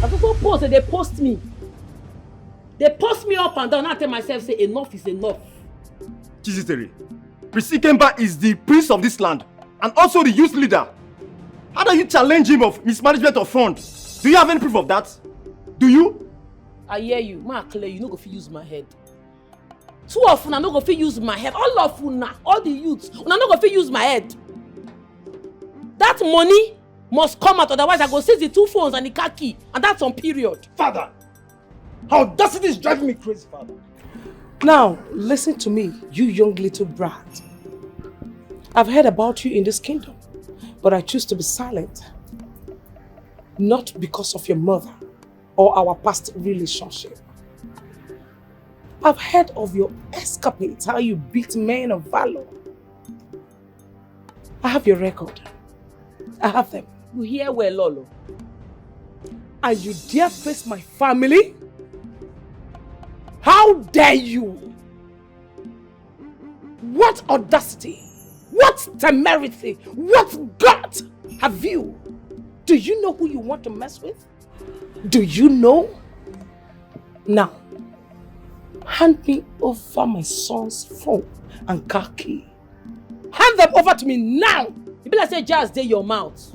I also post and they post me. They post me up and down. I tell myself, say enough is enough. Chizitere, Prince Ikemba is the prince of this land and also the youth leader. How do you challenge him of mismanagement of funds? Do you have any proof of that? Do you? I hear you. Ma clear, you no go fit use my head. Two of una no go fit use my head. All of una, all the youths, una no go fit use my head. That money must come out, otherwise I go seize the 2 phones and the car key, and that's on period. Father, audacity is driving me crazy, Father. Now, listen to me, you young little brat. I've heard about you in this kingdom, but I choose to be silent. Not because of your mother or our past relationship. I've heard of your escapades, how you beat men of valor. I have your record. I have them. You hear well, Lolo. And you dare face my family? How dare you? What audacity? What temerity? What gut have you? Do you know who you want to mess with? Do you know? Now, hand me over my son's phone and car key. Hand them over to me now! You be like say jazz dey your mouth.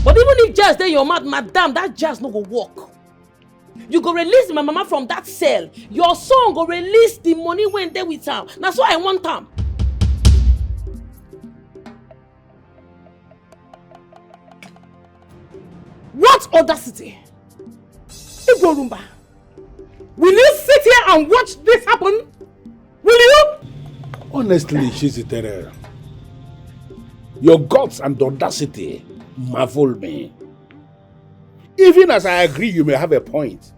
But even if jazz dey your mouth, madam, that jazz no go work. You go release my mama from that cell. Your son go release the money when they with am. That's why I want am. What audacity? Igorumba, will you sit here and watch this happen? Will you? Honestly, Chizitere, your guts and audacity marvel me. Even as I agree you may have a point,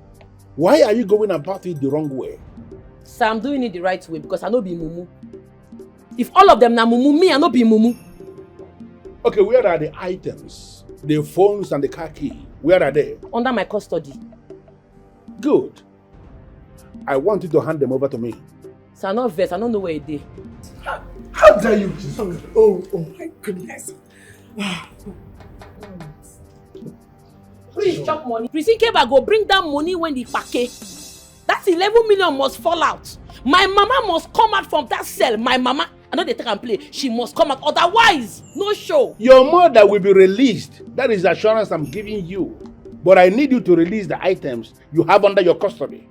why are you going about it the wrong way? So I'm doing it the right way because I no be mumu. If all of them na mumu, me I no be mumu. Okay, where are the items? The phones and the car key, where are they? Under my custody. Good. I want you to hand them over to me. So I'm not vexed, I don't know where it is. How dare you? Oh my goodness. Please chop money. Prince Ikemba go bring that money when the pake. That 11 million must fall out. My mama must come out from that cell. My mama, I know they take and play. She must come out. Otherwise, no show. Your mother will be released. That is the assurance I'm giving you. But I need you to release the items you have under your custody.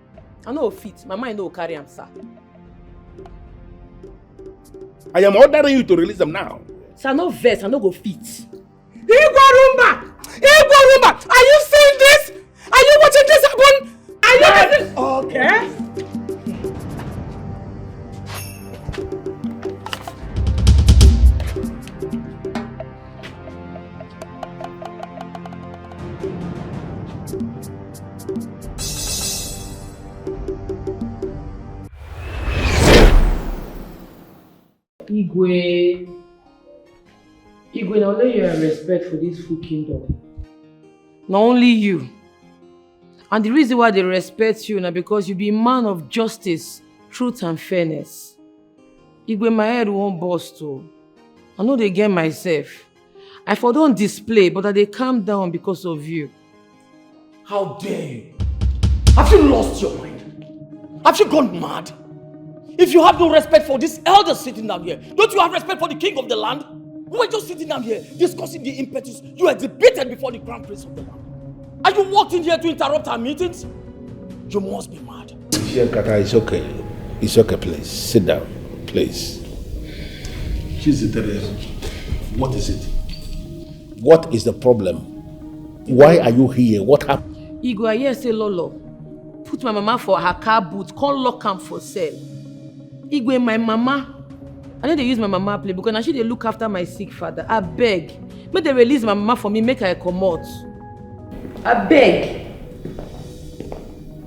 I know fit. My mind no carry am, sir. I am ordering you to release them now. Sir, no vex, I no go fit. Igorumba! Igorumba! Are you seeing this? Are you watching this happen? Are you watching? Okay. Igwe, now lay your respect for this full kingdom. Not only you. And the reason why they respect you now because you be a man of justice, truth and fairness. Igwe, my head won't burst too. I know they get myself. I for don't display, but that they calm down because of you. How dare you? Have you lost your mind? Have you gone mad? If you have no respect for this elder sitting down here, don't you have respect for the king of the land? We were just sitting down here discussing the impetus you exhibited before the crown prince of the land. Are you walked in here to interrupt our meetings? You must be mad. Kata, it's okay. It's okay, please. Sit down, please. Chizitere, what is it? What is the problem? Why are you here? What happened? Igwe, I hear say Lolo put my mama for her car boot, call lock am for sale. Igwe, my mama, I know they use my mama play because now she they look after my sick father. I beg. Make they release my mama for me, make her come out. I beg.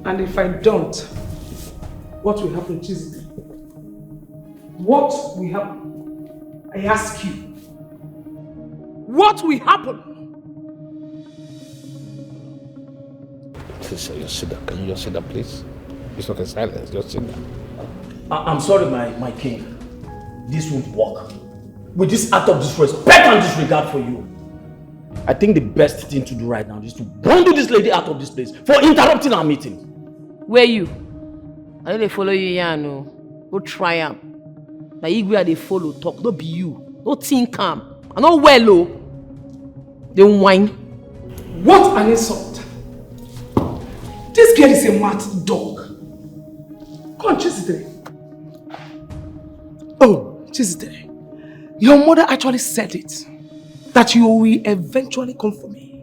And if I don't, what will happen, Chizitere? What will happen? I ask you. What will happen? Just sit down. Can you just sit down, please? It's okay, silence. Just sit down. I'm sorry, my king. This won't work. With this act of disrespect and disregard for you. I think the best thing to do right now is to bundle this lady out of this place for interrupting our meeting. Where you? I know they follow you here, no. Go try am. Na Igwe they follow talk, no be you. No think calm. I know well, oh. They whine. What an insult! This girl is a mad dog. Come on, Chizitere. Oh, Chizitere. Your mother actually said it. That you will eventually come for me.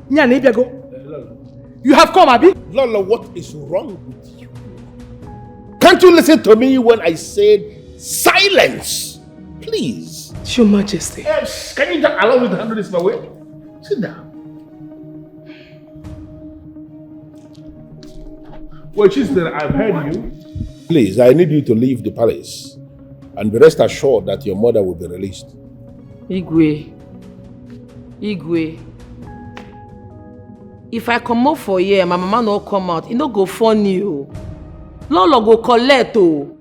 Nyane, go. You have come, Abi? Lola, what is wrong with you? Can't you listen to me when I said silence? Please. Your Majesty. Yes. Can you just allow me to handle this my way? Sit down. Well, Chizitere, I've heard you. Please, I need you to leave the palace and be rest assured that your mother will be released. Igwe. If I come out for here, my mama no come out, it no go funny, oh. Lolo go collect, oh.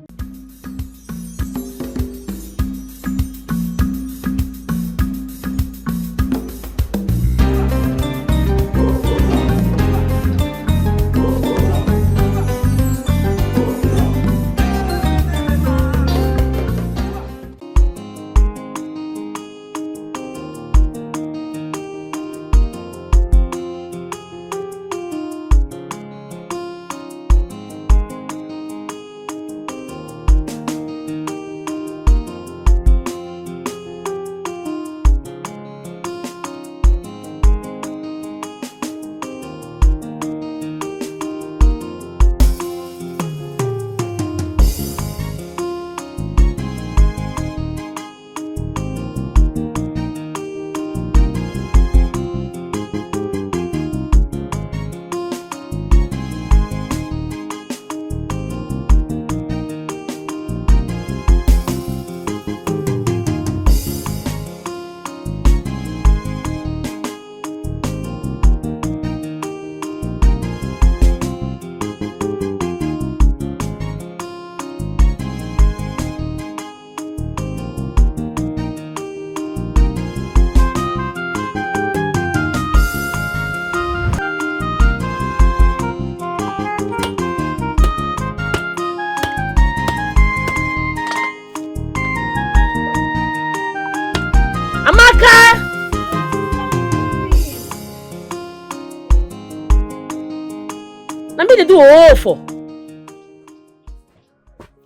They do all for.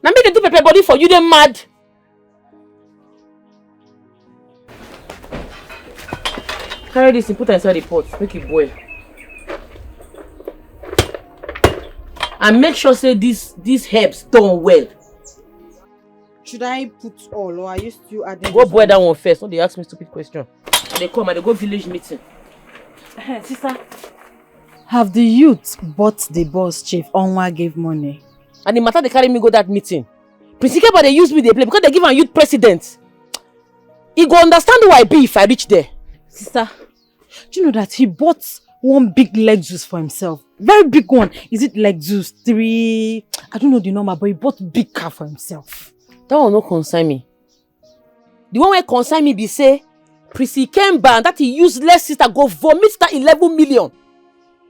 Now me they do pepper body for you, they mad. Carry this and put it inside the pot, make it boil. And make sure say these herbs done well. Should I put all or are you still adding? Go boil that one first. Don't they ask me stupid question. They come and they go village meeting. Sister. Have the youth bought the boss chief? Onwa gave money. And the matter they carry me go that meeting. Principal but they use me they play because they give a youth president. He go understand who I be if I reach there. Sister, do you know that he bought one big Lexus for himself? Very big one. Is it Lexus 3? I don't know the number, but he bought big car for himself. That one no concern me. The one where concern me be say, Prissy came back that he useless sister go vomit that 11 million.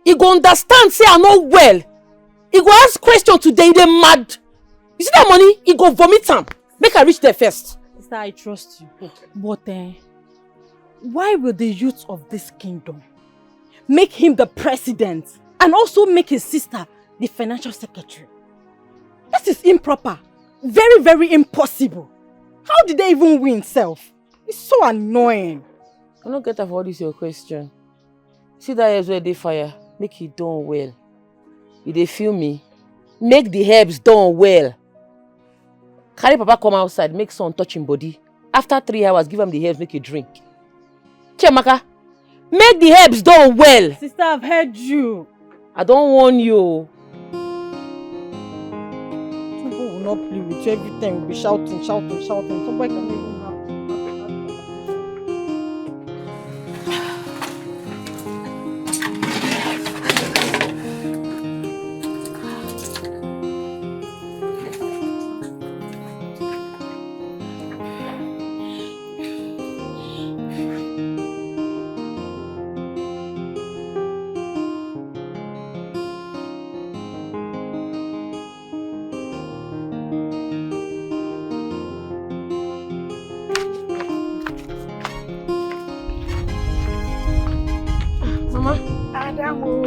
He go understand, say I'm not well. He go ask question today, they mad. You see that money? He go vomit some. Make her reach there first. Sister, I trust you. But why will the youth of this kingdom make him the president and also make his sister the financial secretary? That is improper. Very, very impossible. How did they even win self? It's so annoying. I don't get for all this your question. See that herbs where they fire, make it done well. If they feel me, make the herbs done well. Carry Papa come outside, make son touch him body. After 3 hours, give him the herbs, make you drink. Chemaka, make the herbs done well. Sister, I've heard you. I don't warn you. People will not play with you every time. We'll be shouting. Somebody can even have. Adamu.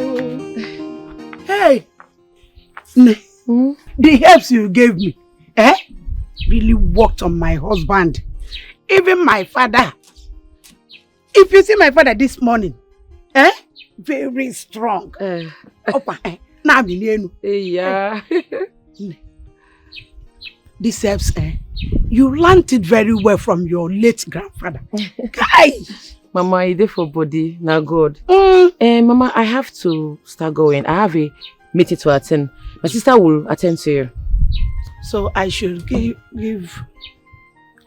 Hey! The helps you gave me, really worked on my husband. Even my father. If you see my father this morning, very strong. Yeah. This helps, you learned it very well from your late grandfather. Guy! Mama, I did for body, now God. Mama, I have to start going. I have a meeting to attend. My sister will attend to you. So I should give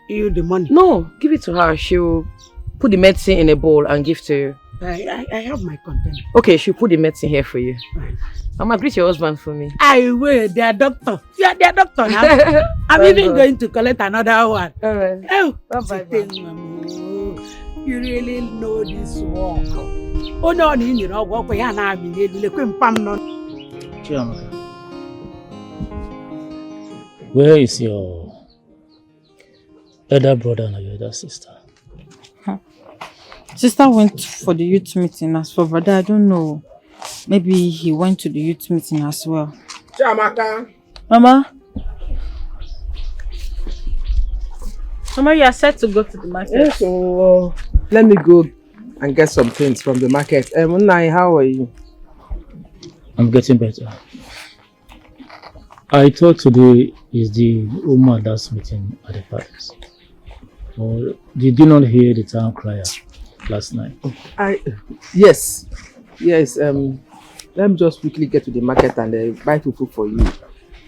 you the money? No, give it to her. She'll put the medicine in a bowl and give to you. I have my container. Okay, she'll put the medicine here for you. Mama, greet your husband for me. I will, their doctor. You are their doctor now. I'm even going to collect another one. Alright. Oh, bye-bye. You really know this work. Oh no, you know what we are now. Where is your elder brother and your elder sister? Sister went for the youth meeting. As for brother, I don't know. Maybe he went to the youth meeting as well. Chiamaka. Mama? Mama, you are set to go to the market. Yes, so let me go and get some things from the market. Munai, how are you? I'm getting better. I thought today is the woman that's meeting at the palace. Or did you not hear the town crier last night? Yes. Let me just quickly get to the market and buy food for you.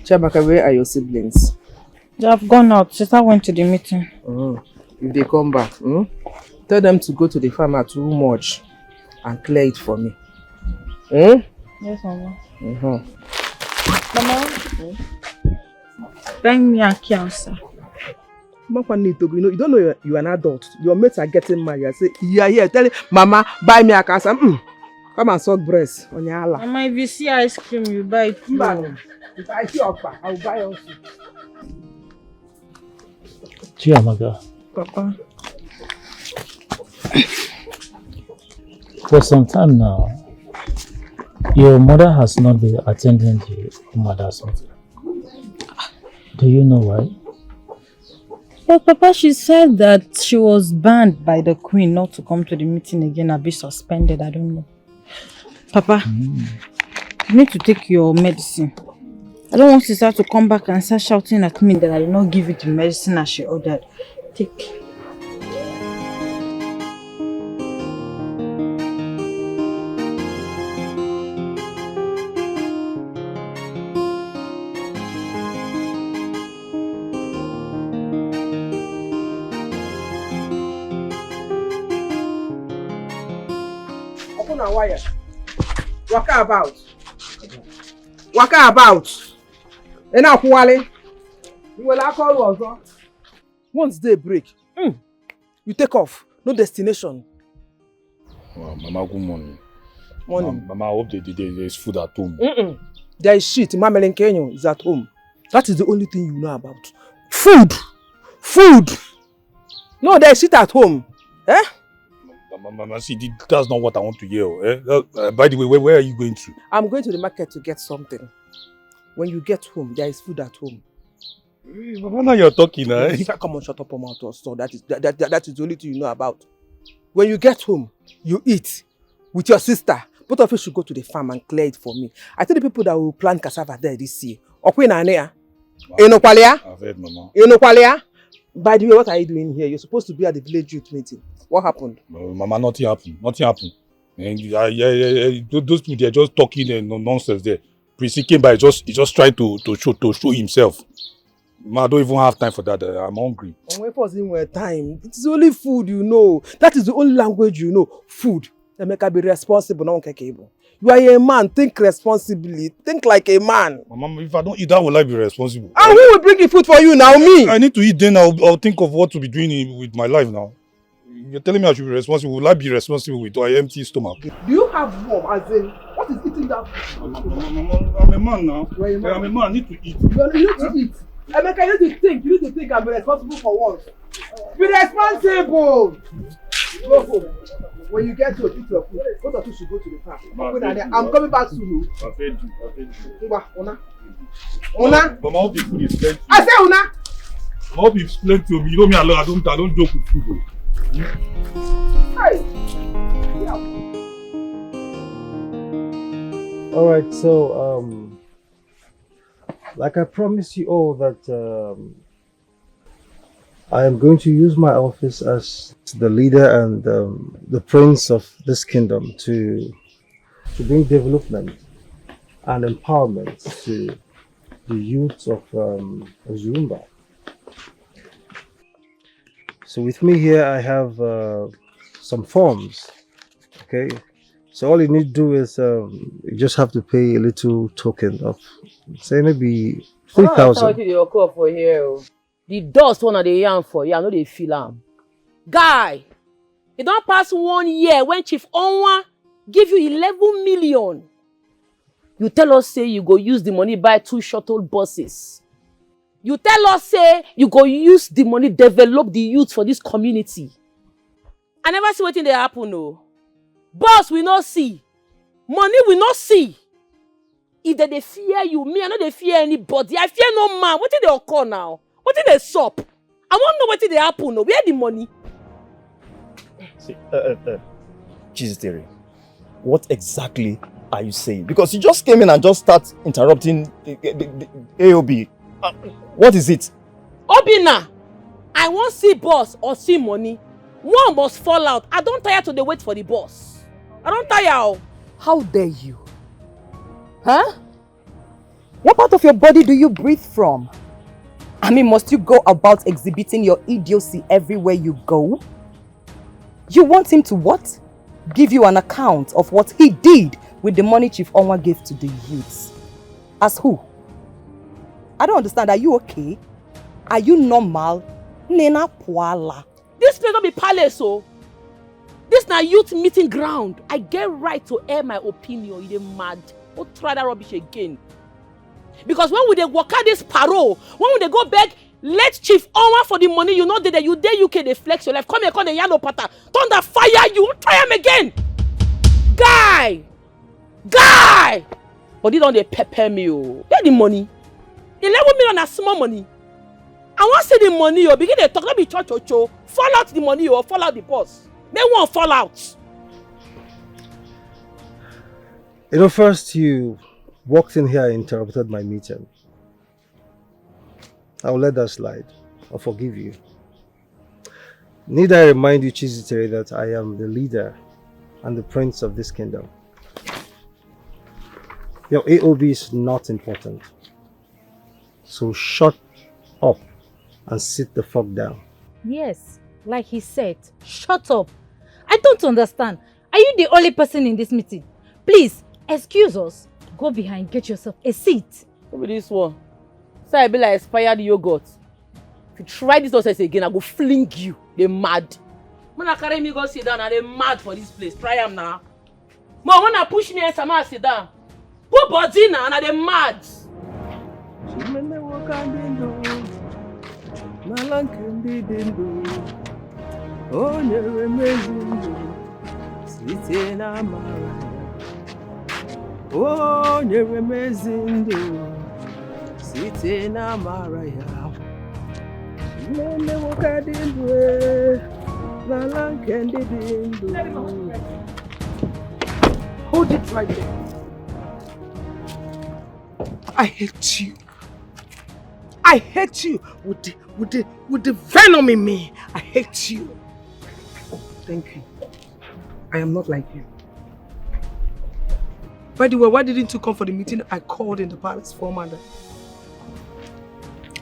Chiamaka, where are your siblings? They have gone out. Sister went to the meeting. If they come back, tell them to go to the farmer too much and clear it for me. Yes, Mama. Mama, bring me a cancer. You don't know you're an adult. Your mates are getting married. I say, yeah, here. Tell him, Mama, buy me a cancer. Come and suck breast on your Allah. Mama, if you see ice cream, you buy it too. If I see Okpa, I'll buy also. Chiamaka. Papa. For some time now, your mother has not been attending the mother's meeting. Do you know why? Well, Papa, she said that she was banned by the queen not to come to the meeting again and be suspended. I don't know. Papa, you need to take your medicine. I don't want sister to come back and start shouting at me that I did not give you the medicine as she ordered. Take. Open a wire. Waka about. Waka about. And now, Kuwale, you will call also. Once they break, you take off. No destination. Well, Mama, good morning. Morning. Mama, I hope there is food at home. There is shit. Mama Kenyo is at home. That is the only thing you know about. Food. Food. No, there is shit at home. Mama, see, that's not what I want to hear. By the way, where are you going to? I'm going to the market to get something. When you get home, there is food at home. Mama, now you're talking, Come on, shut up, mouth. So that is the only thing you know about. When you get home, you eat with your sister. Both of you should go to the farm and clear it for me. I tell the people that will plant cassava there this year. I've heard, Mama. By the way, what are you doing here? You're supposed to be at the village youth meeting. What happened? Mama, nothing happened. Nothing happened. And those people, they're just talking nonsense there. Prissy came by, just trying to show himself. Ma, I don't even have time for that. I'm hungry. Where was it time? It's only food, you know. That is the only language you know. Food. They make her be responsible, not capable. You are a man. Think responsibly. Think like a man. Mama, if I don't eat, how will I be responsible? And who will bring the food for you now? Me. I need to eat. Then I'll think of what to be doing with my life now. You're telling me I should be responsible. Will I be responsible with an empty stomach? Do you have warm? As in, what is eating that food? I'm a man now. You're a man. I'm a man. I need to eat. You need to eat. Emeka, you need to think. You need to think and be responsible for once. Be responsible. Go home. When you get to eat your food, both of you should go to the park. I'm coming back soon. I've heard you. Una. Una. But my the food is plenty. I say Una. I hope it's plenty of me. You know me alone. I don't joke with food. Hey. All right, so like I promised you all that I am going to use my office as the leader and the prince of this kingdom to bring development and empowerment to the youth of Zumba. So with me here, I have some forms. Okay, so all you need to do is you just have to pay a little token of, say, maybe 3,000. For here. The dust one of the yarn for you, I know they feel am. Guy, it don't pass 1 year when Chief Onwa give you 11 million. You tell us say you go use the money buy 2 shuttle buses. You tell us say you go use the money develop the youth for this community. I never see wetin dey happen no. Boss we not see. Money we not see. If they fear you, me I no dey fear anybody. I fear no man. Wetin dey occur now? Wetin dey sup? I wan know wetin dey happen no. Where the money? See, Chizzy, what exactly are you saying? Because you just came in and just start interrupting the AOB. What is it? Obina, I wan see boss or see money. One must fall out. I don't tire to dey wait for the boss. I don't tire. How dare you? Huh? What part of your body do you breathe from? I mean, must you go about exhibiting your idiocy everywhere you go? You want him to what? Give you an account of what he did with the money Chief Onwa gave to the youths. As who? I don't understand. Are you okay? Are you normal? Nena Puala. This place don't be palace, so. This na youth meeting ground. I get right to air my opinion. You dey mad. Don't try that rubbish again. Because when we dey work out this parole, when we dey go beg, let Chief Onwa for the money, you know that you dey UK, they flex your life. Come here, come the yellow pattern. Thunder fire you. Try him again. Guy! But they don't dey pepper me, oh. Where the money? 11 million na small money. I want to see the money, oh. Begin to talk, not be cho. Fall out the money, oh. Fall out the boss. They won't fall out. You know, first you walked in here and interrupted my meeting. I'll let that slide. I'll forgive you. Need I remind you, Chizzy, that I am the leader and the prince of this kingdom. Your AOB is not important. So shut up and sit the fuck down. Yes, like he said, shut up. I don't understand. Are you the only person in this meeting? Please, excuse us. Go behind, get yourself a seat. Look at this one. So I be like expired yogurt. If you try this nonsense again, I go fling you. They mad. When I carry me go sit down, and they mad for this place. Try them now. Mom, when I push me and someone sit down, put body now, and they mad. Hold it right there. I hate you. I hate you with the venom in me. I hate you. Thank you. I am not like you. By the way, why didn't you come for the meeting I called in the palace for Amanda?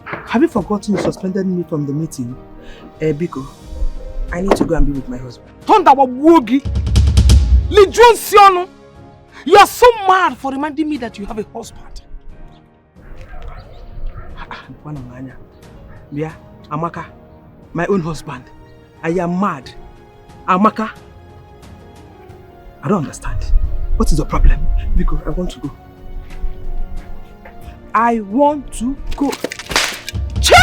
Have you forgotten you suspended me from the meeting? Biko, I need to go and be with my husband. Tonda wa wogi! Lijon Siono! You are so mad for reminding me that you have a husband. Yeah, Amaka, my own husband. I am mad. Amaka, I don't understand. What is the problem? Because I want to go. I want to go. Che!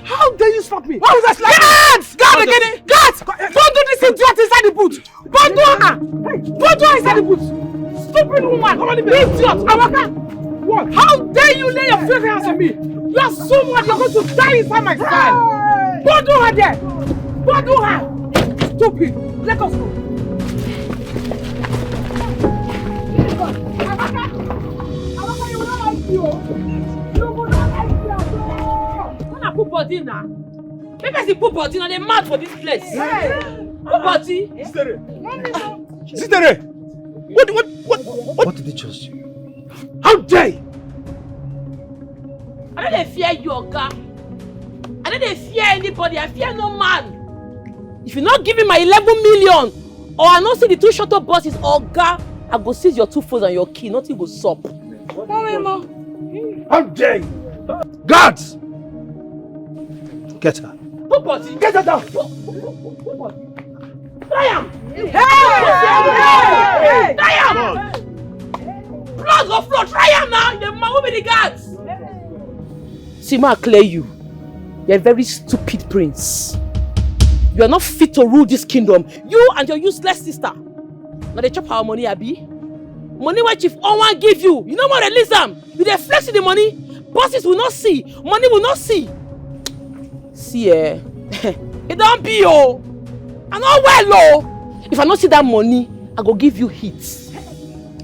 How dare you slap me? Why was I slapping? Guards! Guard again! Guards! Don't do this idiot inside the boot! Don't do her! Don't do her inside the boot! Stupid woman! Idiot! Amaka! What? How dare you lay your filthy hands on me? You are so mad you're going to die inside my style! Don't do her there! Don't do her! Stupid! Let us go! Amaka, you will not like you! You will not like you at all! When I put body now, maybe I put body now, they're mad for this place. Hey. Put body. Sister, What did he trust you? how dare you? I don't fear you, Oga. I don't fear anybody. I fear no man. If you're not giving my 11 million, or I not see the two shuttle buses, Oga, I go seize your 2 phones and your key. Nothing go sup. How dare you? Guards! Get her. Put body. Get her down! Try am! Hey! Try am! Blood go flow. Try am now. The man will be the guards. See, ma, clear you. You're a very stupid prince. You are not fit to rule this kingdom. You and your useless sister. Now they chop our money, Abi. Money what Chief Owan give you. You know what, release them. You dey flex the money. Bosses will not see. Money will not see. See, it don't be, oh. I know well, oh. If I not see that money, I go give you hits.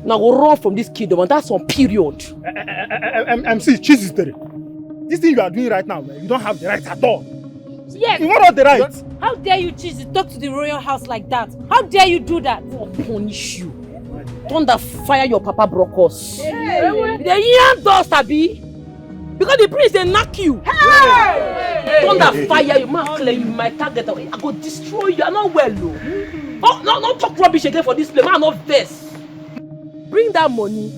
Now go run from this kingdom, and that's on period. MC, Jesus, this thing you are doing right now, man, you don't have the right at all. Yes. You want the right? How dare you choose to talk to the royal house like that? How dare you do that? I'll punish you. Thunder fire your papa broke us. The young dust, Abi. Because the prince they knock you. Thunder fire you, man, clear you, my target. I go destroy you. I'm not well, though. Oh, no talk rubbish again for this place. Man, not vest. Bring that money.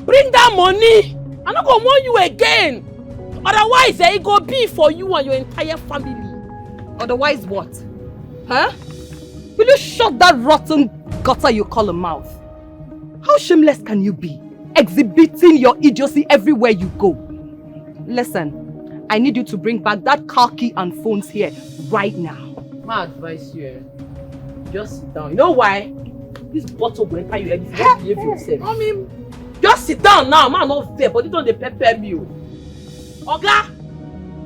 Bring that money. I'm not gonna warn you again. Otherwise, it go be for you and your entire family. Otherwise what? Huh? Will you shut that rotten gutter you call a mouth? How shameless can you be? Exhibiting your idiocy everywhere you go. Listen, I need you to bring back that car key and phones here right now. My advice you, just sit down. You know why? This bottle will enter you like this. Just behave yourself. I mean, just sit down now. Man, not fair, but you don't pepper me. Oga,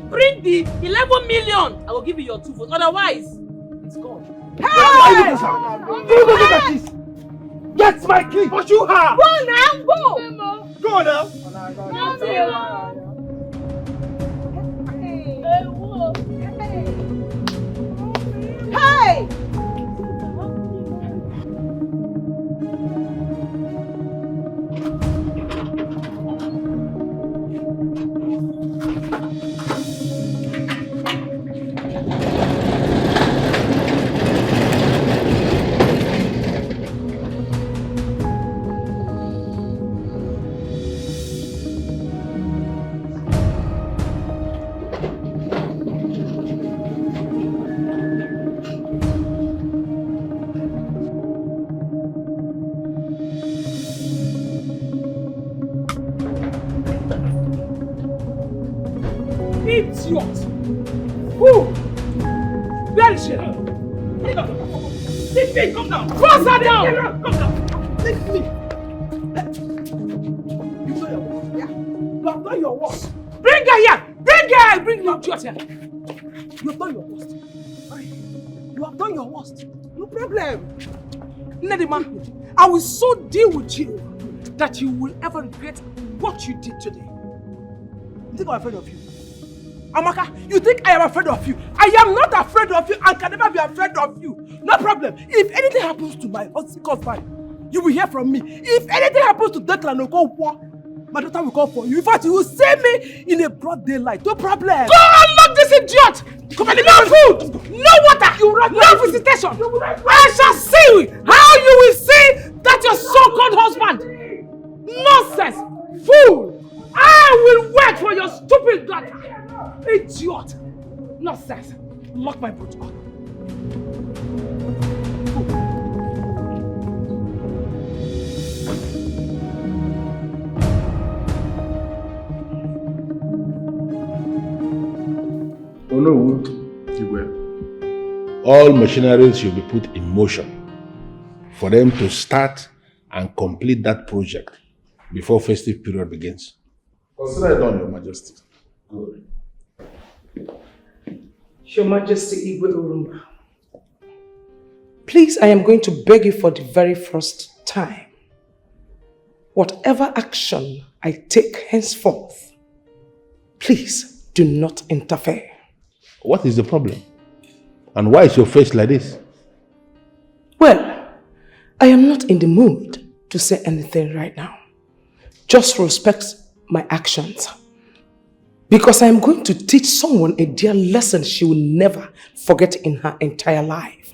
bring the 11 million. I will give you your 2 phones. Otherwise, it's gone. Hey! Get my key! What you have? Go now, go! Go now! Hey! Idiot! Who? Where is she? Leave me! Come down! Cross her down! Come down! Leave me! You know your work. Yeah. You have done your work. Bring her here! Bring her! Bring the idiot here! You have done your worst. You have done your worst. No problem. Lady man, I will so deal with you that you will ever regret what you did today. You think I'm afraid of you? Amaka, you think I am afraid of you? I am not afraid of you and can never be afraid of you. No problem. If anything happens to my husband, you will hear from me. If anything happens to Declan Okonkwo, my daughter will call for you. In fact, you will save me in a broad daylight. No problem. Go and lock this idiot! Come on, no food! No water! No visitation! I shall see how you will see that your so-called husband. Nonsense! Fool! I will wait for your stupid daughter! Idiot! Nonsense! Lock my boot up. no, you will. All machinery should be put in motion for them to start and complete that project before festive period begins. Consider it done, Your Majesty. Good. Your Majesty Igwe Urumba, please, I am going to beg you for the very first time. Whatever action I take henceforth, please do not interfere. What is the problem? And why is your face like this? Well, I am not in the mood to say anything right now. Just respect my actions. Because I am going to teach someone a dear lesson she will never forget in her entire life.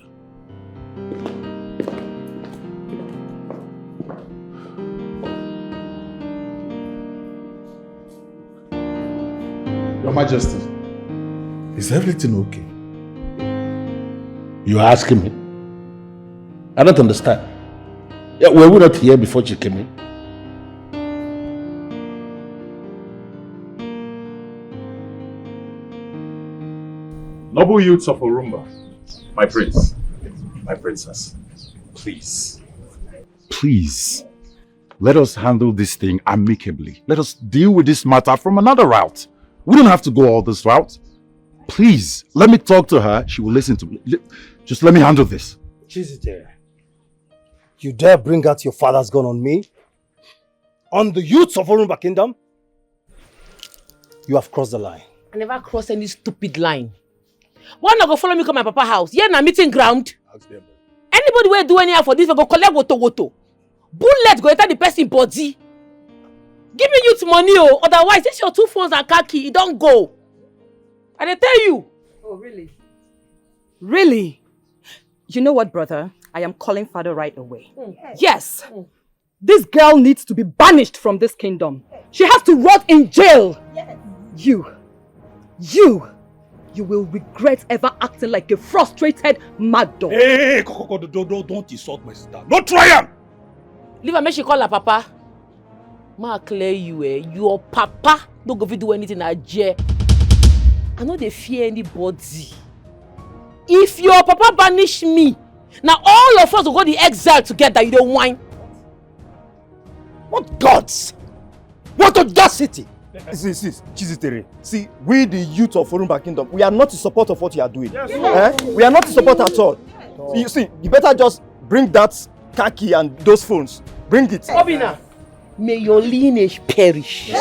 Your Majesty, is everything okay? You are asking me? I don't understand. Yeah, were we not here before she came in? Noble youths of Orumba, my prince, my princess, please, please, let us handle this thing amicably. Let us deal with this matter from another route. We don't have to go all this route. Please, let me talk to her. She will listen to me. Just let me handle this. Chizite, you dare bring out your father's gun on me? On the youths of Orumba Kingdom? You have crossed the line. I never cross any stupid line. Why not go follow me to my papa house? Yeah, na meeting ground. Anybody will do anything for this, we go collect woto. Bullet go enter the person body. Give me youth money, oh. Otherwise, this your 2 phones and car key. It don't go. And I tell you. Oh, really? Really? You know what, brother? I am calling father right away. Yes. This girl needs to be banished from this kingdom. She has to rot in jail. Yes. You will regret ever acting like a frustrated mad dog. Hey, don't insult my sister. Don't try him! Leave her, make she call her papa. Ma clear you, your papa don't go do anything at jail. I know they fear anybody. If your papa banish me, now all of us will go to exile together. You don't whine. What gods? What audacity? See, Chizitere. See, we the youth of Orumba Kingdom, we are not in support of what you are doing. Yes. We are not in support at all. You see, you better just bring that car key and those phones. Bring it. Obina, may your lineage perish. See?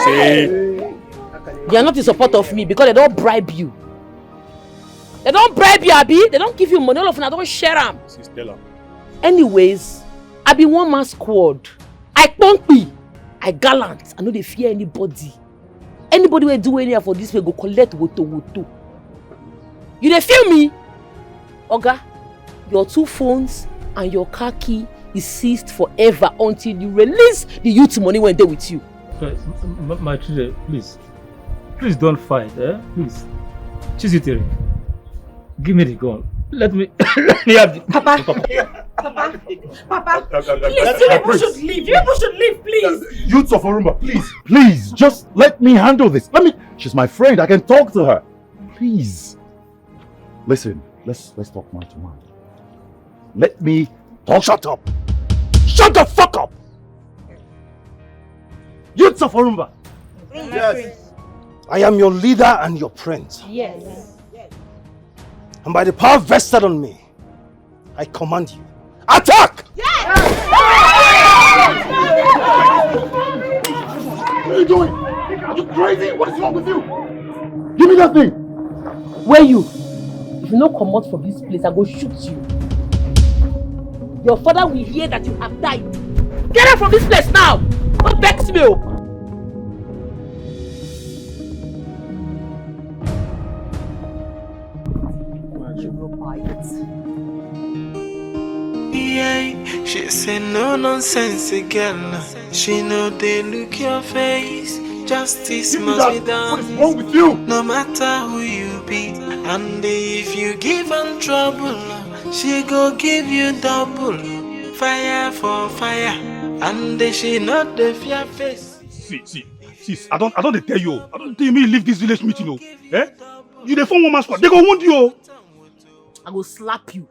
They are not in support of me because they don't bribe you. They don't bribe you, Abi. They don't give you money. All of them, I don't share them. Anyways, I be one man squad. I pumpy. I gallant. I know they fear anybody. Anybody will do anything for this way, go collect woto. You dey feel me? Oga, your 2 phones and your car key is seized forever until you release the youth money when they're with you. My children, please don't fight, please. Chizitere, give me the gun. Let me have the... Papa, please, you people should leave. You people should leave, please. Youths of Orumba, please, just let me handle this. She's my friend. I can talk to her. Please. Listen, let's talk man to man. Let me talk. Shut up. Shut the fuck up. Youths of Orumba. Yes. I am your leader and your prince. Yes. And by the power vested on me, I command you, attack! What are you doing? Are you crazy? What is wrong with you? Give me that thing. Where you? If you no come out from this place, I go shoot you. Your father will hear that you have died. Get out from this place now! Don't vex me! Yeah, she say no nonsense girl. She know they look your face. Justice must be done. What is wrong with you? No matter who you be, and if you give her trouble, she go give you double. Fire for fire, and she not the fear face. See, I don't tell you. I don't tell me leave this village meeting. You the phone woman squad. They go wound you. I go slap you.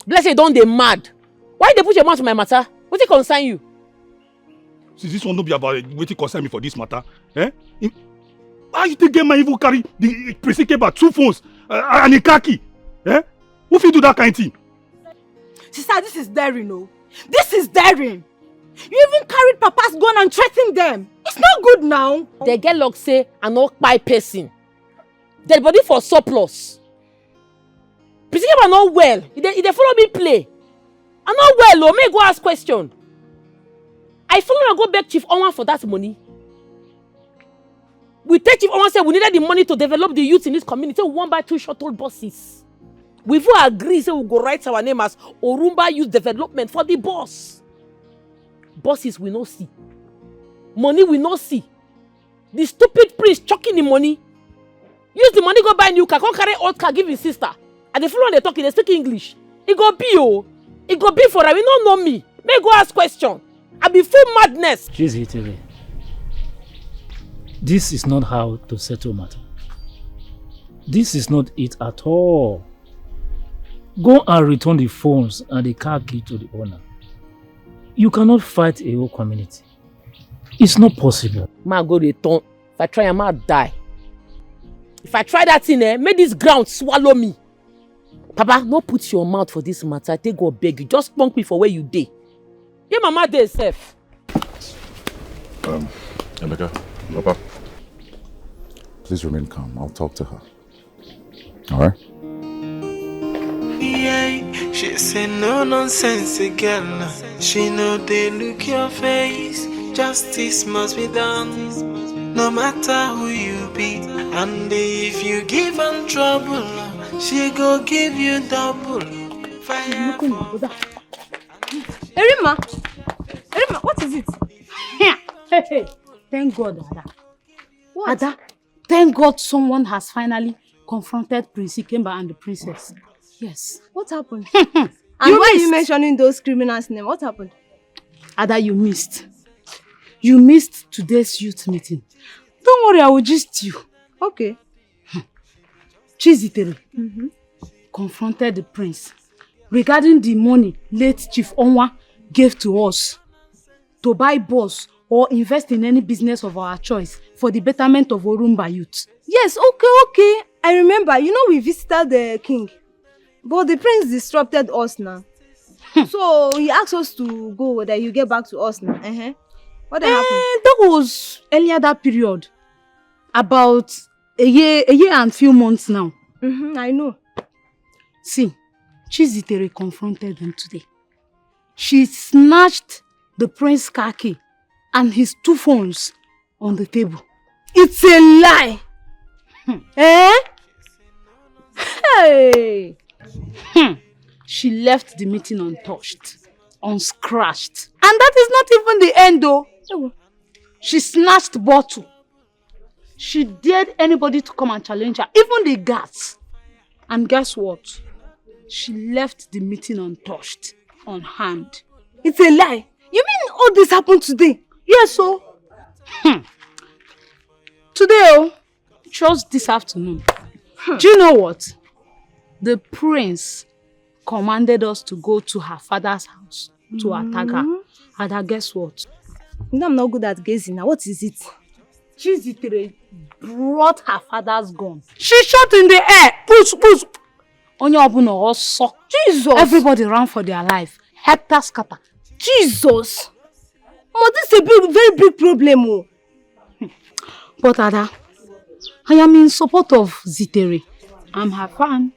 Bless you, don't they mad? Why they put your mouth in my matter? What it concern you? See, this one don't be about it. What it concern me for this matter? Eh? Why you think get my evil carry the Prissy about 2 phones and a car key? Eh? Who fit do that kind of thing? Sister, this is daring, no? This is daring. You even carried Papa's gun and threatened them. It's not good now. They get luck say I not buy person. Dead body for surplus. Prissy are not well. They follow me play. I'm not well, oh. May go ask question. I follow and go back Chief Owan for that money. We take Chief Owan say we needed the money to develop the youth in this community. We want buy 2 shuttle buses. We've all agreed say we go write our name as Orumba Youth Development for the bus. Buses we no see. Money we no see. The stupid priest chucking the money. Use the money go buy new car. Go carry old car give his sister. And the follow they talking, they speak English. It go be oh. It go be for them. You don't know me. May go ask question. I be full madness. Chizzy, this is not how to settle matter. This is not it at all. Go and return the phones and the car key to the owner. You cannot fight a whole community. It's not possible. Ma go return. If I try, I might die. If I try that thing, make this ground swallow me. Papa, no put your mouth for this matter. Take God beg you. Just spunk me for where you dey. Your mama dey safe. Emeka, Papa, please remain calm. I'll talk to her. All right? Yeah, she say no nonsense girl. She know they look your face. Justice must be done, no matter who you be. And if you give her trouble, she go give you double. Fire. Erima, what is it? Hey, thank God, Ada. What? Ada, thank God someone has finally confronted Prince Ikemba and the princess. Yes. What happened? And why are you mentioning those criminals' names? What happened? Ada, you missed. You missed today's youth meeting. Don't worry, I will gist you. Okay. Chizitere confronted the prince regarding the money late Chief Onwa gave to us to buy bus or invest in any business of our choice for the betterment of Orumba youth. Yes, okay. I remember. You know we visited the king. But the prince disrupted us now. So he asked us to go, that you get back to us now. What happened? That was earlier that period. About a year and few months now. I know. See, Chizitere confronted them today. She snatched the prince's car key and his 2 phones on the table. It's a lie! Hey! She left the meeting untouched, unscratched. And that is not even the end though. She snatched bottle. She dared anybody to come and challenge her, even the guards. And guess what? She left the meeting untouched, unharmed. It's a lie. You mean all this happened today? Yes, so. Today, just this afternoon. Do you know what? The prince commanded us to go to her father's house to attack her. And guess what? You know I'm not good at gazing now. What is it? Chizitere brought her father's gun. She shot in the air. Push. Jesus! Everybody ran for their life. Hector scatter. Jesus! Oh, this is a very big problem. Oh. But Ada, I am in support of Zitere. I'm her fan.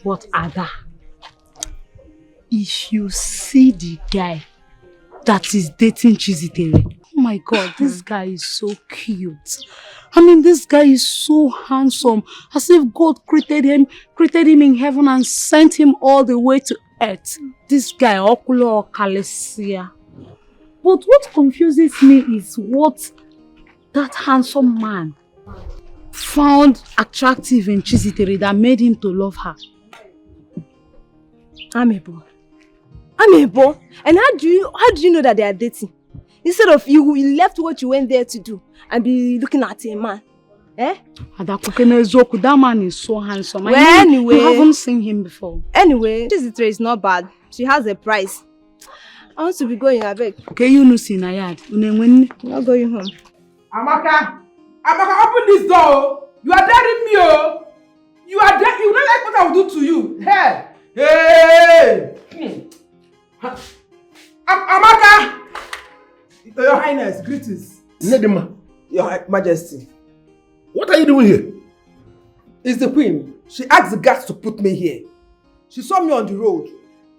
But Ada, if you see the guy that is dating Chizitere, oh my God, this guy is so cute. I mean, this guy is so handsome, as if God created him in heaven and sent him all the way to earth. This guy, Okulo Kalesia. But what confuses me is what that handsome man found attractive in Chizitere that made him to love her. Amebo. And how do you know that they are dating? Instead of you left what you went there to do and be looking at a man. Eh? That man is so handsome. Well, I know anyway. you haven't seen him before. Anyway, this is not bad. She has a price. I want to be going, I beg. Okay, you know, see Nayad. Not going home. Amaka, open this door. You are daring me, oh. You don't like what I will do to you. Hey! Amaka! Your Highness, greetings. Nedima, Your Majesty. what are you doing here? It's the Queen. She asked the guards to put me here. She saw me on the road,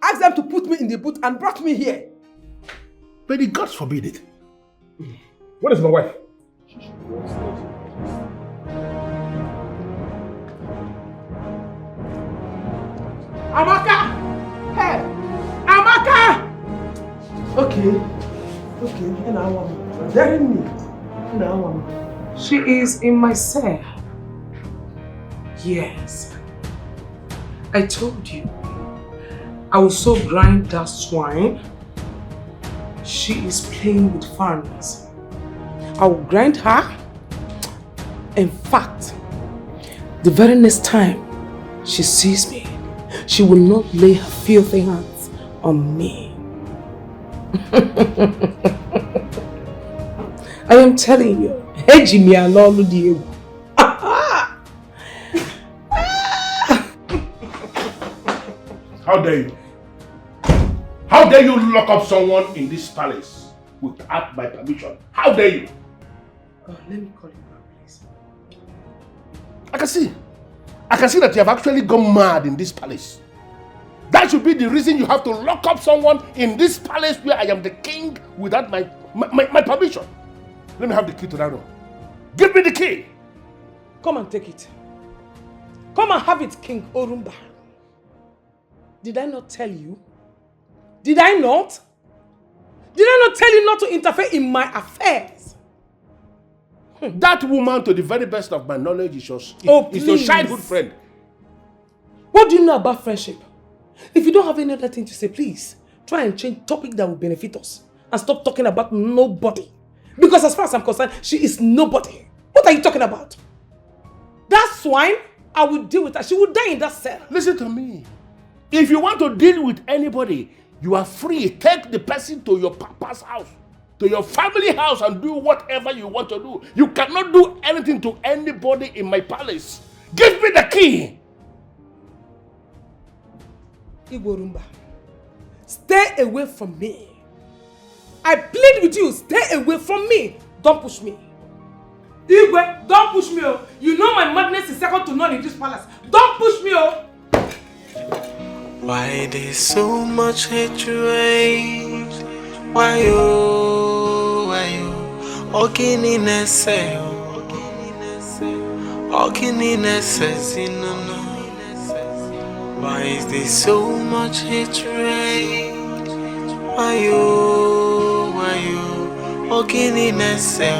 asked them to put me in the boot and brought me here. But the gods forbid it. What is my wife? Amaka! Hey! Amaka! Okay. You're daring me. She is in my cell. Yes. I told you. I will so grind that swine. She is playing with foreigners. I will grind her. In fact, the very next time she sees me, she will not lay her filthy hands on me. I am telling you, Ejimi alolu di egwu. How dare you? How dare you lock up someone in this palace without my permission? How dare you? Let me call you back, please. I can see that you have actually gone mad in this palace. That should be the reason you have to lock up someone in this palace where I am the king without my permission. Let me have the key to that room. Give me the key. Come and take it. Come and have it, King Orumba. Did I not tell you? Did I not? Did I not tell you not to interfere in my affairs? That woman, to the very best of my knowledge, is your childhood friend. What do you know about friendship? If you don't have any other thing to say, please try and change topic that will benefit us and stop talking about nobody. Because as far as I'm concerned, she is nobody. What are you talking about? That swine, I will deal with her. She will die in that cell. Listen to me. If you want to deal with anybody, you are free. Take the person to your papa's house, to your family house, and do whatever you want to do. You cannot do anything to anybody in my palace. Give me the key. Igborumba, stay away from me. I plead with you, stay away from me. Don't push me. Igwe, don't push me. Oh. You know my madness is second to none in this palace. Don't push me. Oh. Why there's so much hatred? Why oh? Ogini nese, ogini nese, no. Why is there so much hatred? Why oh? Ogini nese,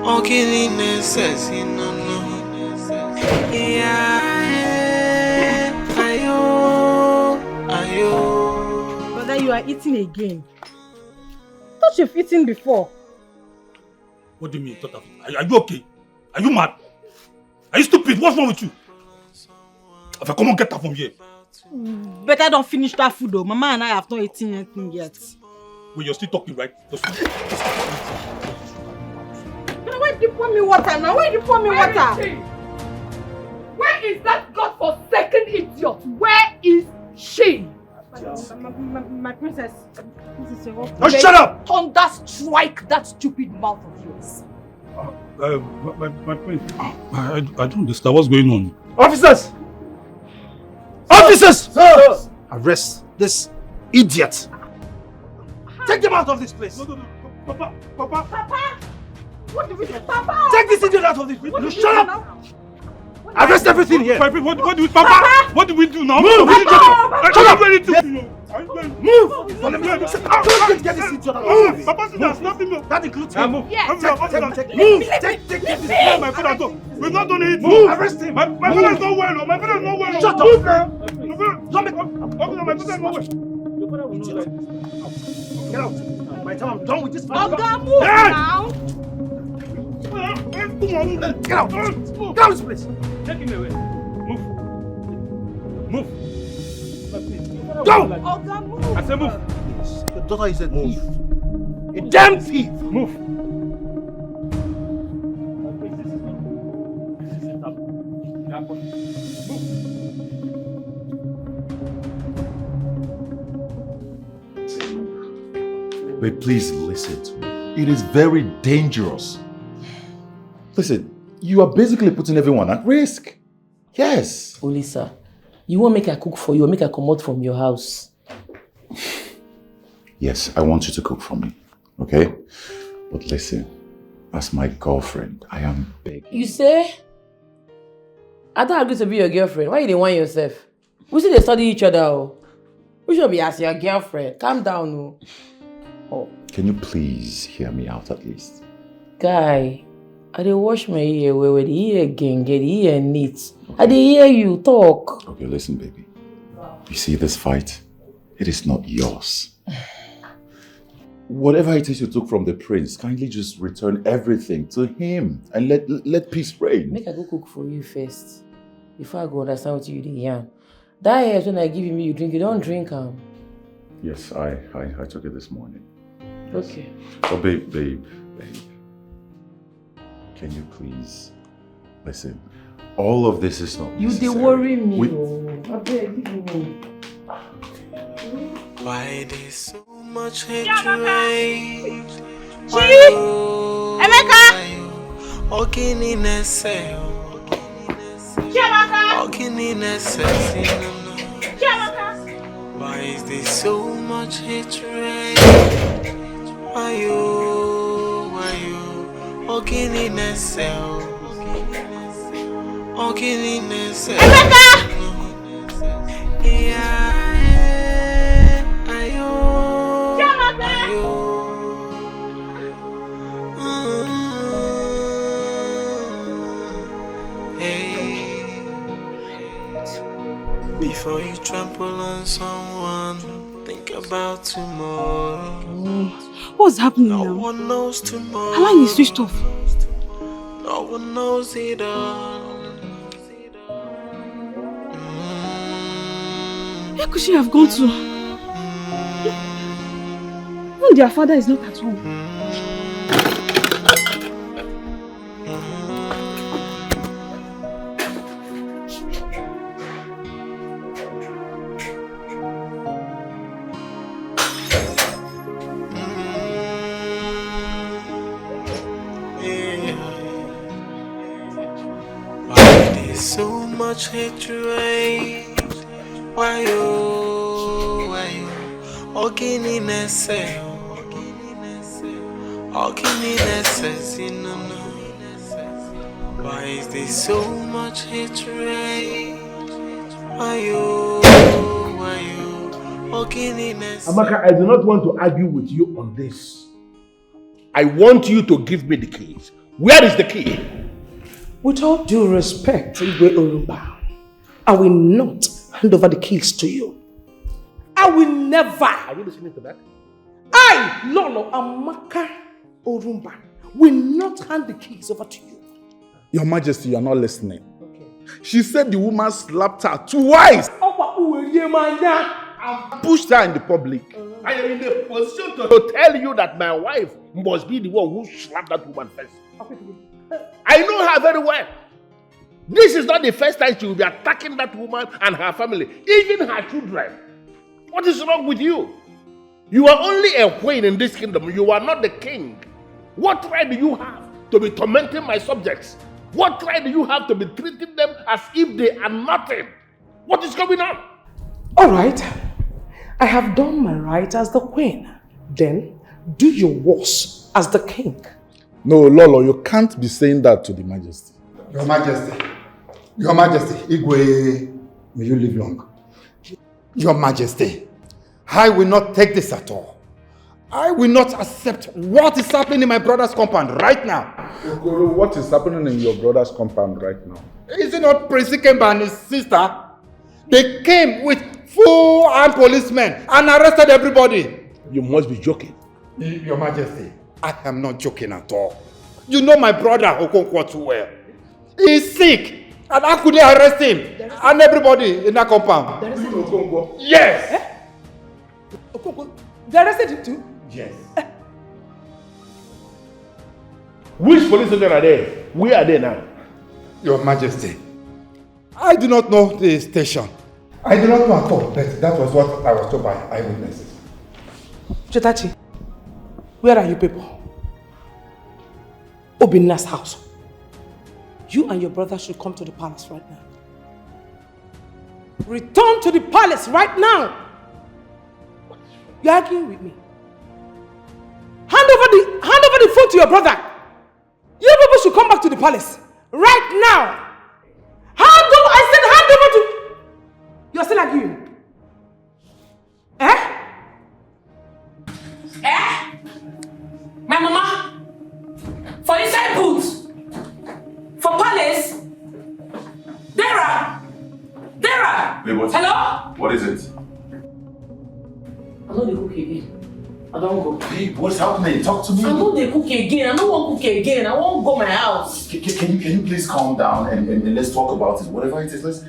ogini nese, no. Yeah. Brother, you are eating again. I thought you've eaten before. What do you mean, thought of it? Are you okay? Are you mad? Are you stupid? What's wrong with you? If I come on, get that from here. Better don't finish that food though. Mama and I have not eaten anything yet. Well, you're still talking, right? Why did you pour me water now? Why did you pour me water? Where is that godforsaken idiot? Where is she? My princess. Oh, shut up! Thunder strike that stupid mouth of yours. My prince, I don't understand what's going on. Officers! Officers! Sir! Arrest this idiot. Take them out of this place. No. Papa! Papa! What did we do? Papa! Take this idiot out of this place. You shut up! Arrest everything here. What do we, Papa? What do we do now? Move! Shut up! Move! Don't get this idiot out of this. Papa, there's nothing. That includes him. Move! Yes. Move! Take this. My father don't. We've not done it. Move! Arrest him. My father is not well. My father is not well. Shut up! Move now. Don't make. My father is not well. Your father will not like this. Get out. By the time I'm done with this. Oga, move now. Get out! Get out of this place! Take him away. Move. Move. Go! Oga, move. I said move. Your daughter is a thief. A damn thief! Move. But please listen to me. It is very dangerous. Listen, you are basically putting everyone at risk. Yes. Olisa, you want make I cook for you or make I come out from your house? Yes, I want you to cook for me. Okay? But listen, as my girlfriend, I am begging. You say? I don't agree to be your girlfriend. Why you don't want yourself? We see they study each other. Oh. We should be as your girlfriend. Calm down. Oh. Oh. Can you please hear me out at least? Guy, I dey wash my ear where the ear again get the ear neat. I dey hear you talk. Okay, listen, baby. You see this fight? It is not yours. Whatever it is you took from the prince, kindly just return everything to him and let peace reign. Make I go cook for you first. Before I go understand what you dey yarn. That hair when I give you, you drink, you don't drink am. Yes, I took it this morning. Yes. Okay. Oh, babe. Can you please listen? All of this is not You necessary. dey worry me. I beg, give me. Why there's so much hatred? Emeka! Ogini nese. Ogini nese. Why is there so much hatred? Why you? Ogini nese. Ogini nese. Emeka! Before you trample on someone, think about tomorrow. What's happening No now? one knows tomorrow. How long is switched off? No one knows it all. Where could she have gone to? Even their father is not at home. So much hatred. Why you? Ogini nese. Ogini nese. No. Why is there so much hatred? Why you? Ogini nese. Amaka, I do not want to argue with you on this. I want you to give me the keys. Where is the key? With all due respect, Igwe Orumba, I will not hand over the keys to you. I will never. Are you listening to that? I, Lolo Amaka Orumba, will not hand the keys over to you. Your Majesty, you are not listening. Okay. She said the woman slapped her twice and pushed her in the public. I am in a position to tell you that my wife must be the one who slapped that woman first. I know her very well. This is not the first time she will be attacking that woman and her family, even her children. What is wrong with you? You are only a queen in this kingdom. You are not the king. What right do you have to be tormenting my subjects? What right do you have to be treating them as if they are nothing? What is going on? All right. I have done my right as the queen. Then do your worst as the king. No, Lolo, you can't be saying that to the Majesty. Your Majesty, Igwe, may you live long. Your Majesty, I will not take this at all. I will not accept what is happening in my brother's compound right now. Okoro, what is happening in your brother's compound right now? Is it not Prince Ikemba and his sister? They came with full armed policemen and arrested everybody. You must be joking. Your Majesty, I am not joking at all. You know my brother Okonkwo too well. He's sick, and how could they arrest him? And everybody in that compound. They arrested Okonkwo? Yes! Okonkwo, they arrested him too? Yes. Which police station are there? Where are they now? Your Majesty, I do not know the station. I do not know at all, but that was what I was told by eyewitnesses. Chetachi, where are you people? Obinna's house. You and your brother should come to the palace right now. Return to the palace right now! You're arguing with me. Hand over the phone to your brother. You people should come back to the palace right now. I said hand over to... You're still arguing. Eh? Eh? My mama? For inside boots? For palace? Dara! Wait, what? Hello? What is it? I'm not the cook again. I don't go. Babe, what's happening? Talk to me. I'm not the cook again. I don't want cook again. I won't go my house. Can you please calm down and let's talk about it? Whatever it is, let's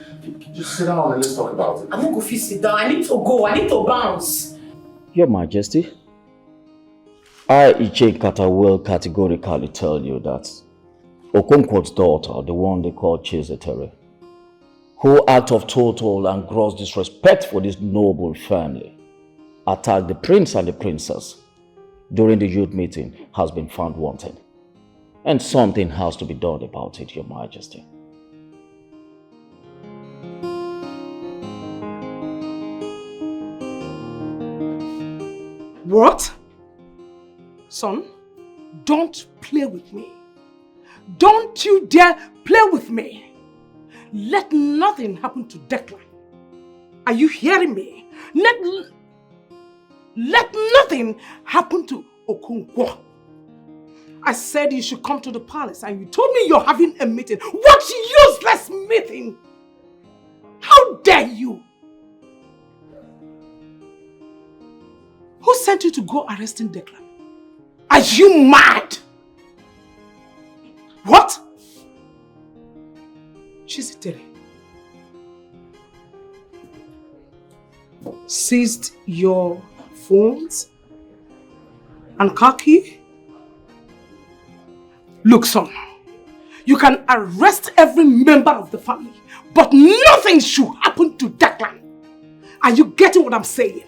just sit down and let's talk about it. I'm not going to sit down. I need to go. I need to bounce. Your Majesty, I, Iche Kata, will categorically tell you that Okonkwo's daughter, the one they call Chizitere, who act of total and gross disrespect for this noble family, attacked the prince and the princess during the youth meeting, has been found wanted. And something has to be done about it, Your Majesty. What? Son, don't play with me. Don't you dare play with me. Let nothing happen to Declan. Are you hearing me? Let nothing happen to Okonkwo. I said you should come to the palace and you told me you're having a meeting. What useless meeting? How dare you? Who sent you to go arresting Declan? Are you mad? What? Chizitere seized your phones and car key? Look, son, you can arrest every member of the family, but nothing should happen to Declan. Are you getting what I'm saying?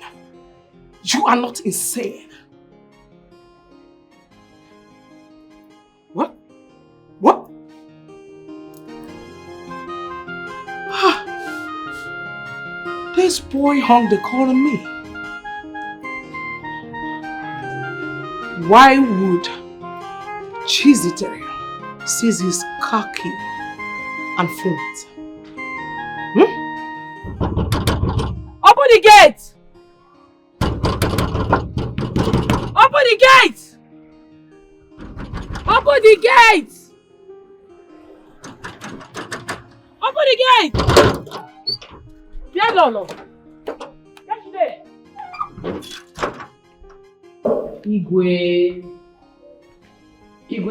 You are not insane. What? What? This boy hung the call on me. Why would Chizitere seize his car key and phones? Open the gate! Open the gate! Open the gate! Open the gate! Yeah, Lolo. Get there. Igwe,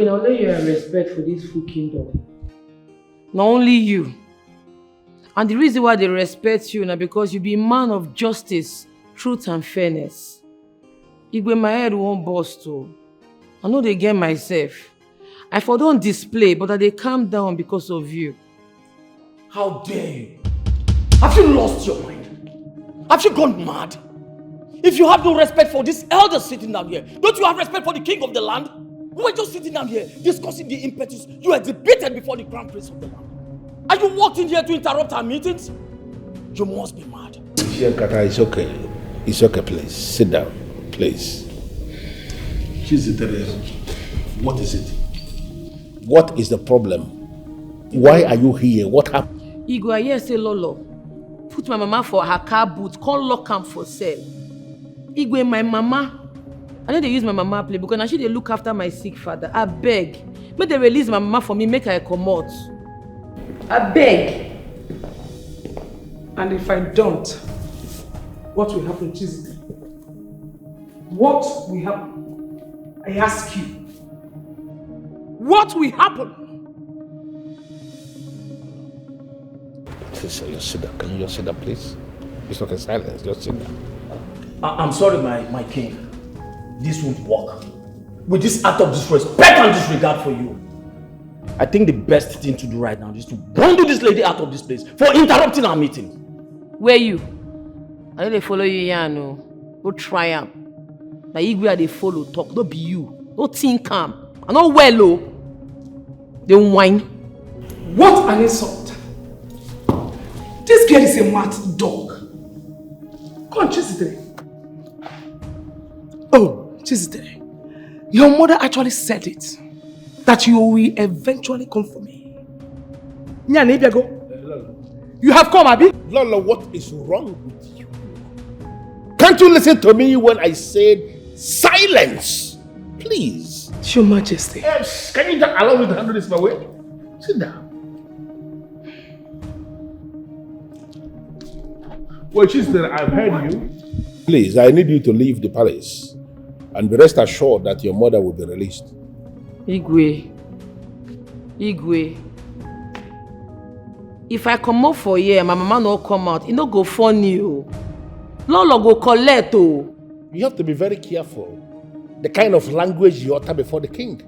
now let you have respect for this full kingdom. Not only you. And the reason why they respect you now because you be a man of justice, truth and fairness. Igwe, my head won't burst too. I know they get myself. I for don't display, but they calm down because of you. How dare you? Have you lost your mind? Have you gone mad? If you have no respect for this elder sitting down here, don't you have respect for the king of the land? We were just sitting down here discussing the impetus you exhibited before the crown prince of the land. Are you walked in here to interrupt our meetings? You must be mad. Here, Kata, it's okay. It's okay, please. Sit down, please. Chizitere, what is it? What is the problem? Why are you here? What happened? Igwe, I hear say Lolo put my mama for her car boot, can't lock am for sale. Igwe, my mama, I know they use my mama play because now she they look after my sick father. I beg. Make they release my mama for me, make her come out. I beg. And if I don't, what will happen, Chizitere? What will happen? I ask you. what will happen? Just sit down. Can you just sit down, please? It's okay, silence. Just sit down. I'm sorry, my king. This won't work. With this act of disrespect and disregard for you, I think the best thing to do right now is to bundle this lady out of this place for interrupting our meeting. Where you? I know they follow you here, no. Go try am. Now you where they follow talk, don't be you. Don't think calm. I know well, oh. They whine. What an insult! This girl is a mad dog. Come on, Chizitere. Oh, Chizitere. Your mother actually said it. That you will eventually come for me. Go. You have come, Abi? Lola, what is wrong with you? Can't you listen to me when I said silence? Please. Your Majesty. Yes. Can you just allow me to handle this my way? Sit down. Well, Chizitere, I've heard you. Please, I need you to leave the palace. And be rest assured that your mother will be released. Igwe. If I come out for here, my mama no come out, it no go funny. Lolo go collect. You have to be very careful. The kind of language you utter before the king.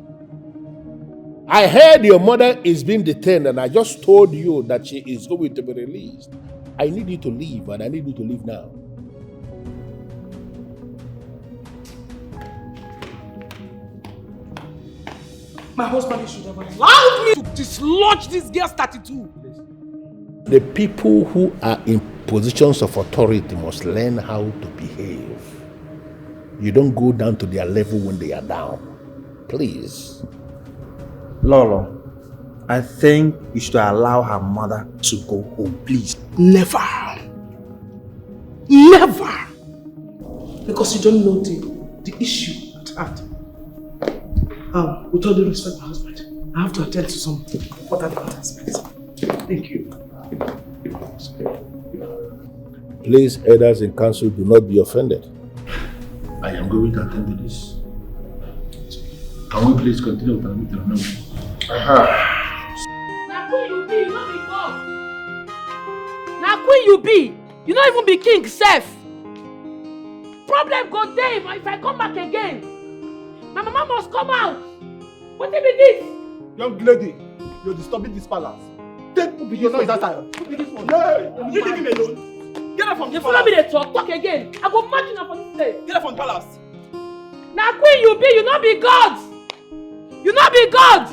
I heard your mother is being detained and I just told you that she is going to be released. I need you to leave and I need you to leave now. My husband should have allowed me to dislodge this girl's 32. The people who are in positions of authority must learn how to behave. You don't go down to their level when they are down. Please. Lolo, I think you should allow her mother to go home, please. Never. Never. Because you don't know the issue at hand. With all due respect, my husband, I have to attend to some important aspects. Thank you. Please, elders in council, do not be offended. I am going to attend to this. Can we please continue with our meeting now? Now who you be, you not be God. Now who you be, you not even be king self. Problem go there if I come back again. My mama must come out. What be this? Young lady, you're disturbing this palace. Take your noise outside. Who be this one? Hey, you leave him alone. Get up from the you palace. Follow me they talk again. I go match you now for this place. Get up from the palace. Now queen you be, you not be God. You not be God.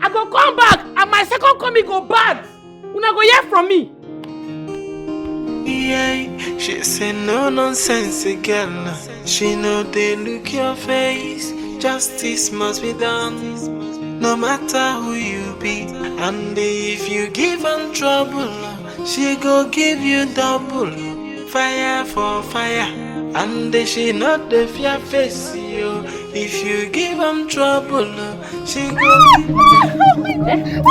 I go come back and my second coming go bad. Una go hear from me. Yeah, she say no nonsense girl. She know they look your face. Justice must be done, no matter who you be. And if you give her trouble, she go give you double. Fire for fire, and she not the fear face you. If you give her trouble, she go give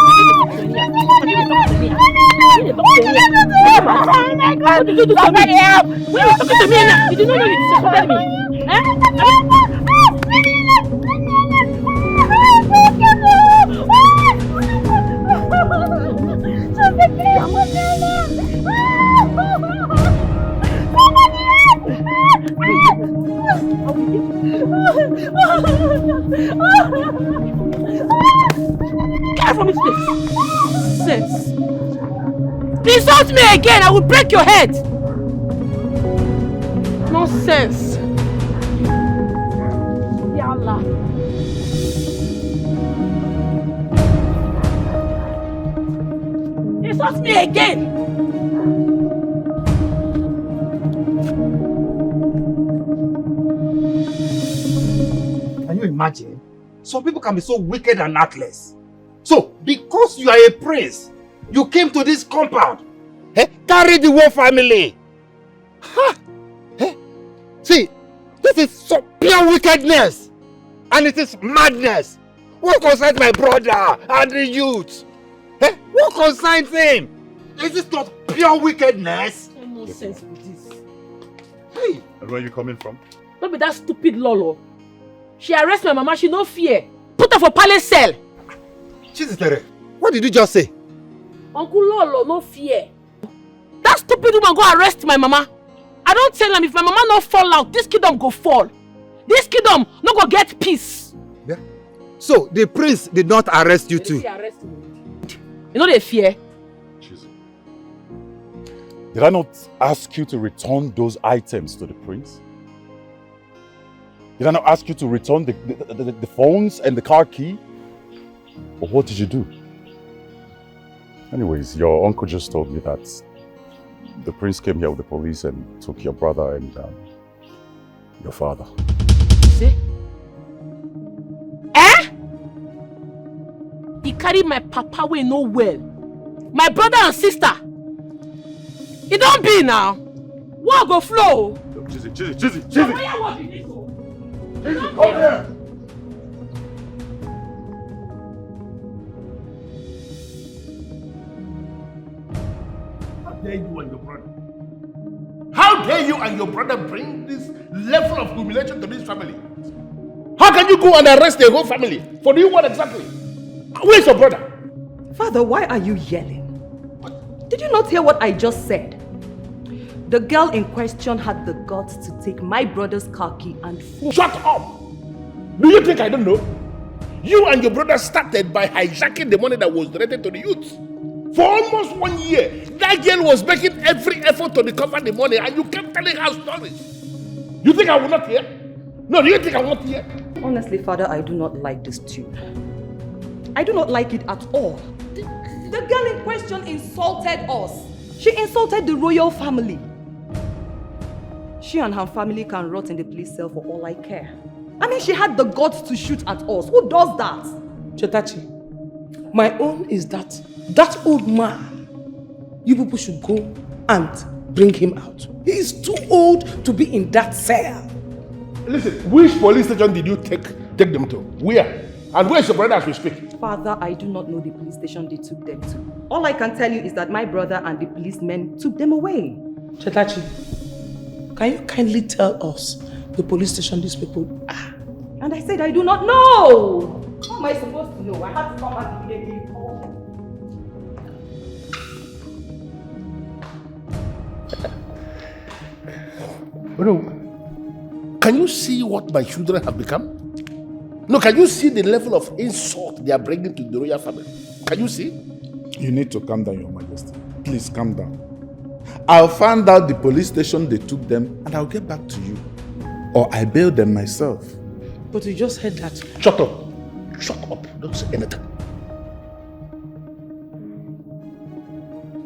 Get from this place. Nonsense. Insult me again, I will break your head. Nonsense. Ya Allah. Insult me again. Can you imagine? Some people can be so wicked and heartless. So, because you are a prince, you came to this compound. Carry the whole family. Ha! See, this is so pure wickedness. And it is madness. What concerns my brother and the youth? What concerns him? Is this not pure wickedness? No sense with this. Hey! And where are you coming from? Don't be that stupid Lolo. She arrest my mama, she no fear. Put her for palace cell. Chizitere, what did you just say? Uncle Lolo, no fear. That stupid woman go arrest my mama. I don't tell them if my mama not fall out, this kingdom go fall. This kingdom no go get peace. Yeah. So the prince did not arrest you too? Arrest me. You know they fear. Did I not ask you to return those items to the prince? Did I not ask you to return the phones and the car key? Or what did you do? Anyways, your uncle just told me that the prince came here with the police and took your brother and your father. See? Eh? He carried my papa away no well. My brother and sister. It don't be now. What go flow? Chizzy. Come here. How dare you and your brother? How dare you and your brother bring this level of humiliation to this family? How can you go and arrest the whole family? For doing what exactly? Where's your brother? Father, why are you yelling? Did you not hear what I just said? The girl in question had the guts to take my brother's car key and phone. Shut up! Do you think I don't know? You and your brother started by hijacking the money that was donated to the youth. For almost 1 year, that girl was making every effort to recover the money and you kept telling her stories. You think I will not hear? No, do you think I will not hear? Honestly, Father, I do not like this tune. I do not like it at all. The girl in question insulted us. She insulted the royal family. She and her family can rot in the police cell for all I care. I mean, she had the guts to shoot at us. Who does that? Chetachi, my own is that old man, you people should go and bring him out. He is too old to be in that cell. Listen, which police station did you take them to? Where? And where's your brother as we speak? Father, I do not know the police station they took them to. All I can tell you is that my brother and the policemen took them away. Chetachi, can you kindly tell us the police station these people are? And I said I do not know. How am I supposed to know? I had to come back immediately. No. Can you see what my children have become? No, can you see the level of insult they are bringing to the royal family? Can you see? You need to calm down, Your Majesty. Please calm down. I'll find out the police station they took them and I'll get back to you. Or I bail them myself. But you just heard that. Shut up. Shut up. Don't say anything.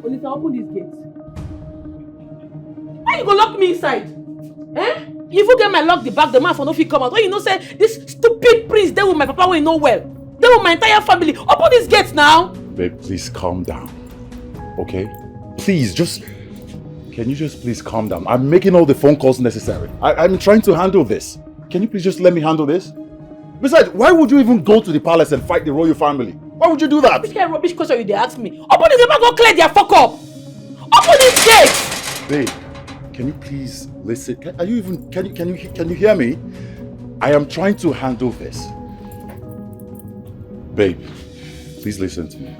Olita, open this gate. Why you go lock me inside? Eh? If you get my lock the back, the man for no fit come out. When you know say this stupid priest there with my papa will know well. There with my entire family. Open this gate now. Babe, please calm down. Okay? Please, can you just please calm down? I'm making all the phone calls necessary. I'm trying to handle this. Can you please just let me handle this? Besides, why would you even go to the palace and fight the royal family? Why would you do that? Which kind of rubbish question you they ask me? Open this gate, go clear their fuck up. Open this gate. Babe, can you please listen? Can you hear me? I am trying to handle this. Babe, please listen to me.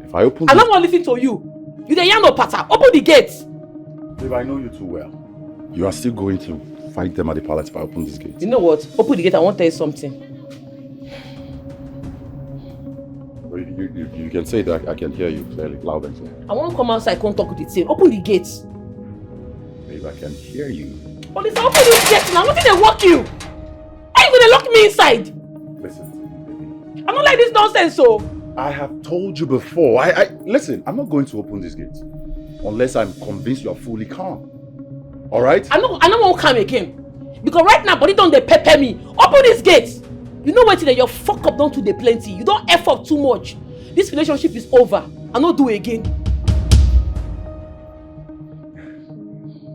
If I open I don't want to listen to you. You the young no patter. Open the gate. Babe, I know you too well. You are still going to fight them at the palace if I open this gate. You know what? Open the gate. I want to tell you something. You can say that I can hear you clearly, loud and clear. I want to come outside, come talk with the team. Open the gate. Babe, I can hear you. Oh, listen, open this gate now. Nothing they walk you. Are you gonna lock me inside? Listen, I don't like this nonsense, so. I have told you before. Listen, I'm not going to open this gate unless I'm convinced you're fully calm. Alright? I don't want to come again. Because right now, body don't they pepper me. Open this gate. You know what? Your fuck up don't do the plenty. You don't F up too much. This relationship is over. I don't do it again.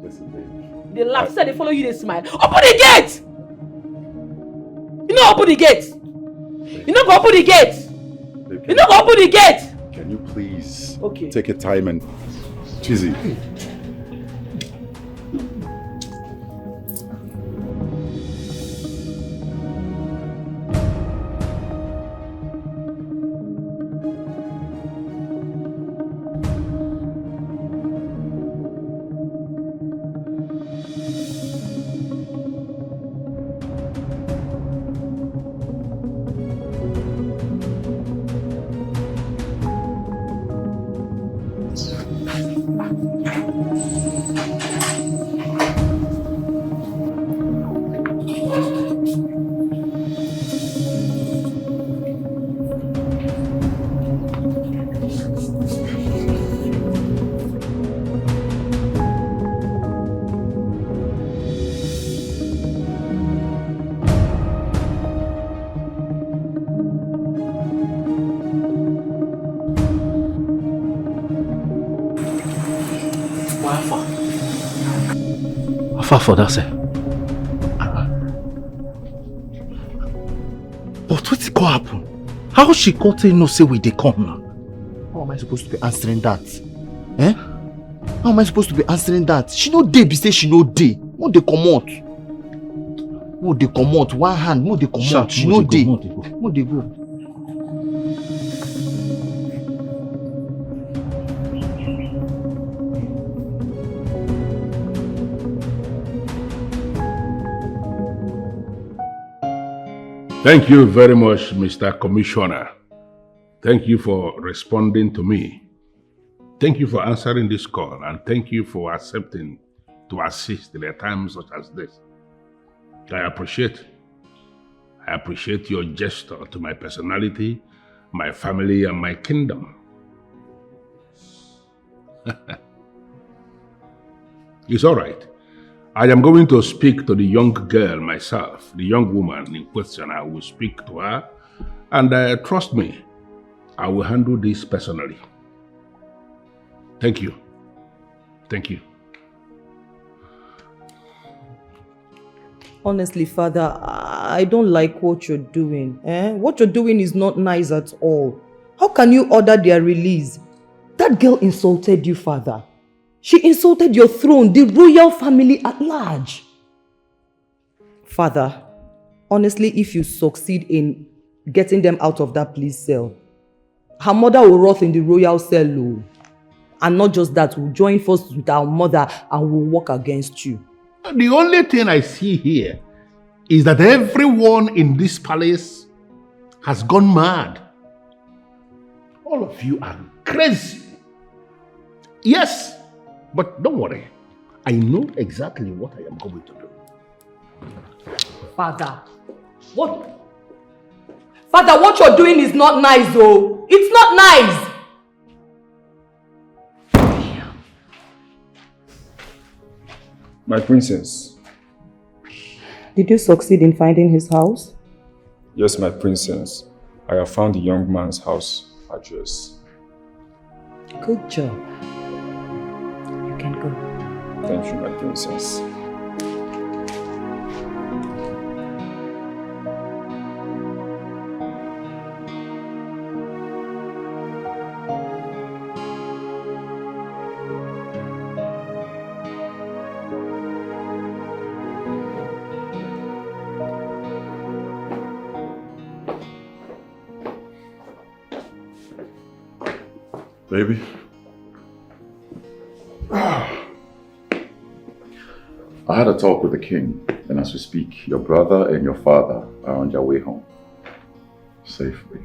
Listen, babe. They laugh. Said they follow you, they smile. Open the gate! You know open the gate. You know go open the gate. You know go open the gate. Can you please Okay. take your time and Chizzy. far for that, sir? But what's go happen? How she got to know say we dey come now? How am I supposed to be answering that? Eh? How am I supposed to be answering that? She no dey be say she no dey. Mo dey comot. Mo dey comot. One hand, mo dey comot. She no dey. Mo dey go. Thank you very much, Mr. Commissioner. Thank you for responding to me. Thank you for answering this call, and thank you for accepting to assist in a time such as this. I appreciate your gesture to my personality, my family, and my kingdom. It's all right. I am going to speak to the young girl myself, the young woman in question. I will speak to her, and trust me, I will handle this personally. Thank you. Thank you. Honestly, Father, I don't like what you're doing. What you're doing is not nice at all. How can you order their release? That girl insulted you, Father. She insulted your throne, the royal family at large. Father, honestly, if you succeed in getting them out of that police cell, her mother will rot in the royal cell. And not just that, we'll join forces with our mother and we'll work against you. The only thing I see here is that everyone in this palace has gone mad. All of you are crazy. Yes, but don't worry. I know exactly what I am going to do. Father, what you're doing is not nice, though. It's not nice. My princess. Did you succeed in finding his house? Yes, my princess. I have found the young man's house address. Good job. You can go. Thank you, my princess. Baby. I had a talk with the king, and as we speak, your brother and your father are on their way home. Safely.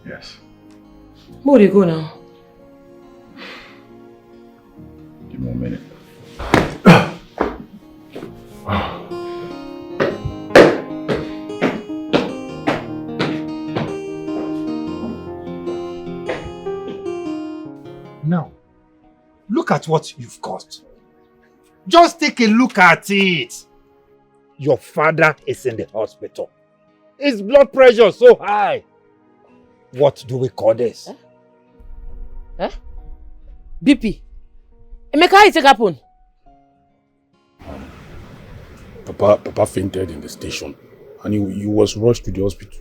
Yes. Where do you go now? Give me a minute. Now, look at what you've caused. Just take a look at it. Your father is in the hospital. His blood pressure is so high. What do we call this? BP. Emeka, how it happen? Papa fainted in the station, and he was rushed to the hospital.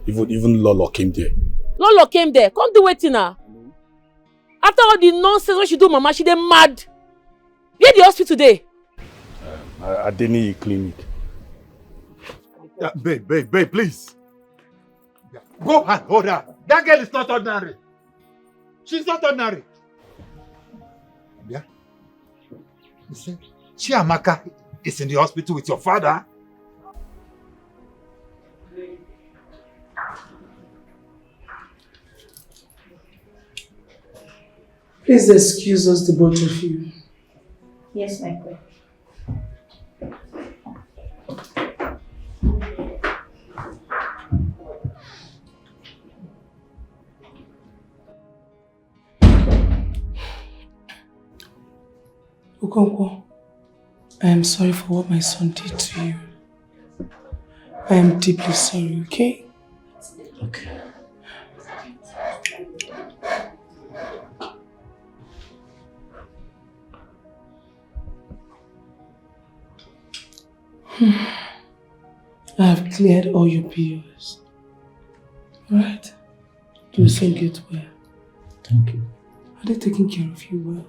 Even Lolo came there. Lolo came there. Come do waiting now. After all the nonsense when she do, Mama, she dey mad. Where the hospital today? At Deni clinic. Babe, please. Go and hold her. That girl is not ordinary. She's not ordinary. Yeah. You see, Chiamaka is in the hospital with your father. Please excuse us, the both of you. Yes, my queen. Okonkwo, I am sorry for what my son did to you. I am deeply sorry, okay? Okay. I have cleared all your bills. Alright? You'll soon get well. Thank you. Are they taking care of you well?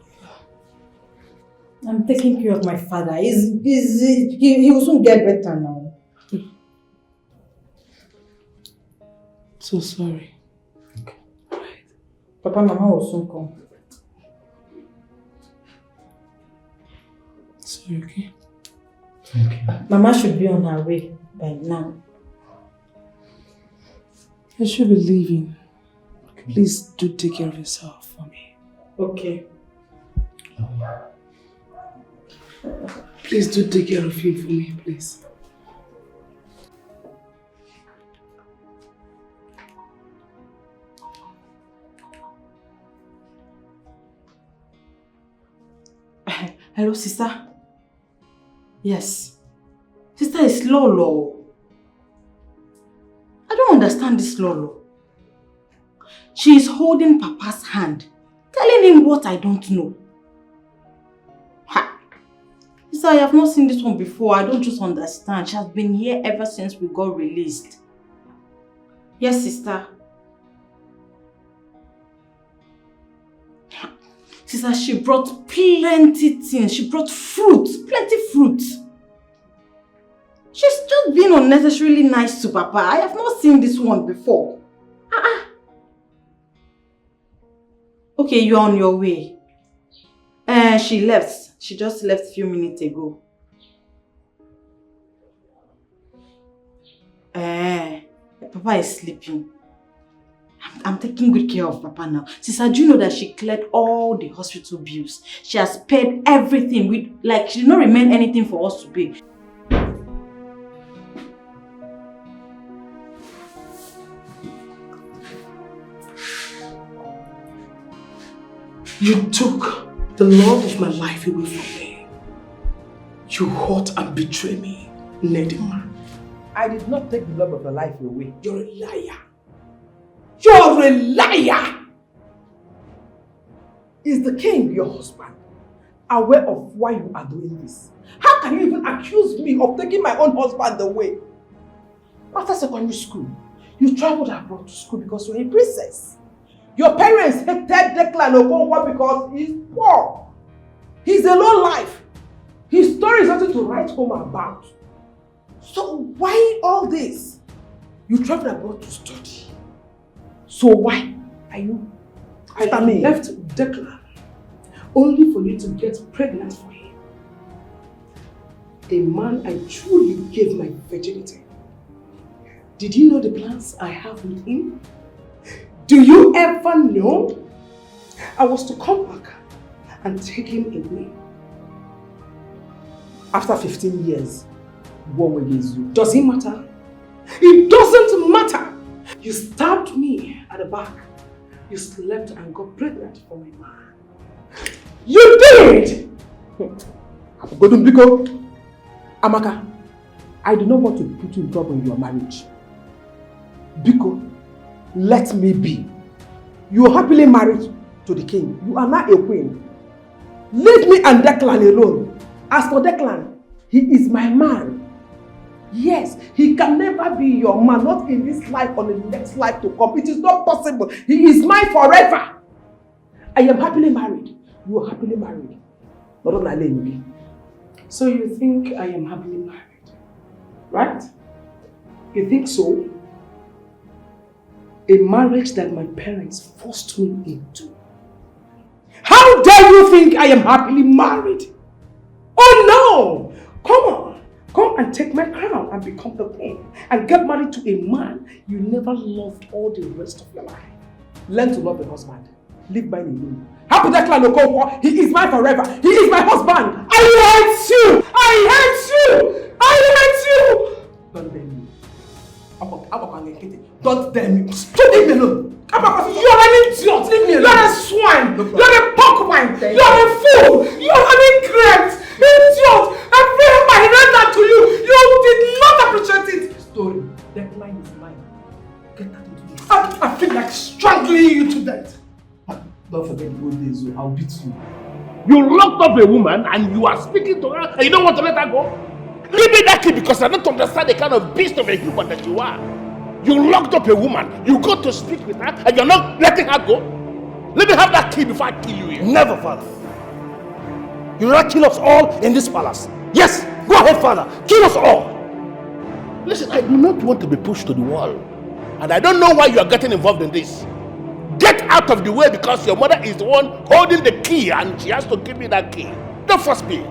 I'm taking care of my father. He will soon get better now. So sorry. Okay. Papa, Mama will soon come. Sorry, okay? Thank you. Mama should be on her way by now. I should be leaving. Please do take care of yourself for me. Okay. Please do take care of him for me, please. Hello, sister? Yes. Sister, it's Lolo. I don't understand this Lolo. She is holding Papa's hand, telling him what I don't know. Ha! Sister, I have not seen this one before. I don't just understand. She has been here ever since we got released. Yes, sister. Sister, she brought plenty things. She brought fruit, plenty fruit. She's just being unnecessarily nice to Papa. I have not seen this one before. Okay, you're on your way. She left. She just left a few minutes ago. Papa is sleeping. I'm taking good care of Papa now. Sister, do you know that she cleared all the hospital bills? She has paid everything. She did not remain anything for us to pay. You took the love of my life away from me. You hurt and betrayed me, Nedima. I did not take the love of your life away. You're a liar. You're a liar! Is the king your husband aware of why you are doing this? How can you even accuse me of taking my own husband away? After secondary school, you traveled abroad to school because you're a princess. Your parents hated Declan Okonkwo because he's poor. He's a low life. His story is nothing to write home about. So why all this? You traveled abroad to study. So why are you after me? I left Declan only for you to get pregnant for him. A man I truly gave my virginity. Did you know the plans I have with him? Do you ever know? I was to come back and take him away. After 15 years, what will he do? Does it matter? It doesn't matter! You stabbed me at the back. You slept and got pregnant for my man. You did! Amaka, I do not want to put you in trouble in your marriage. Biko, let me be. You are happily married to the king. You are not a queen. Leave me and Declan alone. As for Declan, he is my man. Yes, he can never be your man, not in this life or in the next life to come. It is not possible. He is mine forever. I am happily married. You are happily married. So you think I am happily married, right? You think so? A marriage that my parents forced me into. How dare you think I am happily married? Oh no! Come on! Come and take my crown and become the queen and get married to a man you never loved all the rest of your life. Learn to love a husband. Leave mine alone. Happy Declan Okonkwo, he is mine forever. He is my husband. I hate you! I hate you! I hate you! Don't dare me. Don't dare me. Stop, leave me alone. You are an idiot. Leave me alone. You are a swine. You are a porcupine. You are a fool. You are an ingrate. Idiot. I paid my rent to you. You did not appreciate it. Story. Declan is mine. Get that into this. I feel like strangling you to death. Don't forget the old days. I'll beat you. You locked up a woman and you are speaking to her and you don't want to let her go? Give me that key because I don't understand the kind of beast of a human that you are. You locked up a woman, you go to speak with her, and you're not letting her go? Let me have that key before I kill you here. Never, Father. You will not kill us all in this palace. Yes, go ahead, Father. Kill us all. Listen, I do not want to be pushed to the wall. And I don't know why you are getting involved in this. Get out of the way because your mother is the one holding the key and she has to give me that key. Don't force me.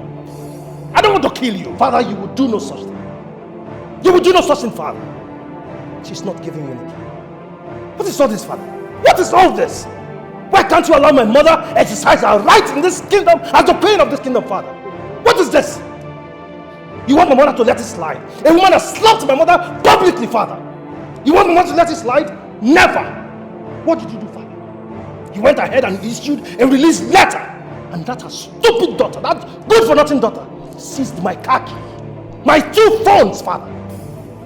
I don't want to kill you. Father, you will do no such thing. You will do no such thing, Father. She's not giving you any key. What is all this, Father? What is all this? Why can't you allow my mother exercise her right in this kingdom as the queen of this kingdom, Father? What is this? You want my mother to let it slide? A woman has slapped my mother publicly, Father. You want my mother to let it slide? Never! What did you do, Father? You went ahead and issued a release letter. And that her stupid daughter, that good-for-nothing daughter, seized my car key. My 2 phones, Father.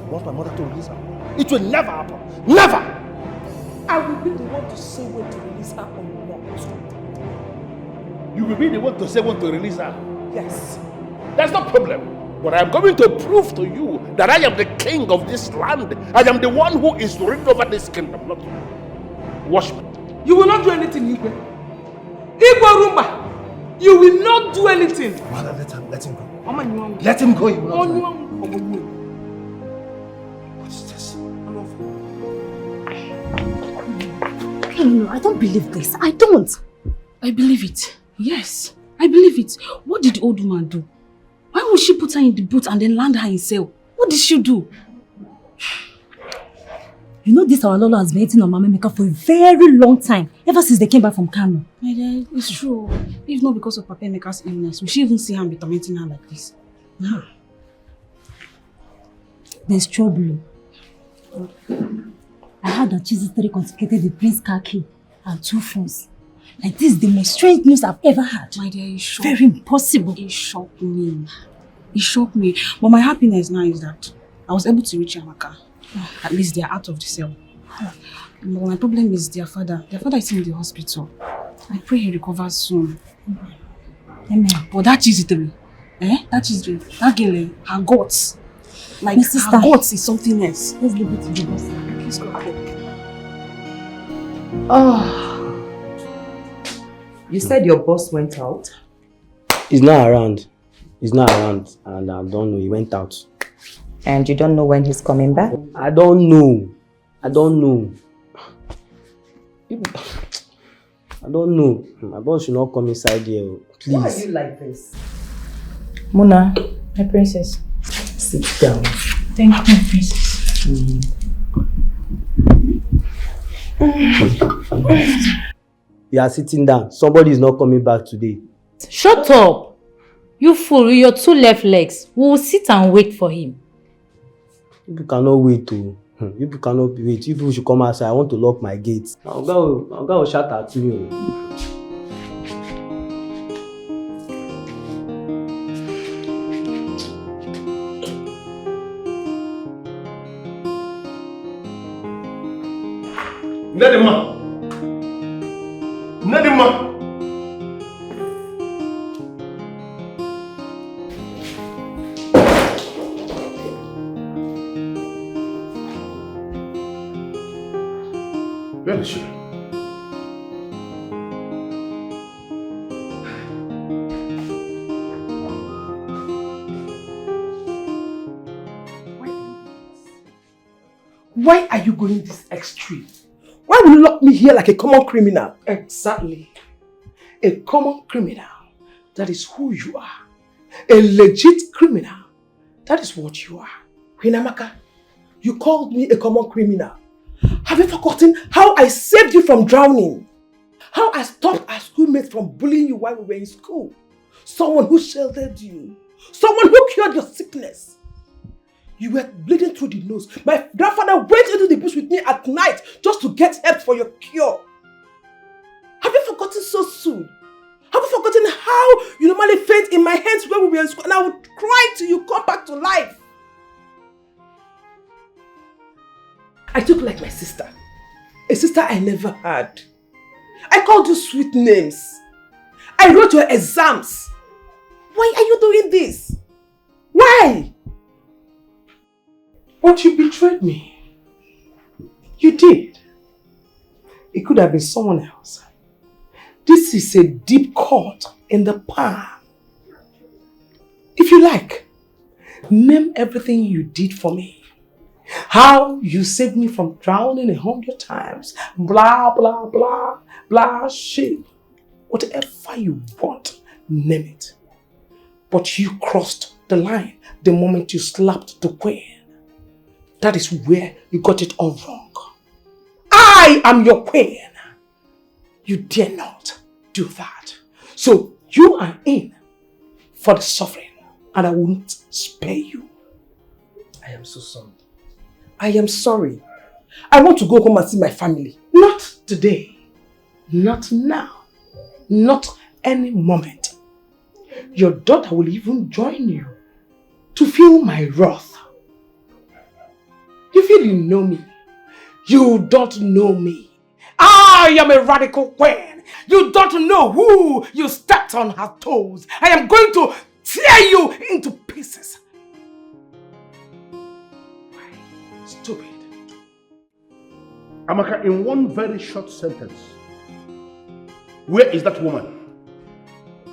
You want my mother to release her? It will never happen. Never! I will be the one to say when to release her or not. You will be the one to say when to release her? Yes. That's no problem. But I am going to prove to you that I am the king of this land. I am the one who is ruling over this kingdom, not you. Watch me. You will not do anything, Igwe. Igwe Rumba, you will not do anything. Mother, let him go. Mama, let him go. You will not do anything. What is this? No, I don't believe this. I don't. I believe it. Yes, I believe it. What did the old woman do? Why would she put her in the boat and then land her in sail? What did she do? You know this our Lolo has been waiting on Mama Emeka for a very long time, ever since they came back from Kano. My dear, it's true. If not because of Papa Emeka's illness, we should even see her be tormenting her like this. No. There's trouble. I heard that Jesus confiscated the prince's car key and 2 phones. Like this is the most strange news I've ever had. My dear, it's shocked. Very impossible. It shocked me. It shocked me. But my happiness now is that I was able to reach Amaka. At least they are out of the cell. But my problem is their father. Their father is in the hospital. I pray he recovers soon. Amen. But that Chiziteri, that Chiziteri, that girl, her guts. Like, my sister, her guts is something else. Let's leave it to the boss. Please go ahead. Oh. You said your boss went out? He's not around. He's not around. And I don't know. He went out. And you don't know when he's coming back? I don't know. I don't know. I don't know. My boss should not come inside here. Please. Why are you like this? Mona, my princess. Sit down. Thank you, my princess. You are sitting down. Somebody is not coming back today. Shut up! You fool with your 2 left legs. We will sit and wait for him. People cannot wait to. People cannot wait. If you should come outside, I want to lock my gates. I'm going to shout at me. Nedima! Nedima! Where is she? Why are you going this extreme? Why will you lock me here like a common criminal? Exactly. A common criminal. That is who you are. A legit criminal. That is what you are. Queen Amaka, you called me a common criminal. Have you forgotten how I saved you from drowning? How I stopped our schoolmates from bullying you while we were in school? Someone who sheltered you. Someone who cured your sickness. You were bleeding through the nose. My grandfather went into the bush with me at night just to get help for your cure. Have you forgotten so soon? Have you forgotten how you normally faint in my hands when we were in school and I would cry till you come back to life? I took like my sister. A sister I never had. I called you sweet names. I wrote your exams. Why are you doing this? Why? But you betrayed me. You did. It could have been someone else. This is a deep cut in the palm. If you like, name everything you did for me. How you saved me from drowning 100 times. Blah, blah, blah, blah, shit. Whatever you want, name it. But you crossed the line the moment you slapped the queen. That is where you got it all wrong. I am your queen. You dare not do that. So you are in for the suffering, and I will not spare you. I am so sorry. I am sorry. I want to go home and see my family. Not today. Not now. Not any moment. Your daughter will even join you to feel my wrath. You feel you know me. You don't know me. I am a radical queen. You don't know who you stepped on her toes. I am going to tear you into pieces. Stupid. Amaka, in one very short sentence, where is that woman?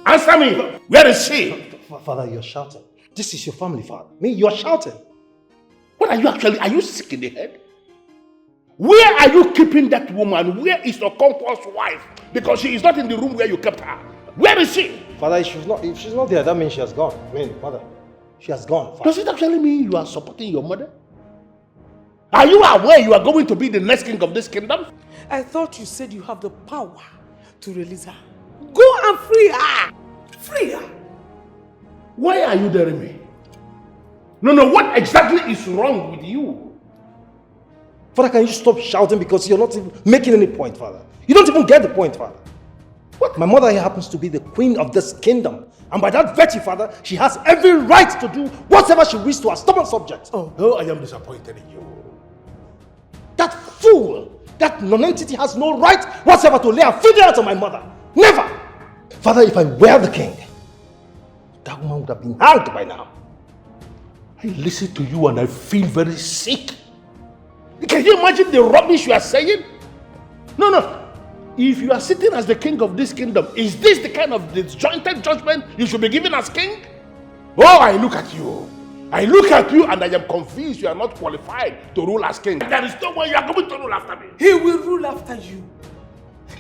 Answer me! Where is she? Father, you're shouting. This is your family, Father. Me, you're shouting. What are you actually? Are you sick in the head? Where are you keeping that woman? Where is your comfort's wife? Because she is not in the room where you kept her. Where is she? Father, if she's not there, that means she has gone. I mean, Father, she has gone. Father. Does it actually mean you are supporting your mother? Are you aware you are going to be the next king of this kingdom? I thought you said you have the power to release her. Go and free her! Free her! Why are you daring me? No, what exactly is wrong with you? Father, can you stop shouting because you're not even making any point, Father? You don't even get the point, Father. What? My mother here happens to be the queen of this kingdom. And by that virtue, Father, she has every right to do whatever she wishes to her stubborn subjects. Oh, I am disappointed in you. That fool, that non-entity has no right whatsoever to lay a finger out on my mother. Never! Father, if I were the king, that woman would have been hanged by now. I listen to you and I feel very sick. Can you imagine the rubbish you are saying? No. If you are sitting as the king of this kingdom, is this the kind of disjointed judgment you should be given as king? Oh, I look at you. And I am convinced you are not qualified to rule as king. There is no way you are going to rule after me. He will rule after you.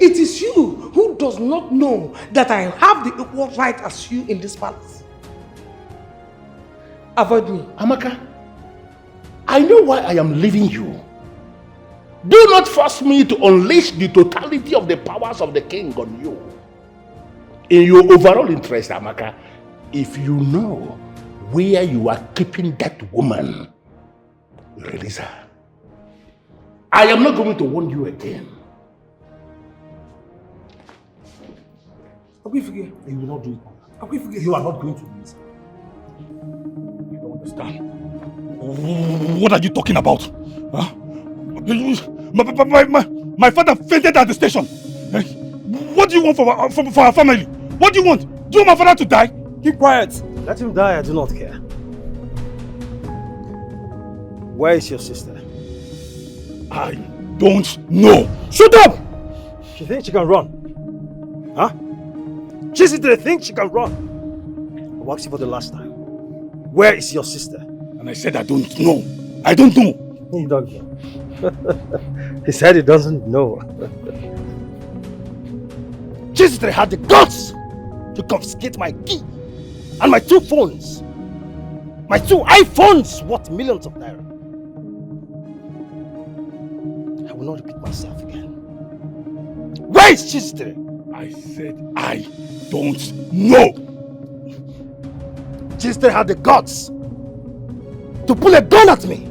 It is you who does not know that I have the equal right as you in this palace. Avoid me. Amaka, I know why I am leaving you. Do not force me to unleash the totality of the powers of the king on you. In your overall interest, Amaka, if you know where you are keeping that woman, release her. I am not going to warn you again. You will not do it. You are not going to release her. You don't understand. What are you talking about? Huh? My father fainted at the station. What do you want for our family? What do you want? Do you want my father to die? Keep quiet. Let him die, I do not care. Where is your sister? I don't know. Shut up! She thinks she can run. Huh? She thinks she can run. I asked you for the last time. Where is your sister? And I said I don't know. I don't know. He don't know. He said he doesn't know. Chisitre had the guts to confiscate my key and my 2 phones. My 2 iPhones worth millions of naira. I will not repeat myself again. Where is Chisitre? I said I don't know. Chisitre had the guts to pull a gun at me,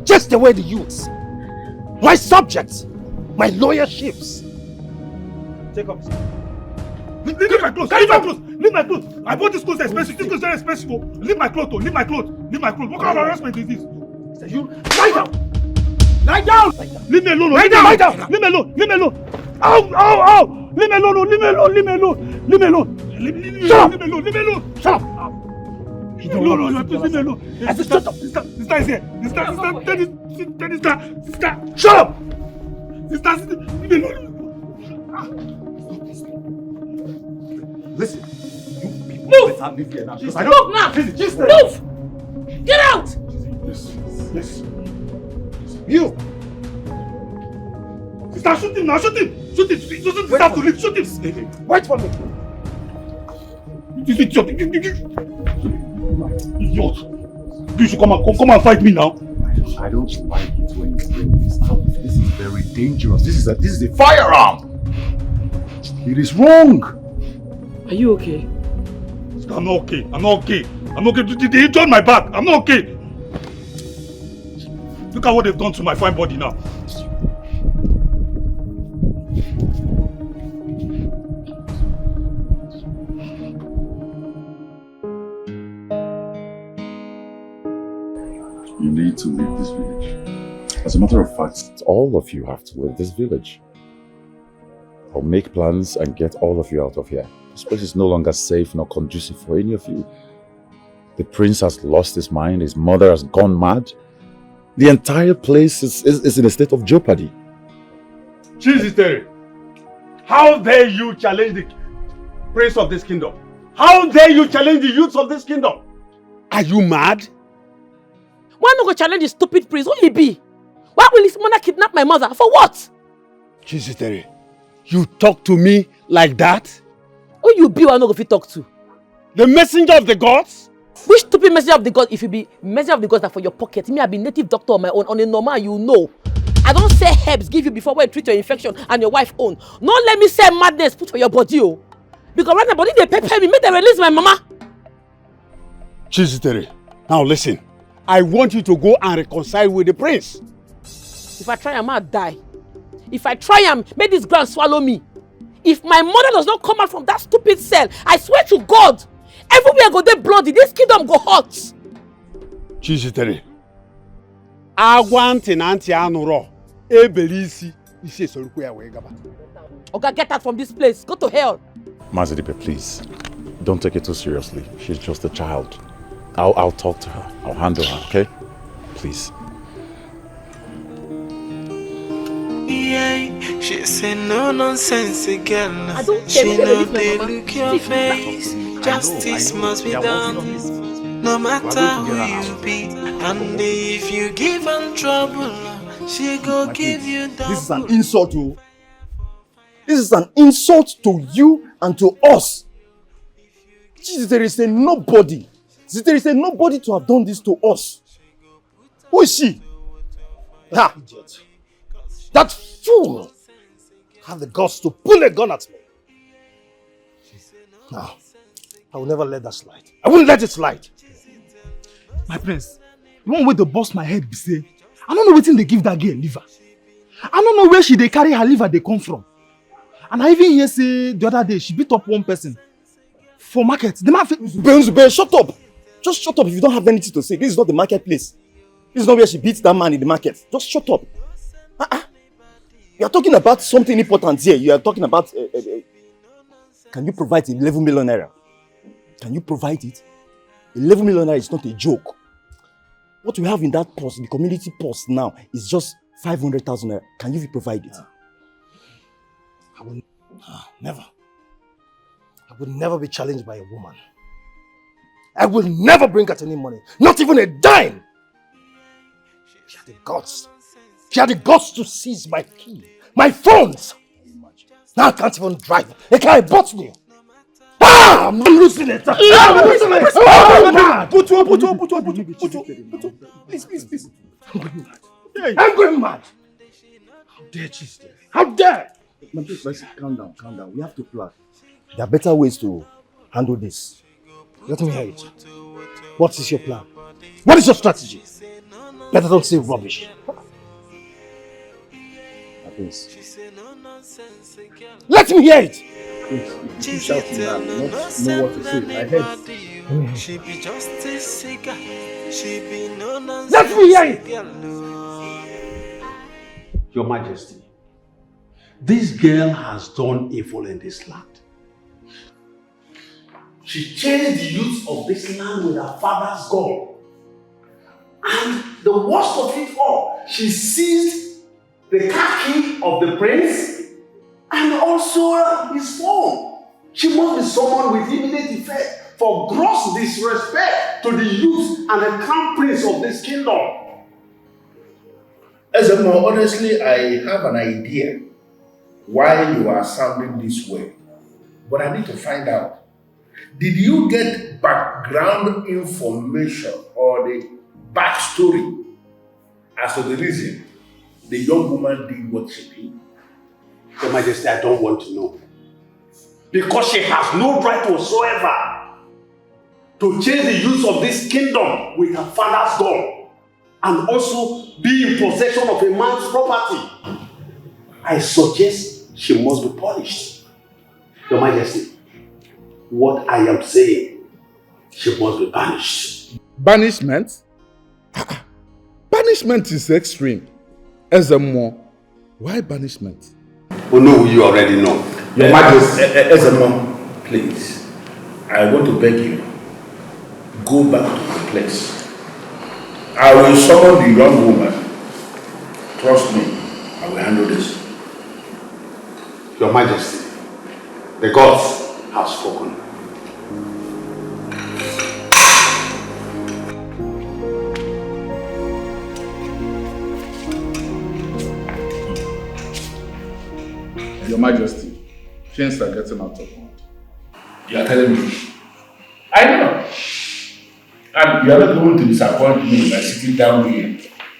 just the way the youths, my subjects, my lawyer chiefs. Take off. Leave my clothes. Leave my clothes. Leave my clothes. I bought this clothes expensive. This clothes very expensive. Leave my clothes. Leave my clothes. Leave my clothes. What kind of harassment is this? You lie down. Lie down. Leave me alone. Lie down. Lie down. Leave me alone. Leave me alone. Ow. Leave me alone. Leave me alone. Leave me alone. Leave me alone. Shut up. Leave me alone. Leave me alone. Shut up. No, please leave me alone. I said, shut up. Sister is here. Sister, shut up. Sister, leave me alone. Listen, Move! leave here now. Move now! Move! Get out! Yes. You! Sister, shoot him now, shoot him! Shoot him! He doesn't deserve to live, shoot him! Wait for me! You idiot! Idiot! You should come and fight me now! I don't like it when you bring this up. This is very dangerous. This is a firearm! It is wrong! Are you okay? I'm not okay. They injured my back. I'm not okay. Look at what they've done to my fine body now. You need to leave this village. As a matter of fact, all of you have to leave this village. I'll make plans and get all of you out of here. This place is no longer safe nor conducive for any of you. The prince has lost his mind, his mother has gone mad. The entire place is in a state of jeopardy. Jesus, Terry. How dare you challenge the prince of this kingdom? How dare you challenge the youths of this kingdom? Are you mad? Why not go challenge the stupid prince? Who he be? Why will his mother kidnap my mother? For what? Jesus, Terry. You talk to me like that? Who you be who I no go fit talk to? The messenger of the gods? Which stupid messenger of the gods? If you be messenger of the gods that for your pocket, me I be native doctor on my own, on a normal you know. I don't say herbs give you before when you treat your infection and your wife own. Don't let me say madness put for your body oh. Because right now body they pepper me, make them release my mama. Jesus, Terry. Now listen. I want you to go and reconcile with the prince. If I try, I might die. If I try, make this ground swallow me. If my mother does not come out from that stupid cell, I swear to God, everywhere go dey bloody, this kingdom go hot. Jesus, Terry. Agwanti na anti anuro. Ebelisi. Isi esoruku ya wee gaba. Oga, get out from this place. Go to hell. Mazidipe, please. Don't take it too seriously. She's just a child. I'll talk to her. I'll handle her, okay? Please. Yeah, she say no nonsense girl. She know they look your face. Justice must be done. No matter who you be. And if you give her trouble, she go give you double. This is an insult to... This is an insult to you and to us. Jesus, there is a nobody. There is a nobody to have done this to us. Who is she? Ha! That fool had the guts to pull a gun at me. Now, I will never let that slide. I won't let it slide. My prince, you want way to bust my head, be say, I don't know wetin they give that girl liver. I don't know where they carry her liver they come from. And I even hear say the other day she beat up one person for market. The man Zube, shut up. Just shut up if you don't have anything to say. This is not the marketplace. This is not where she beats that man in the market. Just shut up. You are talking about something important here. You are talking about... can you provide 11 million naira? Can you provide it? 11 million naira is not a joke. What we have in that purse, the community purse now, is just 500,000 naira. Can you provide it? I will never. I will never be challenged by a woman. I will never bring out any money. Not even a dime. She had the guts. She had the guts to seize my key, my phones. Now I can't even drive. A car bought me. I'm losing it. I'm losing it. Please. I'm going mad. How dare she stay? How dare? Let's calm down. We have to plan. There are better ways to handle this. Let me hear it. What is your plan? What is your strategy? Better don't say rubbish. Please. Let me hear it. Please, you shouting now. Not know what to say. I heard. She be just a cigar. She be no nonsense. Let me hear it. Your Majesty, this girl has done evil in this land. she chased the youth of this land with her father's gun. And the worst of it all, she seized the car key of the prince and also his phone. She must be someone with immediate effect for gross disrespect to the youth and the crown prince of this kingdom. Ezemo, honestly, I have an idea why you are sounding this way. But I need to find out. Did you get background information or the backstory as to the reason the young woman did what she did? Your Majesty, I don't want to know. Because she has no right whatsoever to chase the youth of this kingdom with her father's gun and also be in possession of a man's property. I suggest she must be punished. Your Majesty, what I am saying, she must be banished. Banishment? Banishment is extreme. Ezemo, why banishment? Oh no, you already know. Your Majesty, Ezemo, please, I want to beg you, go back to the place. I will summon the young woman. Trust me, I will handle this. Your Majesty, the gods have spoken. Your Majesty, things are getting out of hand. You are telling me? I know. And you are not going to disappoint me by sitting down here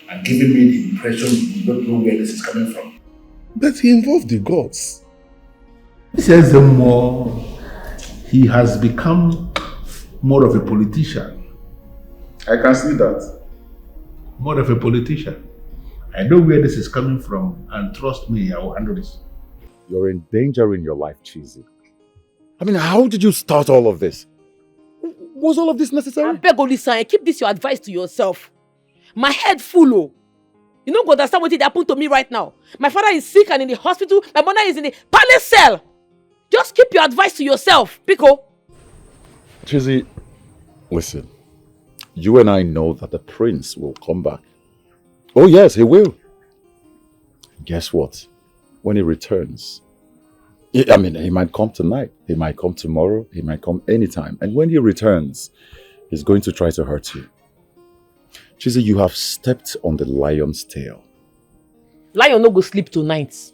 and giving me the impression you don't know where this is coming from. But he involved the gods. He says the more he has become more of a politician. I can see that. More of a politician. I know where this is coming from, and trust me, I will handle this. You're endangering your life, Cheesy. I mean, how did you start all of this? Was all of this necessary? I beg Olisa, keep this your advice to yourself. My head full, oh. You don't understand what happened to me right now. My father is sick and in the hospital. My mother is in the palace cell. Just keep your advice to yourself, Pico. Cheesy, listen. You and I know that the prince will come back. Oh yes, he will. Guess what? When he returns, he might come tonight, he might come tomorrow, he might come anytime. And when he returns, he's going to try to hurt you. Cheesy, you have stepped on the lion's tail. Lion no go sleep tonight.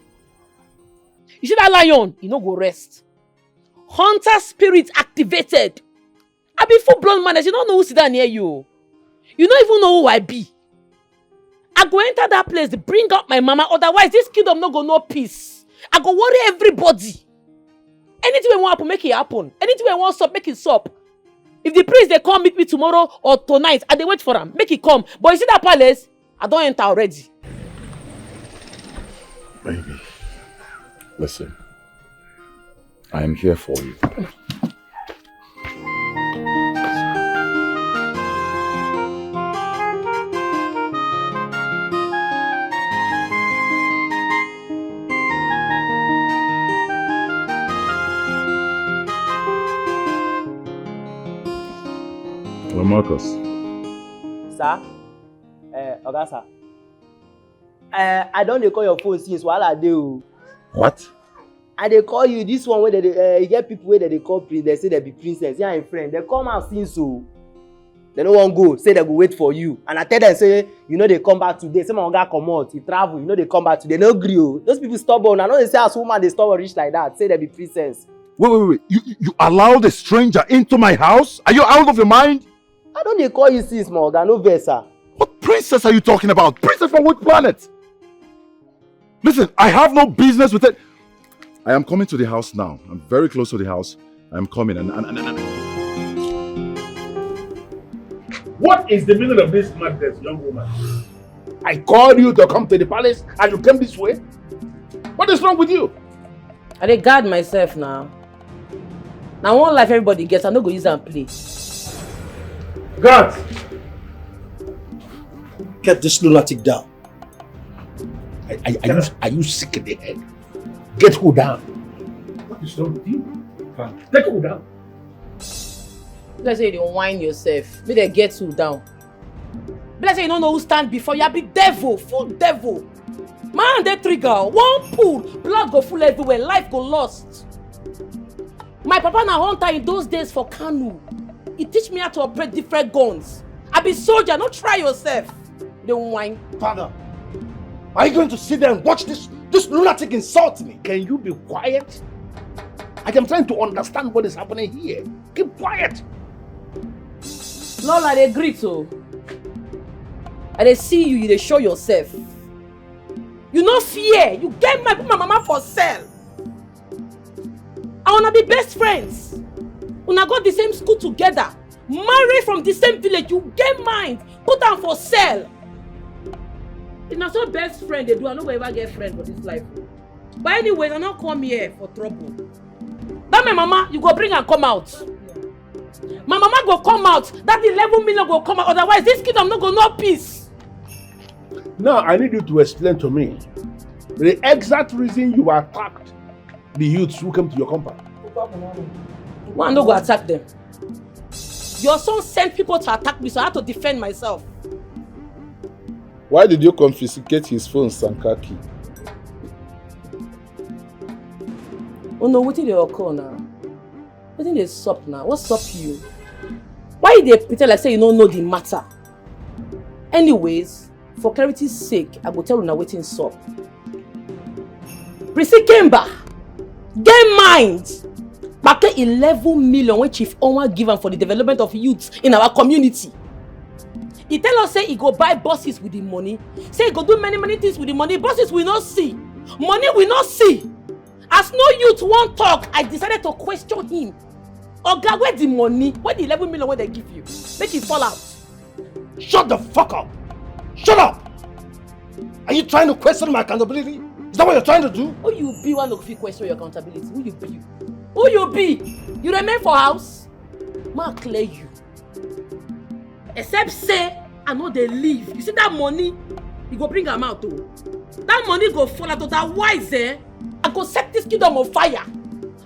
You see that lion, he no go rest. Hunter spirit activated. I be full-blown man, you don't know who's down near you. You don't even know who I be. I go enter that place, bring out my mama, otherwise this kingdom no go no peace. I go worry everybody. Anything we want happen, make it happen. Anything we want stop, make it stop. If the priest they come meet me tomorrow or tonight, and they wait for him, make it come. But you see that palace, I don't enter already. Baby, listen. I am here for you. Hello, Marcus. Sir? Oga, sir. I don't call your phone since while I do. What? I dey call you this one where they get people where they call prince, they say they be princess, yeah, and friend. They come out since so. They no one go, say they go wait for you. And I tell them, say, you know they come back today. Some of them come out, he travel, you know they come back today. No agree. Those people stubborn. I know they say as woman they stubborn rich like that. Say they be princess. Wait. You allowed a stranger into my house? Are you out of your mind? I don't dey call you sis, my oga, no vex, sir. What princess are you talking about? Princess from what planet? Listen, I have no business with it. I am coming to the house now. I'm very close to the house. I'm coming and... What is the meaning of this madness, young woman? I called you to come to the palace and you came this way? What is wrong with you? I dey guard myself now. Now one life everybody gets, I no go use and play. Guard! Get this lunatic down. Are you sick in the head? Get her down. What is wrong with you? Take her down. Let's say you don't whine yourself. May they get you down. Let's say you don't know who stand before you. Be devil, full devil. Man, they trigger. One pull, blood go full everywhere. Life go lost. My papa na hunter in those days for Kanu. He teach me how to operate different guns. I be soldier. Don't try yourself. Don't whine. Father, are you going to sit there and watch this lunatic insult me? Can you be quiet? I am trying to understand what is happening here. Keep quiet. Lola, they agree to. And they see you, they show yourself. You no fear. You get my mama for sale. I wanna be best friends. Una go the same school together. Marry from the same village. You get mind. Put them for sale. It's not so best friend they do. I no go ever get friend for this life. But anyways, I not come here for trouble. That my mama, you go bring and come out. My mama go come out. That 11 million go come out. Otherwise, this kingdom no go no peace. Now, I need you to explain to me the exact reason you attacked the youths who came to your compound. One no go attack them. Your son sent people to attack me, so I had to defend myself. Why did you confiscate his phone, Sankaki? Oh no, what did they occur now? What did they sup now? What's up you? Why they pretend like say you don't know the matter? Anyways, for clarity's sake, I go tell you now waiting sup. Prissy Kemba, get mind! Back 11 million when Chief Onwa given for the development of youths in our community. He tell us say he go buy buses with the money. Say he go do many things with the money. Buses we not see. Money we not see. As no youth won't talk, I decided to question him. Oga, where the money? Where the 11 million where they give you? Make it fall out. Shut the fuck up! Shut up! Are you trying to question my accountability? Is that what you're trying to do? Who you be one of you question your accountability? Who you be? Who you be? You remain for house? Ma clear you. Except say I know they leave. You see that money? You go bring them out too. That money go fall out. Otherwise, I go set this kingdom on fire.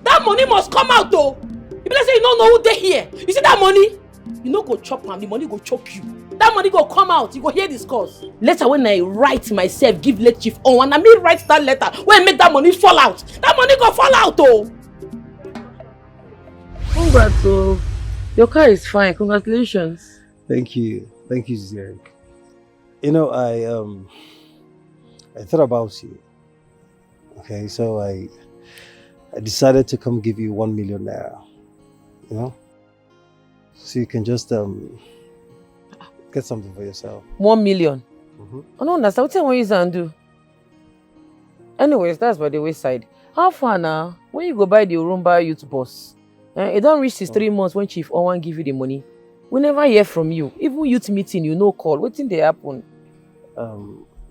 That money must come out though. You better say you don't know who they here. You see that money? You no go chop am. The money go choke you. That money go come out. You go hear this cause. Later when I write myself, give late Chief on, and I me write that letter when I make that money fall out. That money go fall out though. Congrats, oh. Your car is fine. Congratulations. Thank you, Zeri. You know, I thought about you. Okay, so I decided to come give you 1 million naira. You know, so you can just get something for yourself. 1 million. I don't understand. What you want to do? Anyways, that's by the wayside. How far now? When you go buy the Urumba youth bus? It don't reach 3 months when Chief Owan give you the money. We never hear from you. Even youth meeting, you no call. What thing they happen?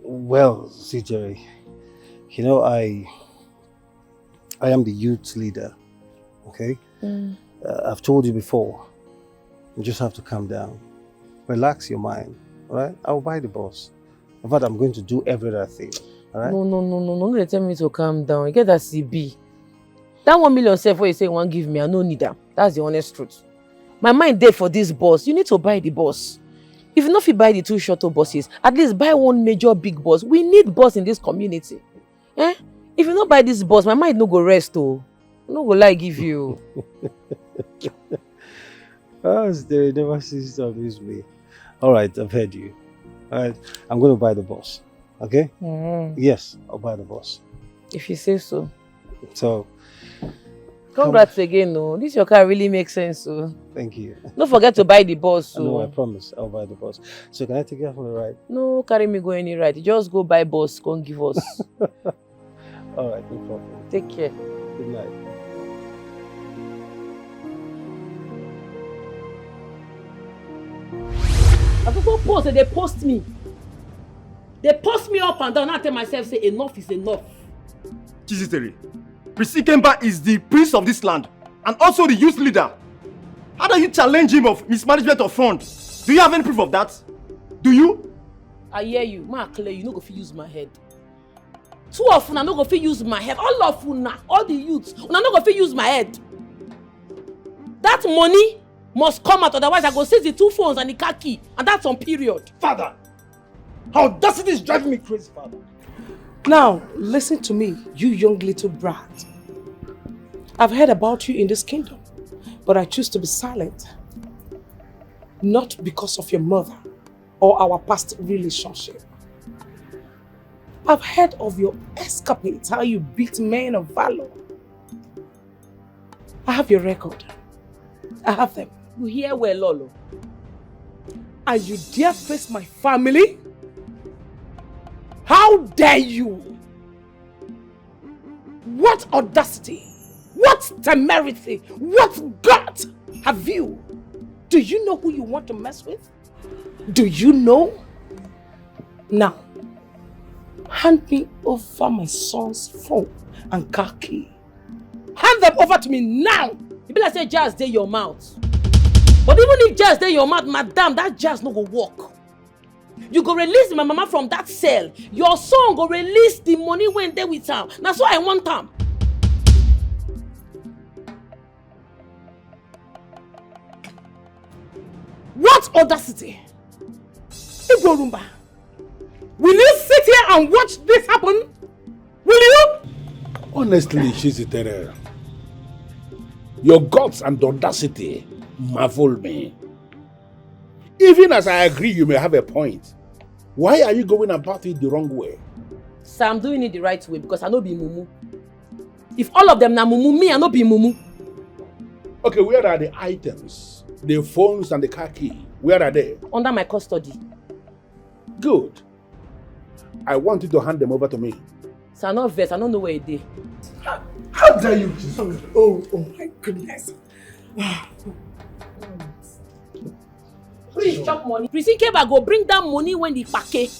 Well, CJ, you know, I am the youth leader, okay? I've told you before, you just have to calm down. Relax your mind, all right? I'll buy the bus. In fact, I'm going to do every other thing, all right? No, they tell me to calm down. You get that CB. That 1 million self where you say you want give me, I no need that. That's the honest truth. My mind there for this bus. You need to buy the bus. If you not fit buy the 2 shuttle buses, at least buy 1 major big bus. We need bus in this community. If you not buy this bus, my mind no go rest oh. No go lie give you. They never cease to abuse me. All right, I've heard you. All right, I'm going to buy the bus. Okay? Yes, I'll buy the bus. If you say so. So, congrats again, no. This your car really makes sense, so. Thank you. Don't forget to buy the bus, so. No, I promise I'll buy the bus. So can I take you for a ride? No, carry me go any ride. Just go buy bus, come give us. All right, no problem. Take care. Good night. I people post and they post me. They post me up and down. I tell myself, say enough is enough. Chiziteri, Prissy Kemba is the prince of this land and also the youth leader. How do you challenge him of mismanagement of funds? Do you have any proof of that? Do you? I hear you. Ma clear, you no go fit use my head. 2 of una no go fit use my head. All of una, all the youths, una no go fit use my head. That money must come out, otherwise I go seize the 2 phones and the car key, and that's on period. Father, audacity is driving me crazy, Father. Now, listen to me, you young little brat. I've heard about you in this kingdom, but I choose to be silent. Not because of your mother or our past relationship. I've heard of your escapades, how you beat men of valor. I have your record. I have them. You hear well, Lolo. And you dare face my family? How dare you? What audacity? What temerity? What gut have you? Do you know who you want to mess with? Do you know? Now, hand me over my son's phone and car key. Hand them over to me now! You be like say jazz dey your mouth. But even if jazz dey your mouth, madam, that jazz no go work. You go release my mama from that cell. Your son go release the money when dey with am. Na so I want am. What audacity? Igorumba, will you sit here and watch this happen? Will you? Honestly, Chizitere, your guts and audacity marvel me. Even as I agree you may have a point, why are you going about it the wrong way? So I'm doing it the right way because I no be mumu. If all of them na mumu, me I no be mumu. Okay, where are the items? The phones and the car key, where are they? Under my custody. Good. I want you to hand them over to me. So I'm not vex, I don't know where it is. How dare you? Oh my goodness. Please chop money. Prison Keba go bring that money when the pake.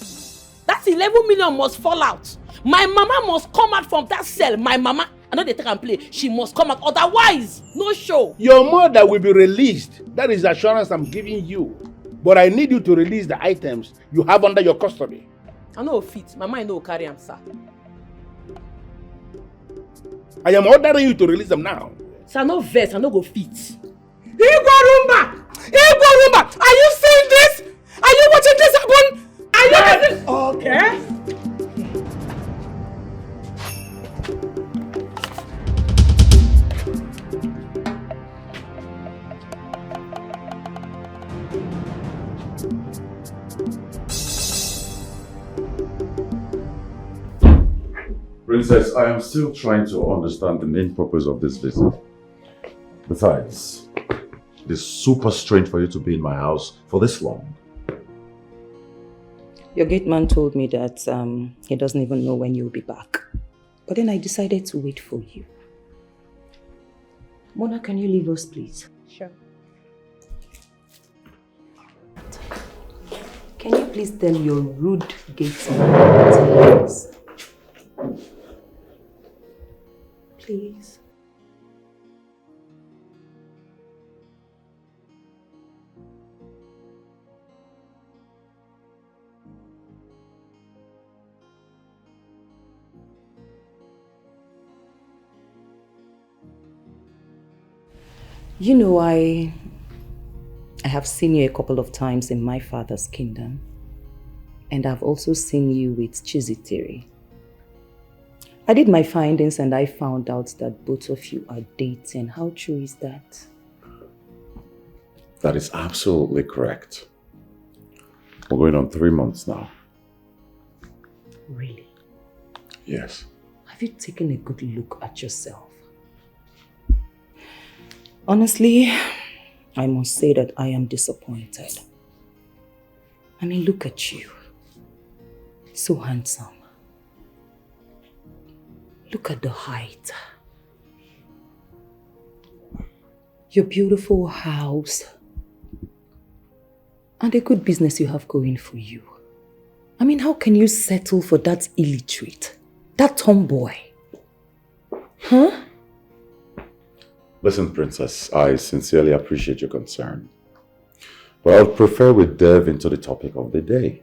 That 11 million must fall out. My mama must come out from that cell. My mama, I know they take and play. She must come out. Otherwise, no show. Your mother will be released. That is the assurance I'm giving you. But I need you to release the items you have under your custody. I know fit. My mind no carry am, sir. I am ordering you to release them now. Sir, no vex. I no go fit. Igorumba! Igorumba! Are you seeing this? Are you watching this happen? Are you listening? Okay. Princess, I am still trying to understand the main purpose of this visit. Besides, it is super strange for you to be in my house for this long. Your gate man told me that he doesn't even know when you'll be back. But then I decided to wait for you. Mona, can you leave us, please? Sure. Can you please tell your rude gate man to leave? Please. You know, I have seen you a couple of times in my father's kingdom. And I've also seen you with Chizitere. I did my findings and I found out that both of you are dating. How true is that? That is absolutely correct. We're going on 3 months now. Really? Yes. Have you taken a good look at yourself? Honestly, I must say that I am disappointed. I mean, look at you. So handsome. Look at the height. Your beautiful house. And the good business you have going for you. I mean, how can you settle for that illiterate? That tomboy? Huh? Listen, Princess, I sincerely appreciate your concern. But I would prefer we delve into the topic of the day,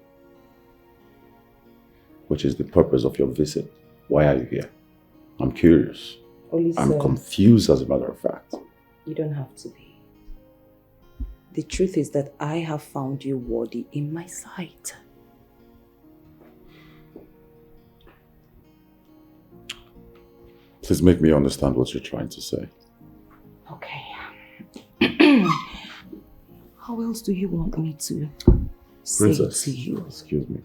which is the purpose of your visit. Why are you here? I'm curious. I'm confused, as a matter of fact. You don't have to be. The truth is that I have found you worthy in my sight. Please make me understand what you're trying to say. Okay. How else do you want me to say it Princess, to you? excuse me.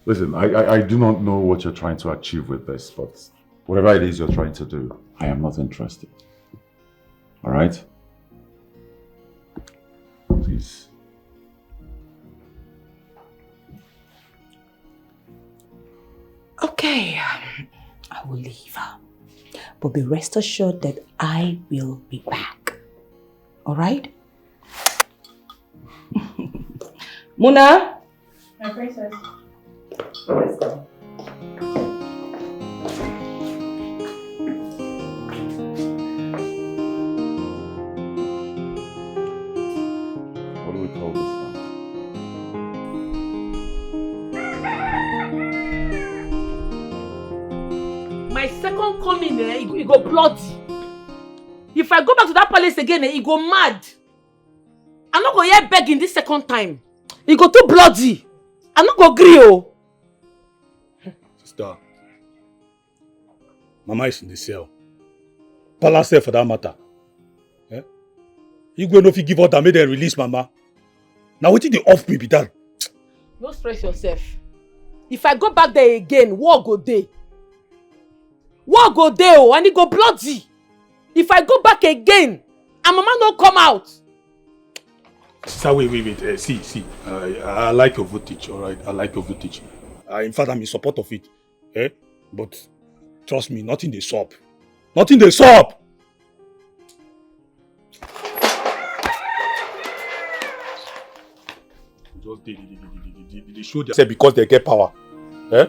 Listen, I do not know what you're trying to achieve with this, but whatever it is you're trying to do, I am not interested. All right? Please. Okay, I will leave. But be rest assured that I will be back. All right? Muna? My princess. Let's go. What do we call this now? My second coming, he go bloody. If I go back to that palace again, he go mad. I'm not going to hear begging this second time. He go too bloody. I'm not going to agree, oh. Sister, Mama is in the cell. Palace cell for that matter. Eh? You go no fit give order, make them release Mama. Now what did they off me be that? Don't stress yourself. If I go back there again, war go dey. War go dey, oh, and he go bloody. If I go back again, and Mama no come out. Sister, wait. See. I like your voltage, alright? I like your voltage. In fact, I'm in support of it. Eh? But trust me, nothing they sup. Nothing they sup! Just they show themselves because they get power. Eh?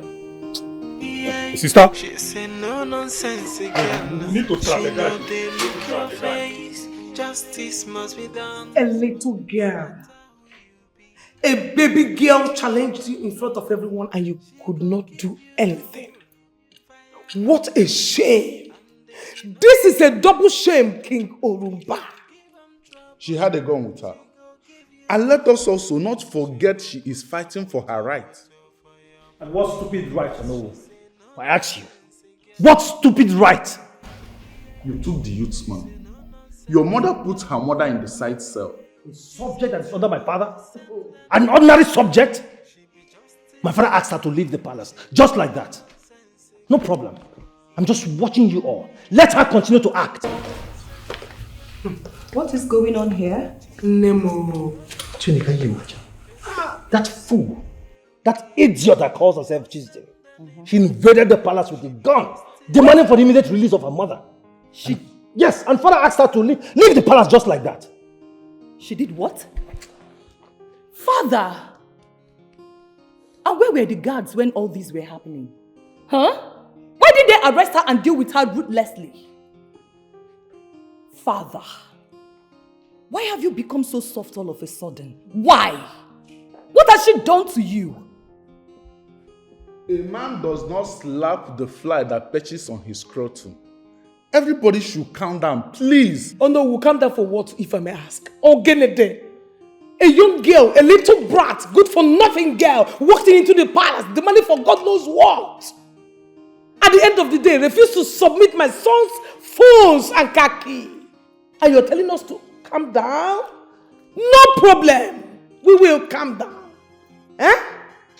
Sister? She say no nonsense again. You need to trap She the know guy. they look your face. Justice must be done. A little girl. A baby girl challenged you in front of everyone and you could not do anything. What a shame. This is a double shame, King Orumba. She had a gun with her. And let us also not forget she is fighting for her right. And what stupid right, no? I ask you, what stupid right? You took the youth's man. Your mother put her mother in the side cell. A subject that is under my father? An ordinary subject? My father asked her to leave the palace, just like that. No problem. I'm just watching you all. Let her continue to act. What is going on here? Nemo. Chini, can you imagine? That fool, that idiot that calls herself Tuesday. She invaded the palace with a gun, demanding for the immediate release of her mother. Yes, and father asked her to leave the palace just like that. She did what? Father! And where were the guards when all these were happening? Huh? Why did they arrest her and deal with her ruthlessly? Father, why have you become so soft all of a sudden? Why? What has she done to you? A man does not slap the fly that perches on his scrotum. Everybody should calm down, please. Oh no, we'll calm down for what, if I may ask? Oh, Genede. A young girl, a little brat, good for nothing girl, walked into the palace, demanding for God knows what. At the end of the day, refused to submit my son's phones and khaki. And you're telling us to calm down? No problem. We will calm down. Eh?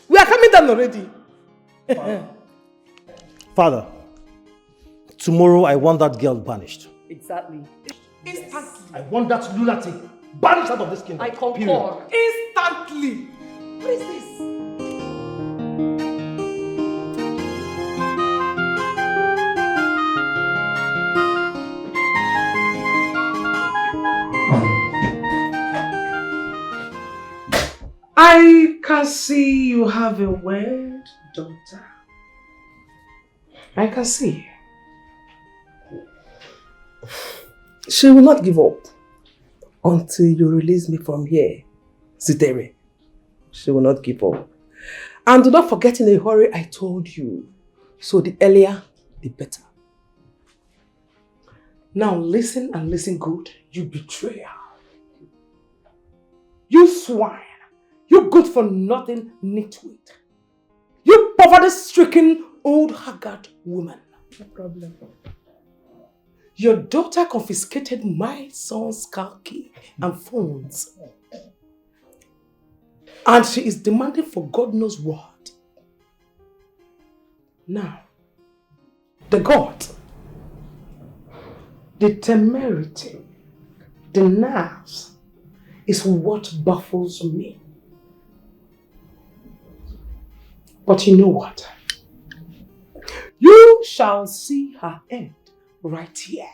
We are calming down already. Father, tomorrow I want that girl banished. Exactly. Instantly. I want that lunatic banished out of this kingdom. I concur. Period. Instantly. What is this? I can see you have a word, daughter. I can see. She will not give up until you release me from here, Zitere. She will not give up. And do not forget in a hurry I told you. So the earlier, the better. Now listen and listen good, you betrayer. You swine. You good for nothing nitwit. You poverty-stricken old haggard woman. No problem. Your daughter confiscated my son's car key and phones. And she is demanding for God knows what. Now, the God, the temerity, the nerves is what baffles me. But you know what? You shall see her end right here.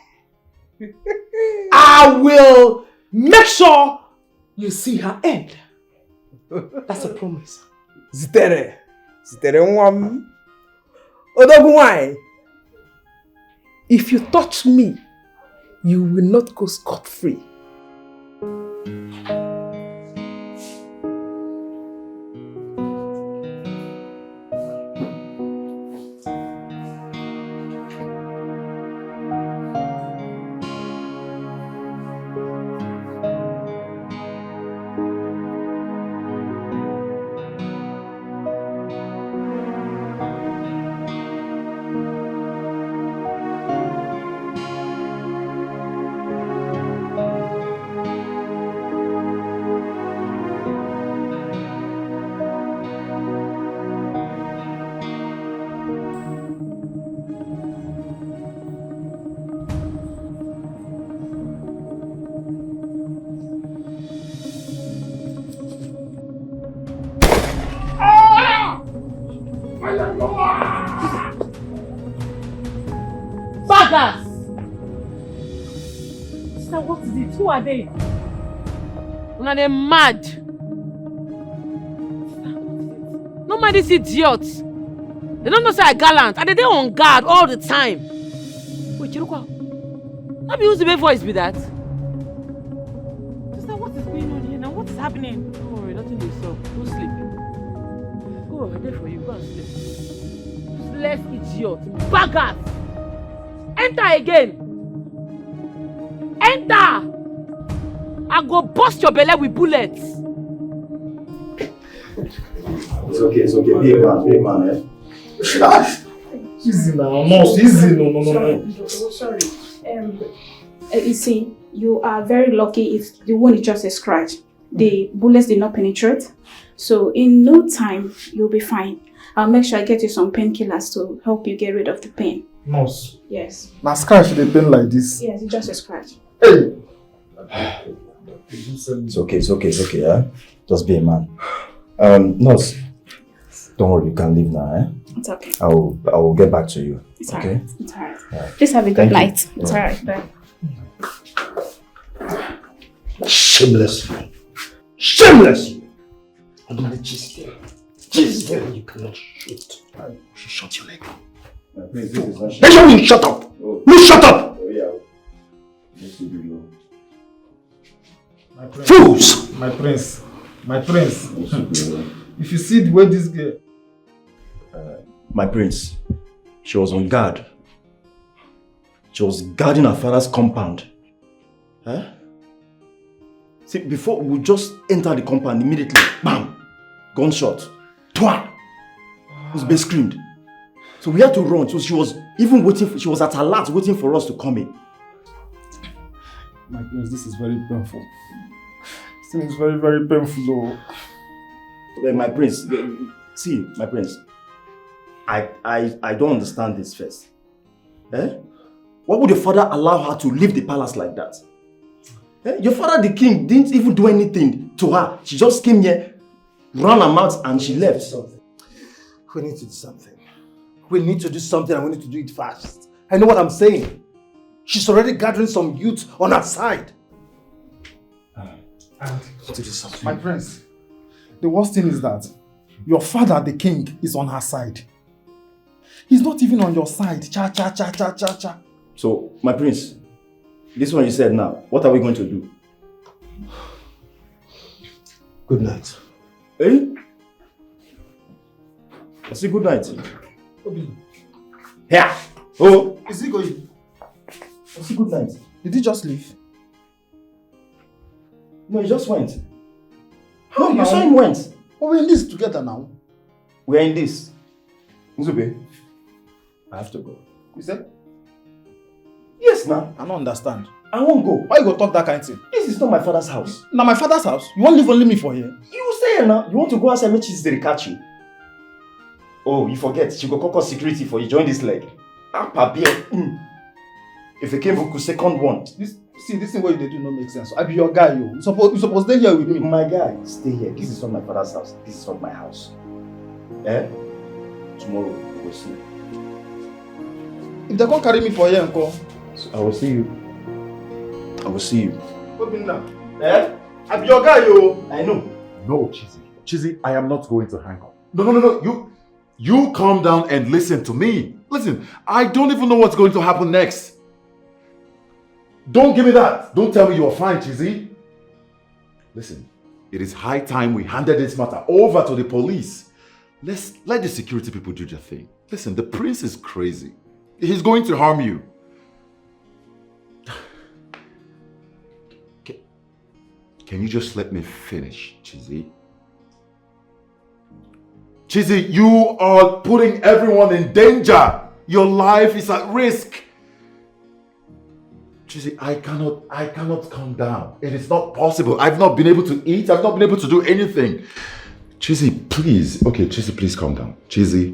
I will make sure you see her end. That's a promise. Zitere nwam. Odogwu nwanyị. If you touch me, you will not go scot-free. Baggers! Sister, what is it? Who are they? Una they mad. Sister, what is it? No mind these idiots. They don't know say I gallant and they dey on guard all the time. Wait, Chirukwa. How be use the voice be that? Sister, what is going on here now? What is happening? Don't worry, nothing will solve. Go sleep. Go, I'm there for you. Go and sleep. Useless idiot. Baggers! Enter again. Enter. I go bust your belly with bullets. It's okay. Be a man, eh? Easy now. No, easy. No. Sorry. You see, you are very lucky if the wound is just a scratch. The bullets did not penetrate. So in no time, you'll be fine. I'll make sure I get you some painkillers to help you get rid of the pain. Nurse. Yes. My scratch dey pain like this. Yes, it's just a scratch. Hey. It's okay, eh? Just be a man. Nurse, don't worry, you can leave now, eh? It's okay. I will get back to you. It's okay? alright. It's alright. Yeah. Please have a good Thank you. night. It's Yeah. alright. Bye. Shameless. I'm gonna cheese there. You cannot shoot. You should shut your leg. Make sure you shut up. You shut up. Fools. My prince. If you see the way this girl. My prince, she was on guard. She was guarding her father's compound. Huh? See, before we just enter the compound immediately, bam! Gunshot. Twa! This baby screamed. So we had to run. So she was even waiting, she was at her last waiting for us to come in. My prince, this is very painful. This thing is very, very painful though. My prince, see, my prince, I don't understand this first. Eh? Why would your father allow her to leave the palace like that? Eh? Your father, the king, didn't even do anything to her. She just came here, ran her mouth, and she left. We need to do something. We need to do something and we need to do it fast. I know what I'm saying. She's already gathering some youth on her side. And to do something. my prince, the worst thing is that your father, the king, is on her side. He's not even on your side. Cha. So, my prince, this one you said now, what are we going to do? Good night. Eh? I say good night. Here! Oh! Is he going? I say good night. Did he just leave? No, he just went. How you saw him went? Oh, we're in this together now. We're in this. Nzube, I have to go. You said? Yes, now. I don't understand. I won't go. Why you go talk that kind of thing? This is not my father's house. Now my father's house? You won't leave only me for here? You stay here now. You want to go outside, make Chizzy catch you. Oh, you forget. She go call security for you. Join this leg. If they came for second one. This thing what you do no make sense. I be your guy, yo. You supposed stay here with me. My guy, stay here. This is not my father's house. This is not my house. Eh? Tomorrow, we will see. If they can't carry me for here, uncle. So I will see you. I will see you. Eh? I be your guy, yo. I know. No, Chizzy. Chizzy, I am not going to hang up. No. You calm down and listen to me. Listen, I don't even know what's going to happen next. Don't give me that. Don't tell me you're fine, Chizzy. Listen, it is high time we handed this matter over to the police. Let the security people do their thing. Listen, the prince is crazy. He's going to harm you. Can you just let me finish, Chizzy? Chizzy, you are putting everyone in danger. Your life is at risk. Chizzy, I cannot calm down. It is not possible. I've not been able to eat. I've not been able to do anything. Chizzy, please. Okay, Chizzy, please calm down. Chizzy,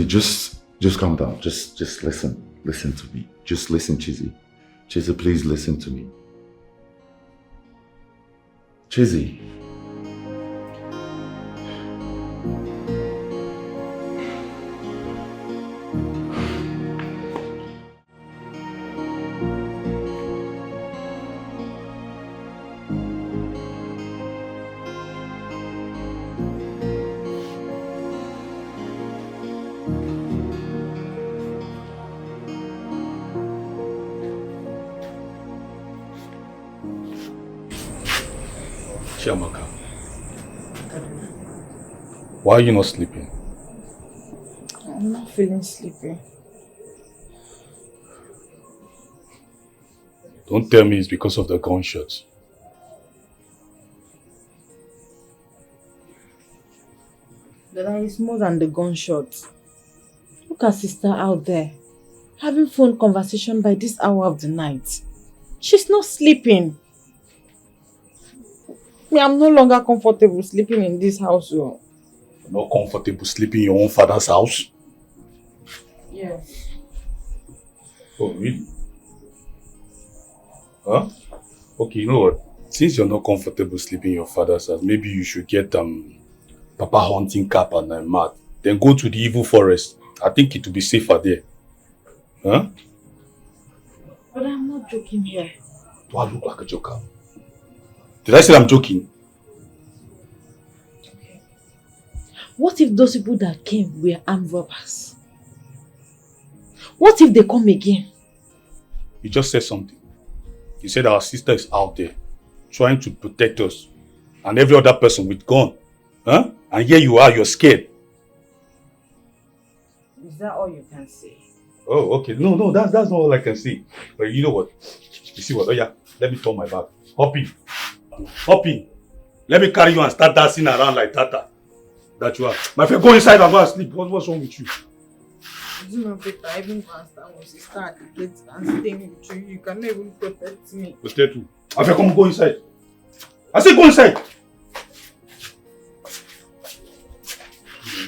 just calm down. Just listen. Listen to me. Just listen, Chizzy. Chizzy, please listen to me. Chizzy. Chiamaka, why are you not sleeping? I'm not feeling sleepy. Don't tell me it's because of the gunshots. That is more than the gunshots. Look at sister out there, having phone conversation by this hour of the night. She's not sleeping. I'm no longer comfortable sleeping in this house. You're not comfortable sleeping in your own father's house? Yes. Oh, really? Huh? Okay, you know what? Since you're not comfortable sleeping in your father's house, maybe you should get Papa hunting cap and a mat. Then go to the evil forest. I think it will be safer there. Huh? But I'm not joking here. Do I look like a joker? Did I say I'm joking? Okay. What if those people that came were armed robbers? What if they come again? You just said something. You said our sister is out there trying to protect us and every other person with gun. Huh? And here you are, you're scared. Is that all you can say? Oh, okay. No, that's not all I can see. But you know what? You see what? Oh yeah, let me turn my back. Hop in. Hop in. Let me carry you and start dancing around like Tata. That you are. My friend, go inside and go and sleep. What's wrong with you? It's not better. I even can't stand my sister at the gate and staying with you. You cannot even protect me. Protect you. My friend, come go inside. I say go inside.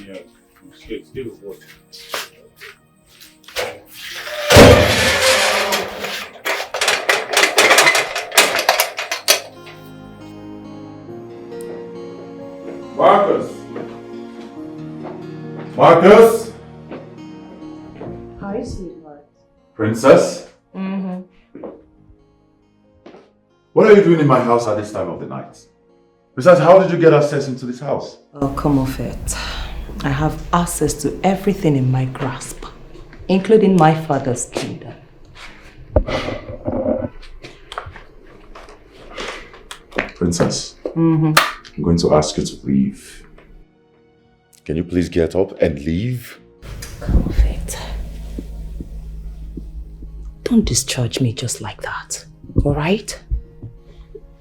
Yeah, scared of what? Marcus? Hi, sweetheart. Princess? Mm-hmm. What are you doing in my house at this time of the night? Besides, how did you get access into this house? Oh, come off it. I have access to everything in my grasp, including my father's kingdom. Princess, Mm-hmm. I'm going to ask you to leave. Can you please get up and leave? Come off it. Don't discharge me just like that, alright?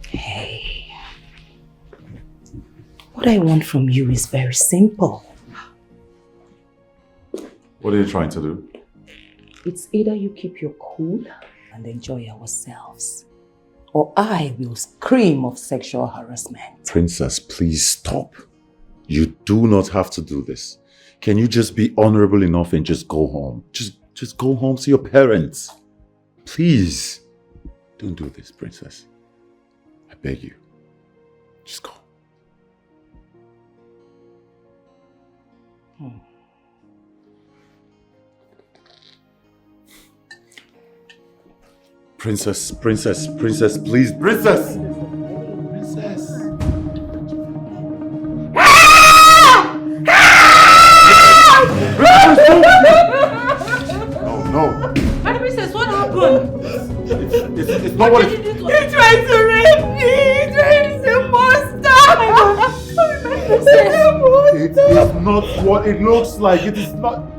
Hey. What I want from you is very simple. What are you trying to do? It's either you keep your cool and enjoy ourselves, or I will scream of sexual harassment. Princess, please stop. You do not have to do this. Can you just be honorable enough and just go home? Just go home to your parents. Please. Don't do this, Princess. I beg you. Just go. Princess, please. Princess! Princess! No. Madam Princess, what happened? It's not what it... He tried to rape me! He tried to monster! It is not what it looks like. It is not...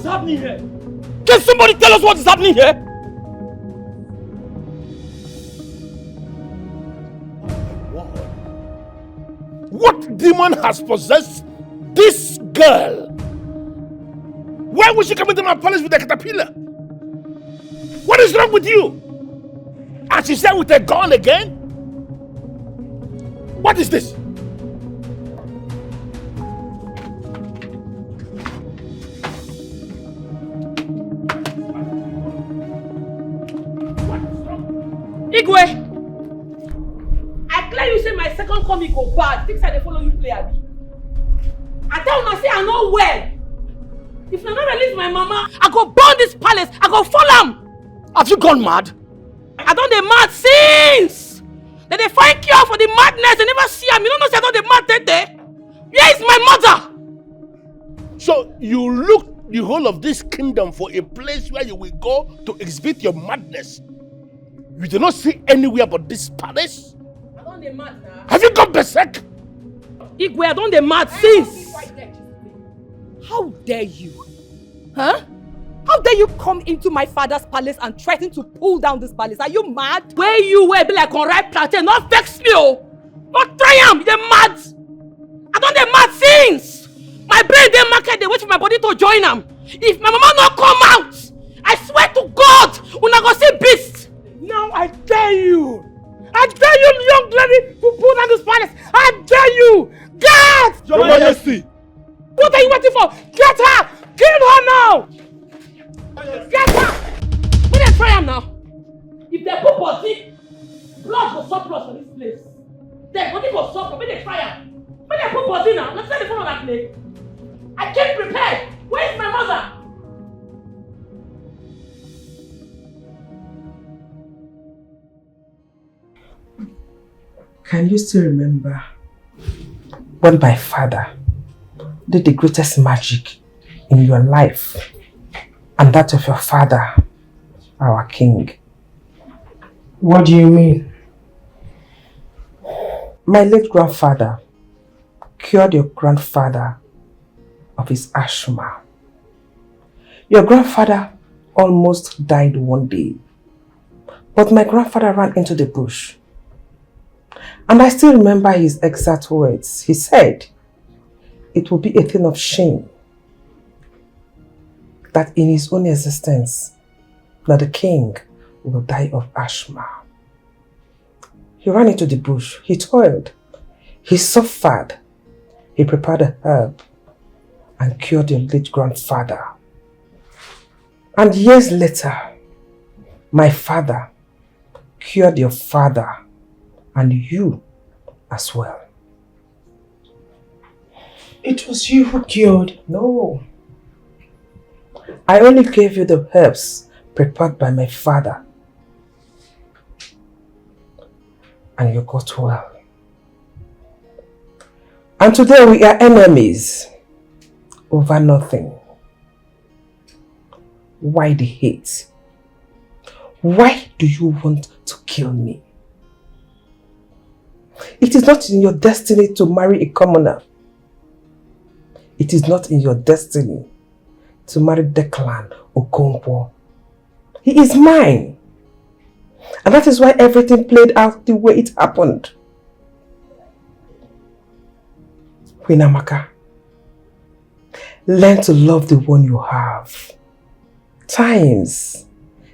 happening here? Can somebody tell us what is happening here? What demon has possessed this girl? Why would she come into my palace with a caterpillar? What is wrong with you? And she said with a gun again? What is this? Igwe! I clear you say my second coming go bad. Things I dey follow you play, abi? I tell una say I no well. If I not release my mama, I go burn this palace. I go fall am. Have you gone mad? I don dey mad since. They find cure for the madness. They never see am. You don't know say I don dey mad tete. Where is my mother? So you look the whole of this kingdom for a place where you will go to exhibit your madness. You do not see anywhere but this palace? I don dey mad now. Have you gone berserk? Igwe, I don dey mad since. How dare you? Huh? How dare you come into my father's palace and threaten to pull down this palace? Are you mad? Where you were be like unripe plantain, not vex me oh! Not try am, you dey mad! I don dey mad since! My brain dey market, dey wait for my body to join am. If my mama no come out, I swear to God, una go see beast! Now I dare you! I dare you, young lady, to pull down this palace! I dare you! Get! Your Majesty! What are you waiting for? Get her! Kill her now! Get her! When they try am now, if they put body, blood go surplus for this place. Their body go surplus, when they try am. When they put body now, let's say the phone on that place. I came prepared. Where is my mother? I Can you still remember when my father did the greatest magic in your life and that of your father, our king? What do you mean? My late grandfather cured your grandfather of his asthma. Your grandfather almost died one day, but my grandfather ran into the bush. And I still remember his exact words. He said, it will be a thing of shame that in his own existence, that the king will die of asthma. He ran into the bush, he toiled, he suffered, he prepared a herb and cured your late grandfather. And years later, my father cured your father and you as well. It was you who cured? No. I only gave you the herbs prepared by my father. And you got well. And today we are enemies over nothing. Why the hate? Why do you want to kill me? It is not in your destiny to marry a commoner. It is not in your destiny to marry Declan Okonkwo. He is mine. And that is why everything played out the way it happened. Queen Amaka, learn to love the one you have. Times,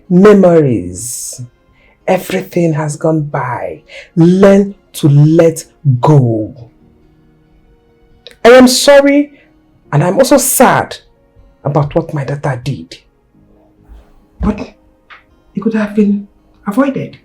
memories, everything has gone by. Learn to let go. I am sorry and I'm also sad about what my daughter did. But it could have been avoided.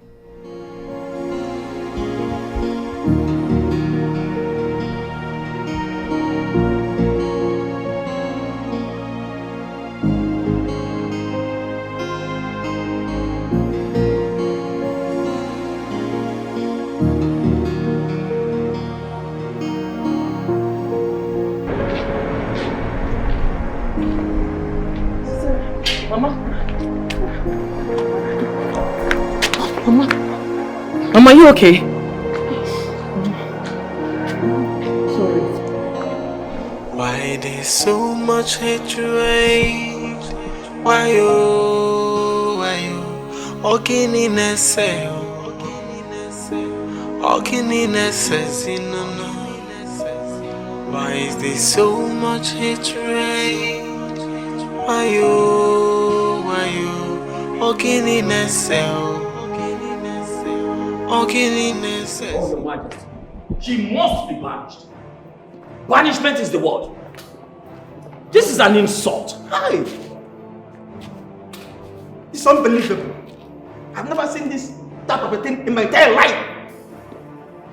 Mama, are you okay? Sorry. Why there's so much hatred? Why you? Ogini nese, ogini nese, no. Why is there so much hatred? Why you? Ogini nese. Oh, Your Majesty, she must be banished. Banishment is the word. This is an insult. Hi! It's unbelievable. I've never seen this type of a thing in my entire life.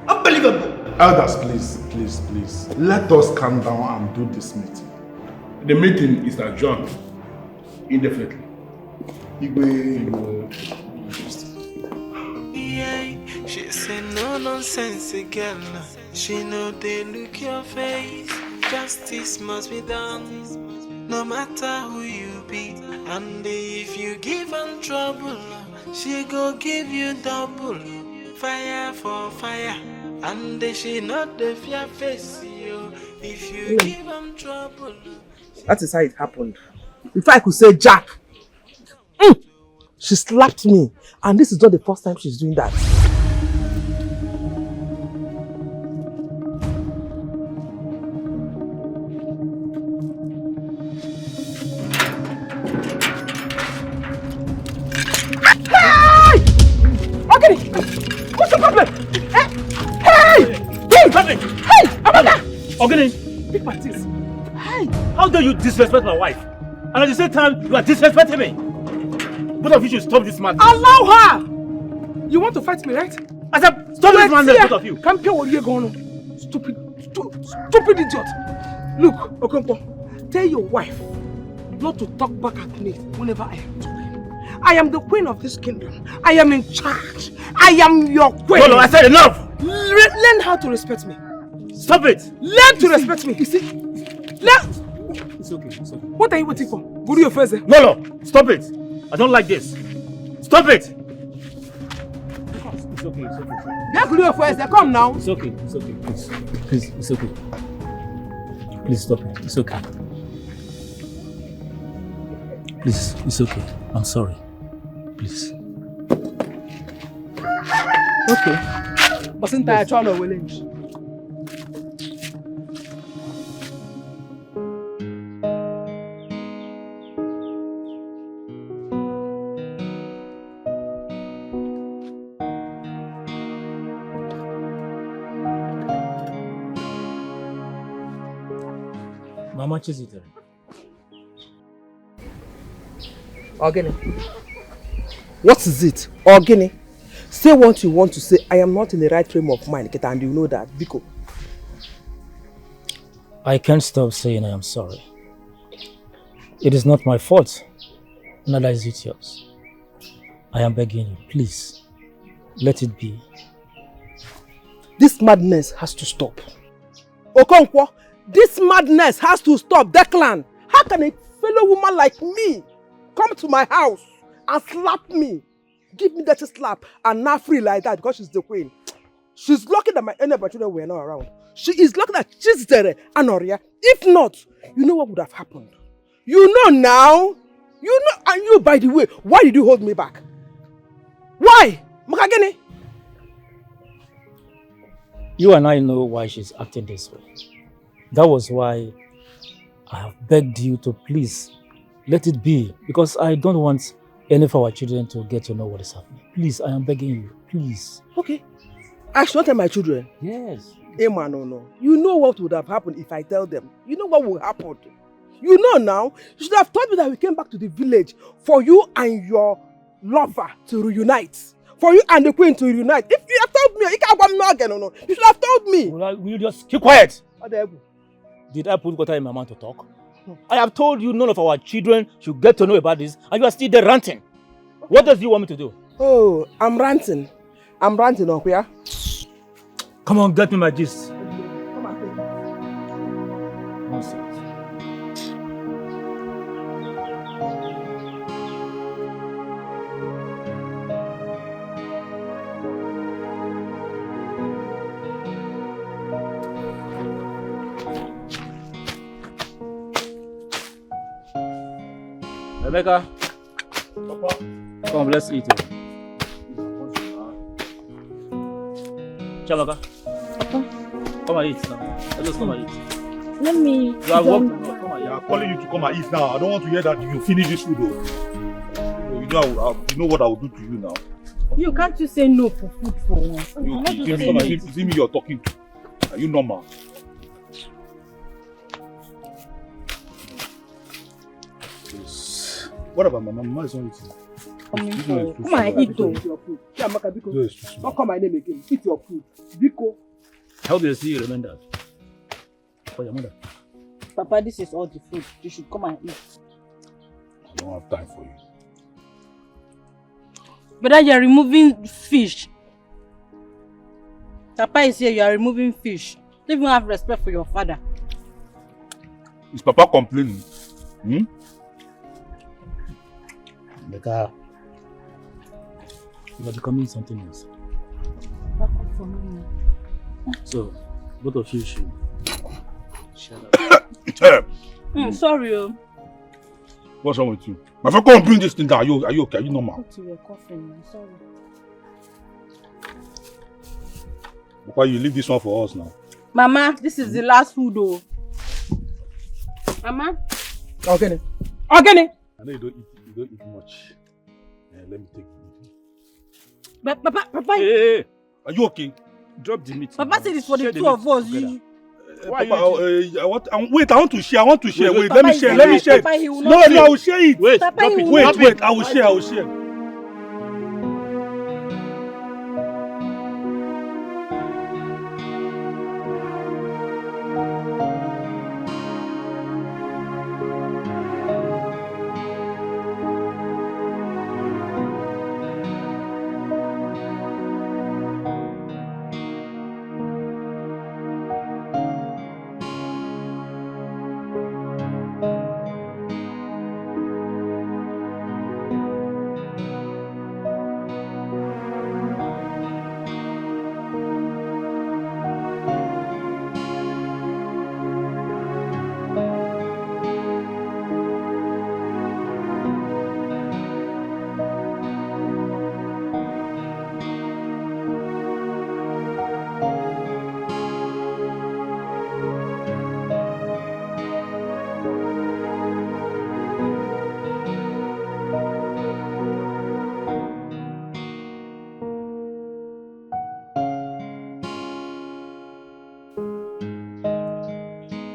Unbelievable. Elders, please. Let us calm down and do this meeting. The meeting is adjourned indefinitely. She say no nonsense girl. She know they look your face. Justice must be done, no matter who you be. And if you give her trouble, she go give you double. Fire for fire, and she not the fear face you. If you give her trouble. That is how it happened. If I could say Jack, she slapped me, and this is not the first time she's doing that. Okay, what's the problem? Hey, Amanda! Okay, pick my teeth. Hey, how dare you disrespect my wife? And at the same time, you are disrespecting me. Both of you should stop this man. Allow her! You want to fight me, right? I said, stop this man, both of you. Come here, what are you going on? Stupid idiot. Look, Okonkwo, tell your wife not to talk back at me whenever I am talking. I am the queen of this kingdom. I am in charge. I am your queen. No, I said enough. Really? Learn how to respect me. Stop it! Learn to respect me. You see? Learn. It's okay, it's okay. What are you waiting for? Go to your face. No, stop it! I don't like this. Stop it! It's okay, it's okay. Get to your face. Come now. It's okay, please. Please, it's okay. Please stop it. It's okay. Please, it's okay. I'm sorry. Please. Okay. Wasn't I trying to challenge? Mama Chizite. Ogini. What is it? Ogini. Say what you want to say. I am not in the right frame of mind, and you know that. Biko. I can't stop saying I am sorry. It is not my fault, neither is it yours. I am begging you, please, let it be. This madness has to stop. Okonkwo, this madness has to stop. Declan, how can a fellow woman like me come to my house and slap me? Give me that slap and not free like that because she's the queen. She's lucky that my any children were not around. She is lucky that she's there and Oria. If not, you know what would have happened? You know now. You know, and you, by the way, why did you hold me back? Why? Makagene? You and I know why she's acting this way. That was why I have begged you to please let it be, because I don't want any of our children to get to know what is happening. Please, I am begging you, please. Okay. I should not tell my children. Yes. Emma, no. You know what would have happened if I tell them. You know what will happen. You know now. You should have told me that we came back to the village for you and your lover to reunite. For you and the queen to reunite. If you have told me, you should have told me. Will you just keep quiet? Did I put water in my mouth to talk? I have told you none of our children should get to know about this, and you are still there ranting. What does you want me to do? Oh, I'm ranting. I'm ranting, Okuya. Come on, get me my gist. Come on, take it. Nonsense. Rebecca, Papa, come, let's eat it. Chabaka, Papa, come and eat now. Let us come and eat. Let me. You are calling you to come and eat now. I don't want to hear that you finish this food though. You know what I will do to you now. You can't just say no for food for once. You see me you're talking to. Are you normal? What about Mama? Mama is not eating. Come on, eat though. Don't call my name again. Eat your food. Biko. How do you see you remember that? For your mother. Papa, this is all the food. You should come and eat. I don't have time for you. But you are removing fish. Papa is here, you are removing fish. Don't even have respect for your father. Is Papa complaining? Becca, you are becoming something else. For me. So, both of you should shut up. Sorry. What's wrong with you? My friend, come and bring this thing down. Are you okay? Are you normal? You were coughing. I'm sorry. Why you leave this one for us now? Mama, this is the last food though. Mama? Organic. I know you don't eat much. Let me take it. Papa. Hey, are you okay? Drop the meat. Papa said it's for the two of us. Why Papa, wait, I want to share. Wait, Papa, let me share. Papa, he will No, not I will share it. Wait, Papa, drop it. Wait, I will share.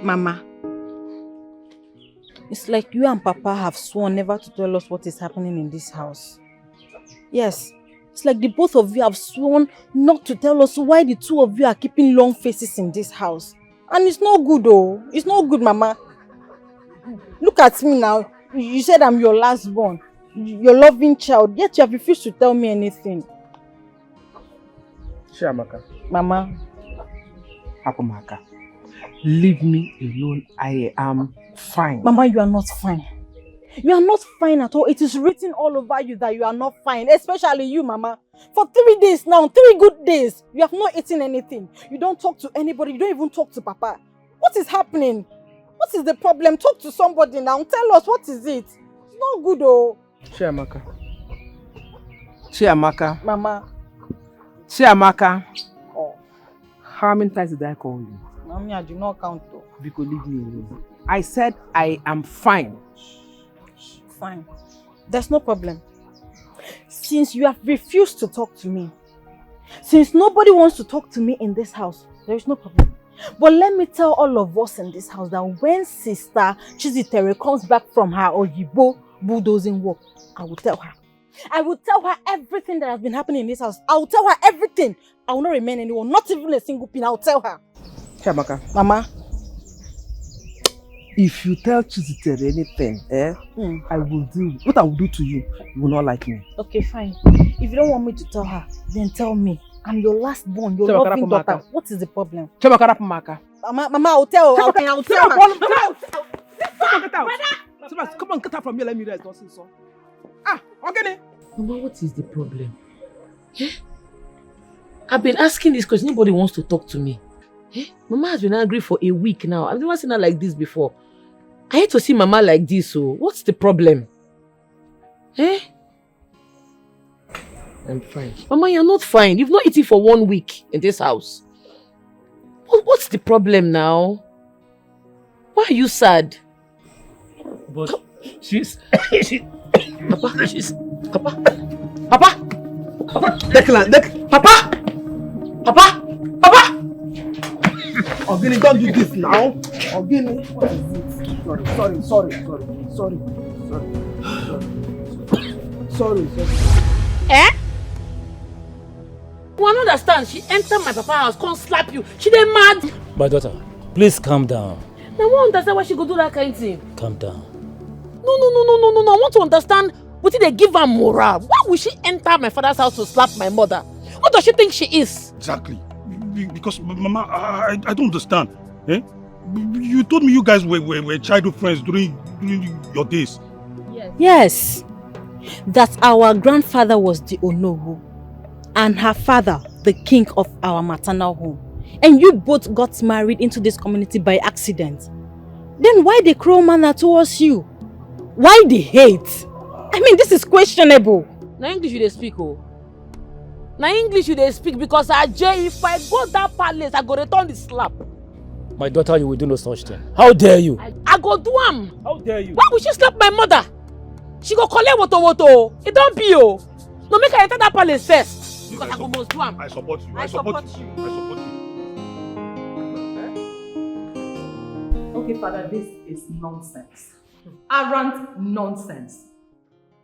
Mama, it's like you and Papa have sworn never to tell us what is happening in this house. Yes, it's like the both of you have sworn not to tell us why the two of you are keeping long faces in this house. And it's not good, oh. It's not good, Mama. Look at me now. You said I'm your last born, your loving child, yet you have refused to tell me anything. Chiamaka. Mama. Apamaka. Leave me alone. I am fine. Mama, you are not fine. You are not fine at all. It is written all over you that you are not fine. Especially you, Mama. For 3 days now, 3 good days, you have not eaten anything. You don't talk to anybody. You don't even talk to Papa. What is happening? What is the problem? Talk to somebody now. Tell us, what is it? It's not good, oh. Chiamaka. Chiamaka. Mama. Chiamaka. Oh. How many times did I call you? Mommy, I do not count though. Because leave me alone. I said I am fine. Fine. There's no problem. Since you have refused to talk to me, since nobody wants to talk to me in this house, there is no problem. But let me tell all of us in this house that when Sister Chizitere comes back from her Oyibo bulldozing work, I will tell her. I will tell her everything that has been happening in this house. I will tell her everything. I will not remain anyone, not even a single pin. I will tell her. Chiamaka. Mama. If you tell Chizitere anything, I will do. What I will do to you, you will not like me. Okay, fine. If you don't want me to tell her, then tell me. I'm your last born, your loving daughter. What is the problem? Mama, Mama, I'll tell her. I'll tell her. Come on, get out from here. Let me rest. Okay. Mama, what is the problem? Eh? I've been asking this because nobody wants to talk to me. Eh? Mama has been angry for a week now. I've never seen her like this before. I hate to see Mama like this, so what's the problem? Eh? I'm fine. Mama, you're not fine. You've not eaten for 1 week in this house. What's the problem now? Why are you sad? But she's... Papa, she's... Papa? Papa? Papa? Papa? Papa? Ogini, don't do this now. Ogini, what is it? Sorry. Eh? You don't understand. She entered my papa's house, come slap you. She dey mad. my daughter, please calm down. I won't understand why she go do that kind of thing. Calm down. No. I want to understand what did they give her morale. Why would she enter my father's house to slap my mother? What does she think she is? Exactly. Because, Mama, I don't understand. Eh? You told me you guys were childhood friends during your days. Yes. That our grandfather was the Onowu and her father the king of our maternal home. And you both got married into this community by accident. Then why the cruel manner towards you? Why the hate? I mean, this is questionable. Now English you dey speak, oh. Now English you dey speak because if I go that palace, I go return the slap. My daughter, you will do no such thing. How dare you? I go do am. How dare you? Why would she slap my mother? She go collect woto. It don't be, oh. No, make her enter that palace first. Because I go must do am. I support you. I support you. Okay, Father, this is nonsense. Arrant nonsense.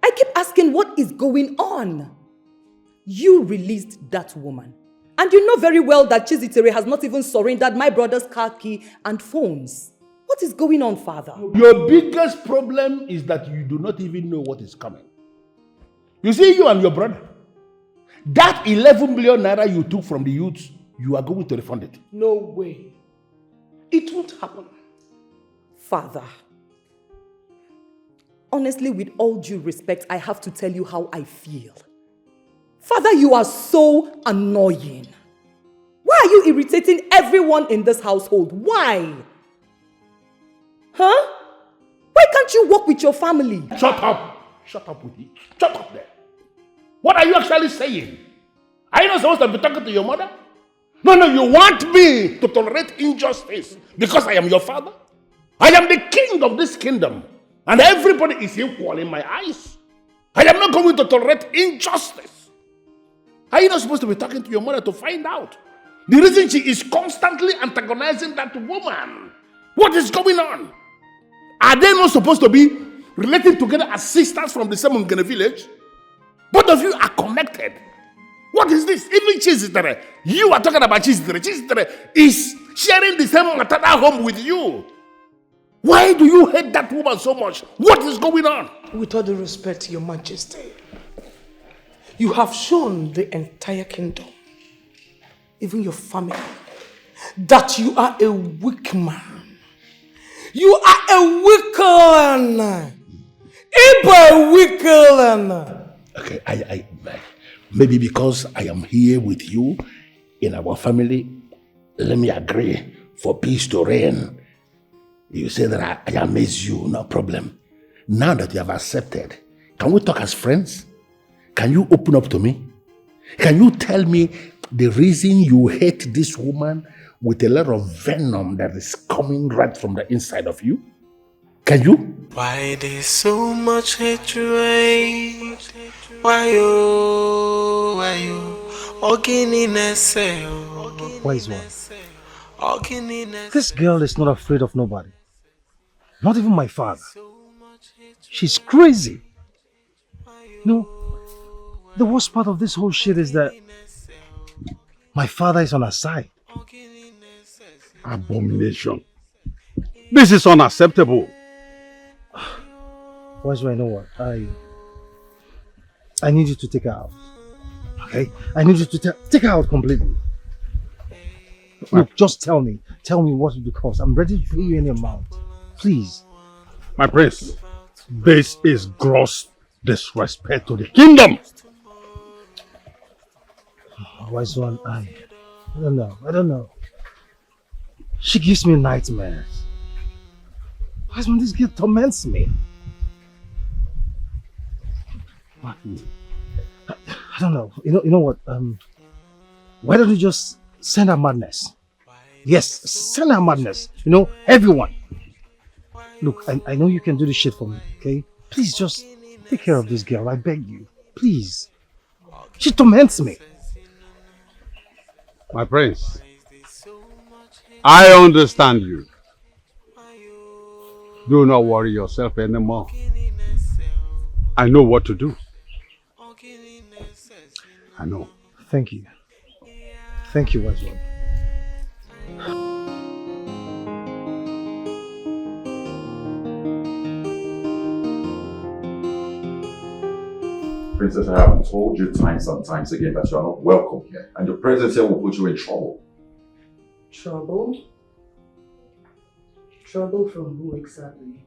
I keep asking what is going on. You released that woman. And you know very well that Chizitere has not even surrendered my brother's car key and phones. What is going on, Father? Your biggest problem is that you do not even know what is coming. You see, you and your brother, that 11 million naira you took from the youths, you are going to refund it. No way. It won't happen. Father, honestly, with all due respect, I have to tell you how I feel. Father, you are so annoying. Why are you irritating everyone in this household? Why? Huh? Why can't you work with your family? Shut up. Shut up with it. Shut up there. What are you actually saying? Are you not supposed to be talking to your mother? No, you want me to tolerate injustice because I am your father? I am the king of this kingdom and everybody is equal in my eyes. I am not going to tolerate injustice. Are you not supposed to be talking to your mother to find out the reason she is constantly antagonizing that woman? What is going on? Are they not supposed to be related together as sisters from the same Ngene village? Both of you are connected. What is this? Even Chizitere, you are talking about Chizitere. Chizitere is sharing the same maternal home with you. Why do you hate that woman so much? What is going on? With all due respect, Your Majesty, you have shown the entire kingdom, even your family, that you are a weak man. You are a weak man. A weak man. Okay, I maybe because I am here with you in our family, let me agree for peace to reign. You say that I amaze you, no problem. Now that you have accepted, can we talk as friends? Can you open up to me? Can you tell me the reason you hate this woman with a lot of venom that is coming right from the inside of you? Can you? Why there's so much hatred? Why you? Wise one. This girl is not afraid of nobody. Not even my father. She's crazy. No, the worst part of this whole shit is that my father is on her side. Abomination. This is unacceptable. Wise one, you know what? I need you to take her out. Okay? I need you to take her out completely. Look, just tell me what it will cost. I'm ready to pay you any amount. Please. My prince, this is gross disrespect to the kingdom. Wise one, I don't know. She gives me nightmares. Wise one, this girl torments me. I don't know. You know what? Why don't you just send her madness? Yes, send her madness. You know, everyone. Look, I know you can do this shit for me, okay? Please just take care of this girl. I beg you. Please. She torments me. My prince, I understand you. Do not worry yourself anymore. I know what to do. I know. Thank you. Thank you, wise one. Princess, I have told you times and times again that you are not welcome here, and your presence here will put you in trouble. Trouble? Trouble from who exactly?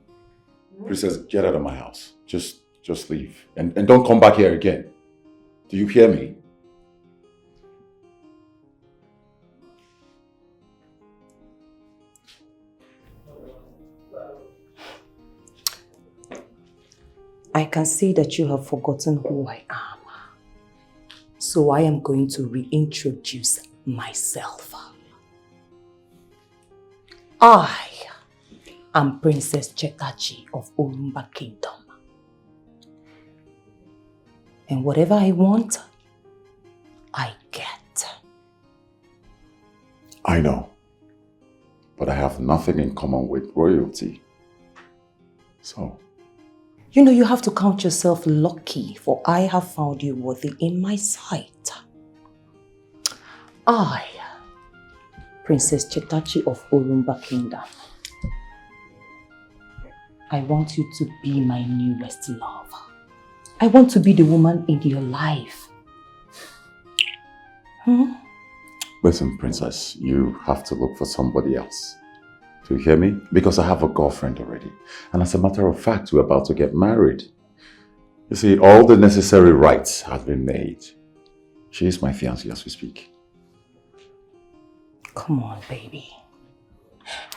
Princess, get out of my house. Just leave. And don't come back here again. Do you hear me? I can see that you have forgotten who I am. So I am going to reintroduce myself. I am Princess Chetachi of Orumba Kingdom. And whatever I want, I get. I know. But I have nothing in common with royalty. So... You know, you have to count yourself lucky, for I have found you worthy in my sight. I, Princess Chetachi of Orumba Kingdom, I want you to be my newest love. I want to be the woman in your life. Listen, Princess, you have to look for somebody else. Do you hear me? Because I have a girlfriend already. And as a matter of fact, we're about to get married. You see, all the necessary rites have been made. She is my fiancée as we speak. Come on, baby.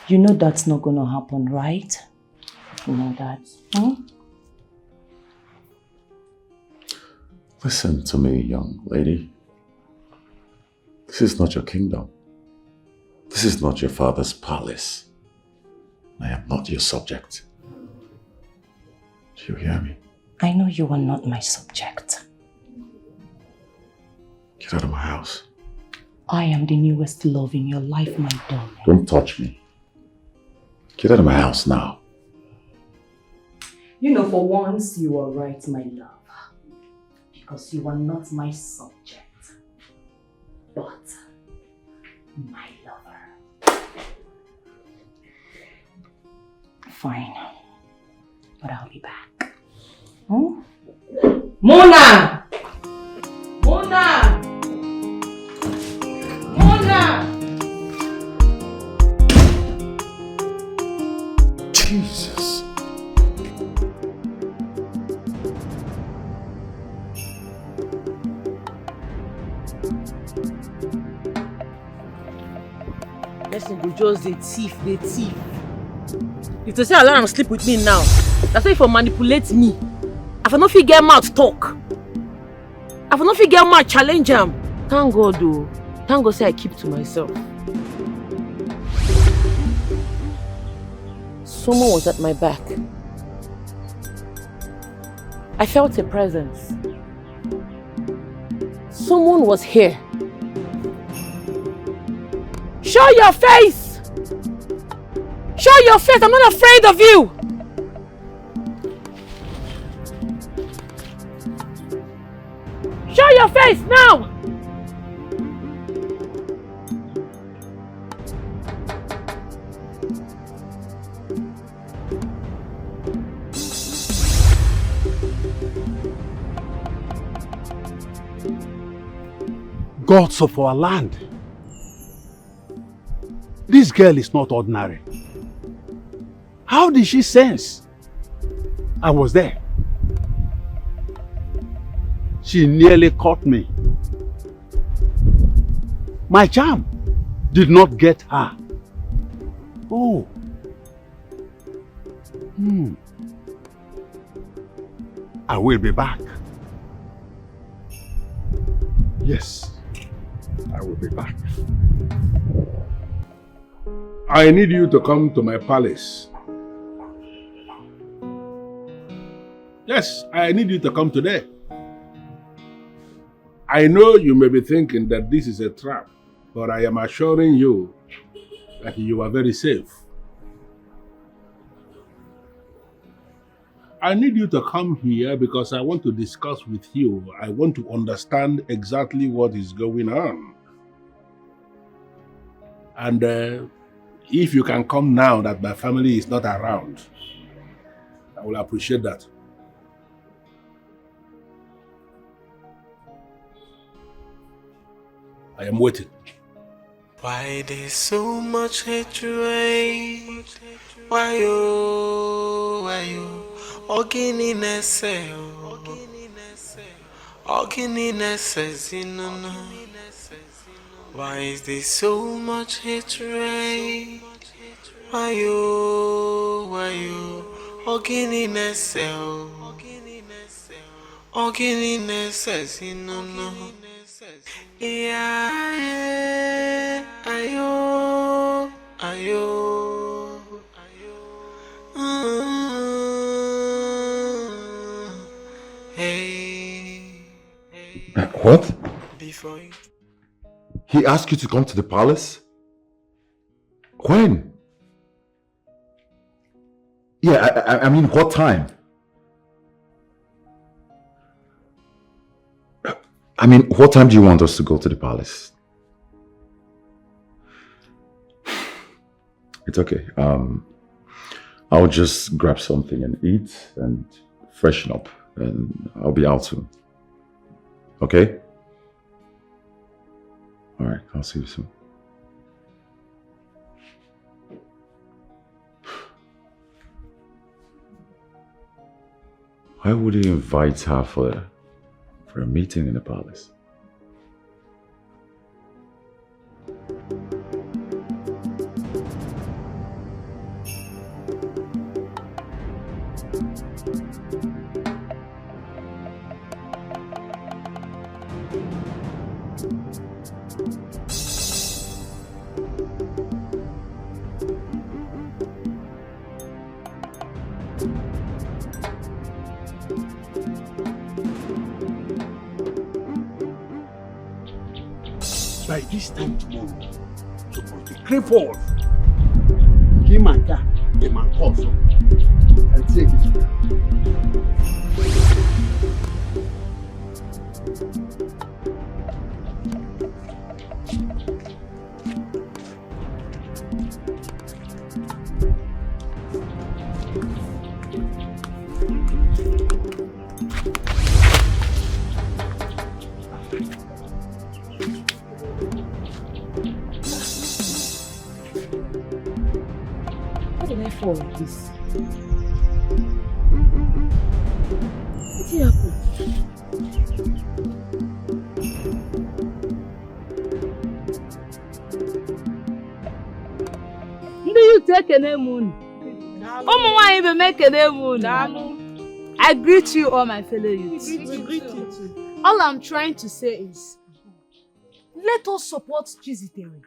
You know that's not gonna happen, right? You know that, Listen to me, young lady. This is not your kingdom. This is not your father's palace. I am not your subject. Do you hear me? I know you are not my subject. Get out of my house. I am the newest love in your life, my darling. Don't touch me. Get out of my house now. You know, for once, you are right, my love. Because you are not my subject, but my lover. Fine. But I'll be back. Hmm? Mona! Mona! Mona! Jesus. Person go just the thief. If to say alarm sleep with me now, that's why if you manipulate me. If I no fit get mouth talk. If I no fit get mouth challenge am. Thank God though. Thank God say I keep to myself. Someone was at my back. I felt a presence. Someone was here. Show your face! Show your face! I'm not afraid of you! Show your face now! Gods of our land. This girl is not ordinary. How did she sense I was there? She nearly caught me. My charm did not get her. Oh. I will be back. Yes, I will be back. I need you to come to my palace. Yes, I need you to come today. I know you may be thinking that this is a trap, but I am assuring you that you are very safe. I need you to come here because I want to discuss with you. I want to understand exactly what is going on. And if you can come now that my family is not around, I will appreciate that. I am waiting. Why there's so much hatred? Why you? Ogininess, why is there so much hatred? Why you? Ogininess, yeah, ayo. What? He asked you to come to the palace? When? Yeah, I mean, what time? I mean, what time do you want us to go to the palace? It's okay. I'll just grab something and eat and freshen up, and I'll be out soon. Okay? All right, I'll see you soon. Why would he invite her for a meeting in the palace? By this time tomorrow, you must be crippled. Kimanda, The man calls. And take it. How did I fall like this? What did happen? Ndị youth ekene m unu. Ụmụ nwaanyị be m ekene m unu. I greet you all my fellow youths. We greet you too. All I'm trying to say is, let us support Chizitere.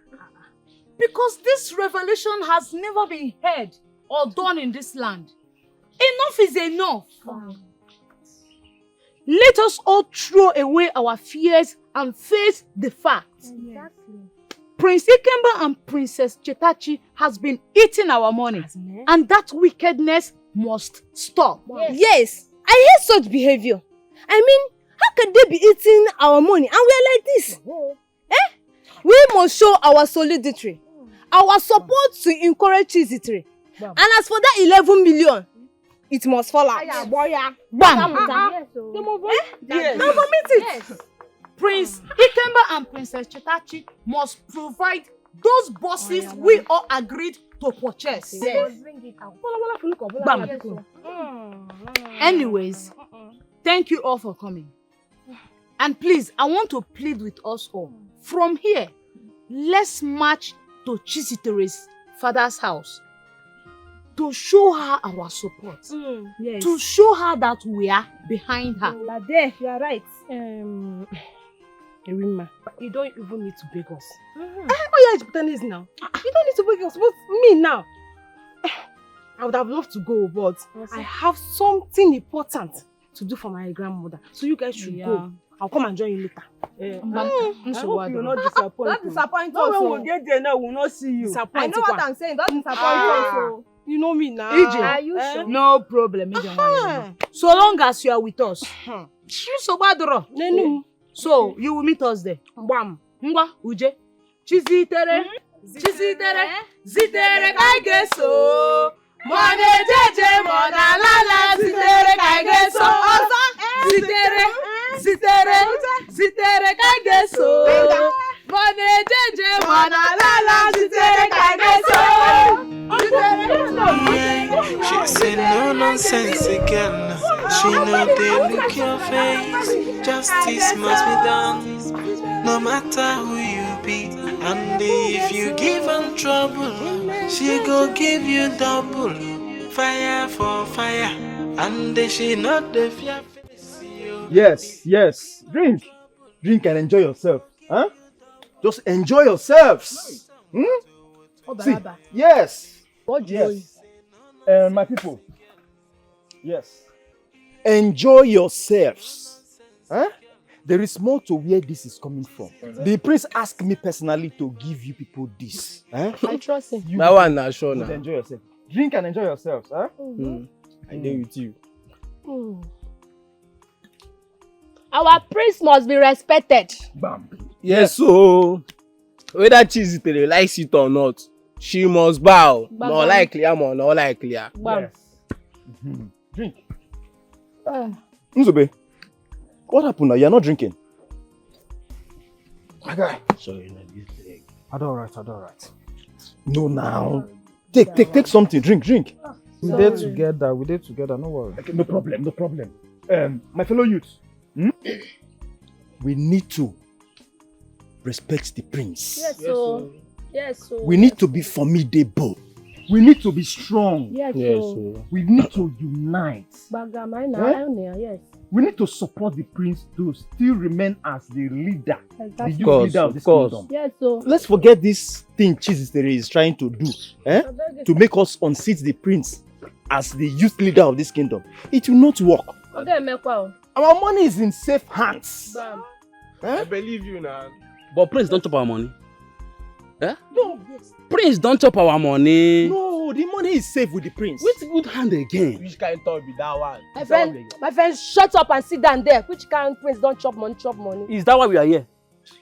Because this revelation has never been heard or done in this land. Enough is enough. Let us all throw away our fears and face the facts. Exactly. Prince Ikemba and Princess Chetachi has been eating our money, and that wickedness must stop. Yes, I hate such behavior. I mean, how can they be eating our money and we are like this? We must show our solidarity, our support to encourage Chizitere. And as for that 11 million, it must fall out. Bam! Yes. Prince Ikemba and Princess Chetachi must provide those buses we all agreed to purchase. Yes. Bring it out. Bam. Anyways, thank you all for coming. And please, I want to plead with us all. From here, let's march to Chizitere's father's house to show her our support. Yes. To show her that we are behind her. There, you are right. Erima, you don't even need to beg us. Oh yeah, it's now. You don't need to beg us. But me now, I would have loved to go, but I have something important to do for my grandmother. So you guys should go. I'll come and join you later. I hope you will not disappoint. Don't disappoint us. When we get there now, we will not see you. I know what I'm saying. Don't disappoint us. You know me now. EJ, Are you sure? No problem. So long as you are with us. So you will meet us there. Bam. Ngwa, Uje. Chizitere. Chizitere. Zitere kaigeso. Mone jeje mona lala. Zitere kaigeso. Zitere. Zitere. Zitere kaigeso. Mone jeje mona lala. Zitere kaigeso. She say no nonsense again. She know they look your face. Justice must be done, no matter who you be. And if you give her trouble, she go give you double. Fire for fire, and she not the fear face you. Yes. Drink and enjoy yourself. Huh? Just enjoy yourselves. See, yes. My people. Yes. Enjoy yourselves. Huh? There is more to where this is coming from. The prince asked me personally to give you people this. Huh? I trust him. That one now, sure now. Enjoy yourself. Drink and enjoy yourselves. Huh? I deal with you. Our prince must be respected. Bam. Yes, so whether Chizitere likes it or not, she must bow. More likely, not likely. Yes. Drink. Nzube, what happened now? You're not drinking. Okay. Sorry, I don't right. No, now. Take something. Drink. We did together, no worry. Okay, no problem. My fellow youths, we need to respect the prince. Yes, so. We need to be formidable. We need to be strong. Yes, we need to unite. Yes. We need to support the prince to still remain as the leader, the youth leader of this kingdom. Yes, so. Let's forget this thing Chizitere is trying to do, to make us unseat the prince as the youth leader of this kingdom. It will not work. Our money is in safe hands. I believe you now. But prince don't chop our money. Eh? No. Prince don't chop our money. No, the money is safe with the prince. Which good hand again? Which kind of talk be that one? My friend, shut up and sit down there. Which kind of prince don't chop money, chop money? Is that why we are here?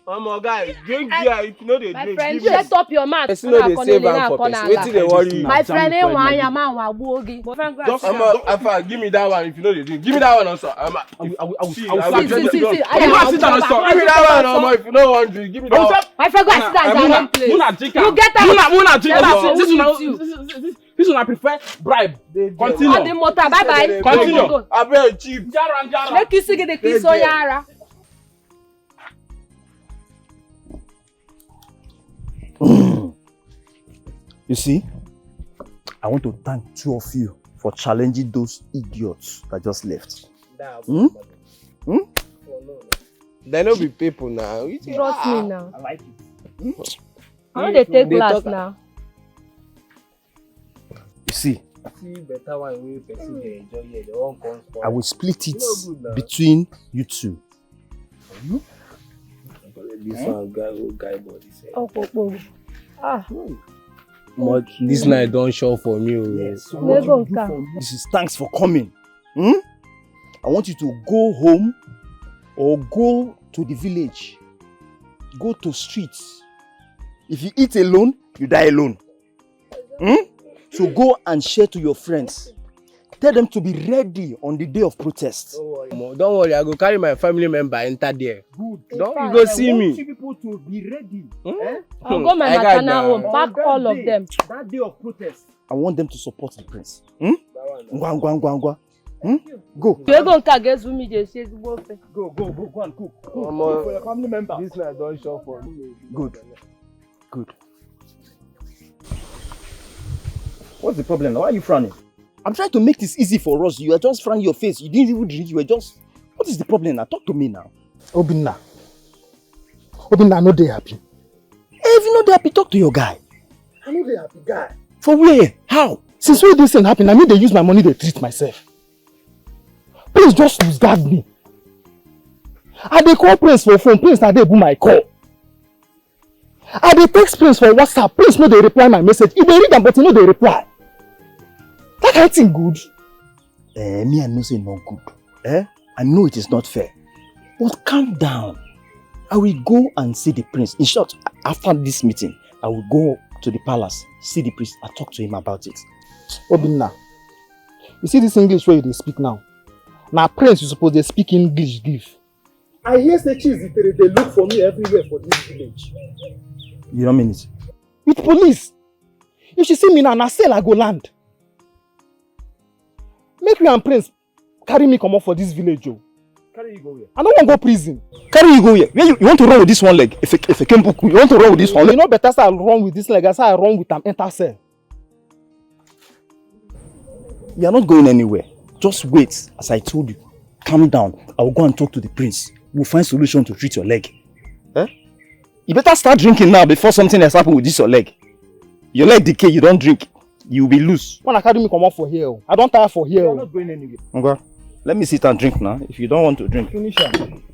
My guy, drink beer if you know they My drink. friend, shut up your mouth. Person know they save am for person. Wetin dey worry you? My friend, ain't one ya man wa gbogi. Afa, give me that one if you know they drink. Give me that one also. I will sit down and stop. Give me that one also if you know want drink. Give me that one. My friend, go and sit down in that place. You get up. This one I prefer bribe. Continue. All the motor, bye bye. Continue. Abeg chief. Make you see the kiss on yara. You see, I want to thank two of you for challenging those idiots that just left. They no be people now. Trust me now. I like it. How do they take class now? You see, better one wey person dey enjoy here. They won't come for. I will split it between you two. This one guy body say. Oh. But this night don't show for me. Yes. So what you do for me? This is thanks for coming. I want you to go home or go to the village. Go to streets. If you eat alone, you die alone. So go and share to your friends. Tell them to be ready on the day of protest. Don't worry, I go carry my family member enter there. Good. You go see me. I want you people to be ready. I'll go my maternal home, pack all of them. That day of protest. I want them to support the prince. Ngwa. Go. You go and me dey say go and cook. For your family member. This night don't show for me. Good. What's the problem now? Why are you frowning? I'm trying to make this easy for us. You are just frowning your face. You didn't even drink. You were just... What is the problem now? Talk to me now. Obinna, I know they happy. If you know they happy, talk to your guy. I know they happy, guy. For where? How? Since when this thing happen, I mean they use my money to treat myself. Please just discard me. I dey call Prince for phone. Prince na dey boom my call. I dey text Prince for WhatsApp. Prince no dey reply my message. He dey read am but he no dey reply. That kind of thing good? Me I know say not good. I know it is not fair. But calm down. I will go and see the prince. In short, after this meeting, I will go to the palace, see the priest, and talk to him about it. Obinna, you see this English where they speak now? Now prince, you suppose they speak English give. I hear say they look for me everywhere for this village. You don't mean it? With police. If she see me now, cell I go land. Make me and prince carry me come up for this village, Joe. Carry you go where? I don't want to go prison. Carry you go here. You want to run with this one leg? If I came book, you want to run with this one leg? You know better say I run with this leg, I say I run with them enter cell. You are not going anywhere. Just wait, as I told you. Calm down. I will go and talk to the prince. We'll find solution to treat your leg. You better start drinking now before something else happens with this your leg. Your leg decay, you don't drink. You will be loose. When I carry me come up for here, I don't tire for here. You're not going anywhere. Okay. Let me sit and drink now. If you don't want to drink. Finish it.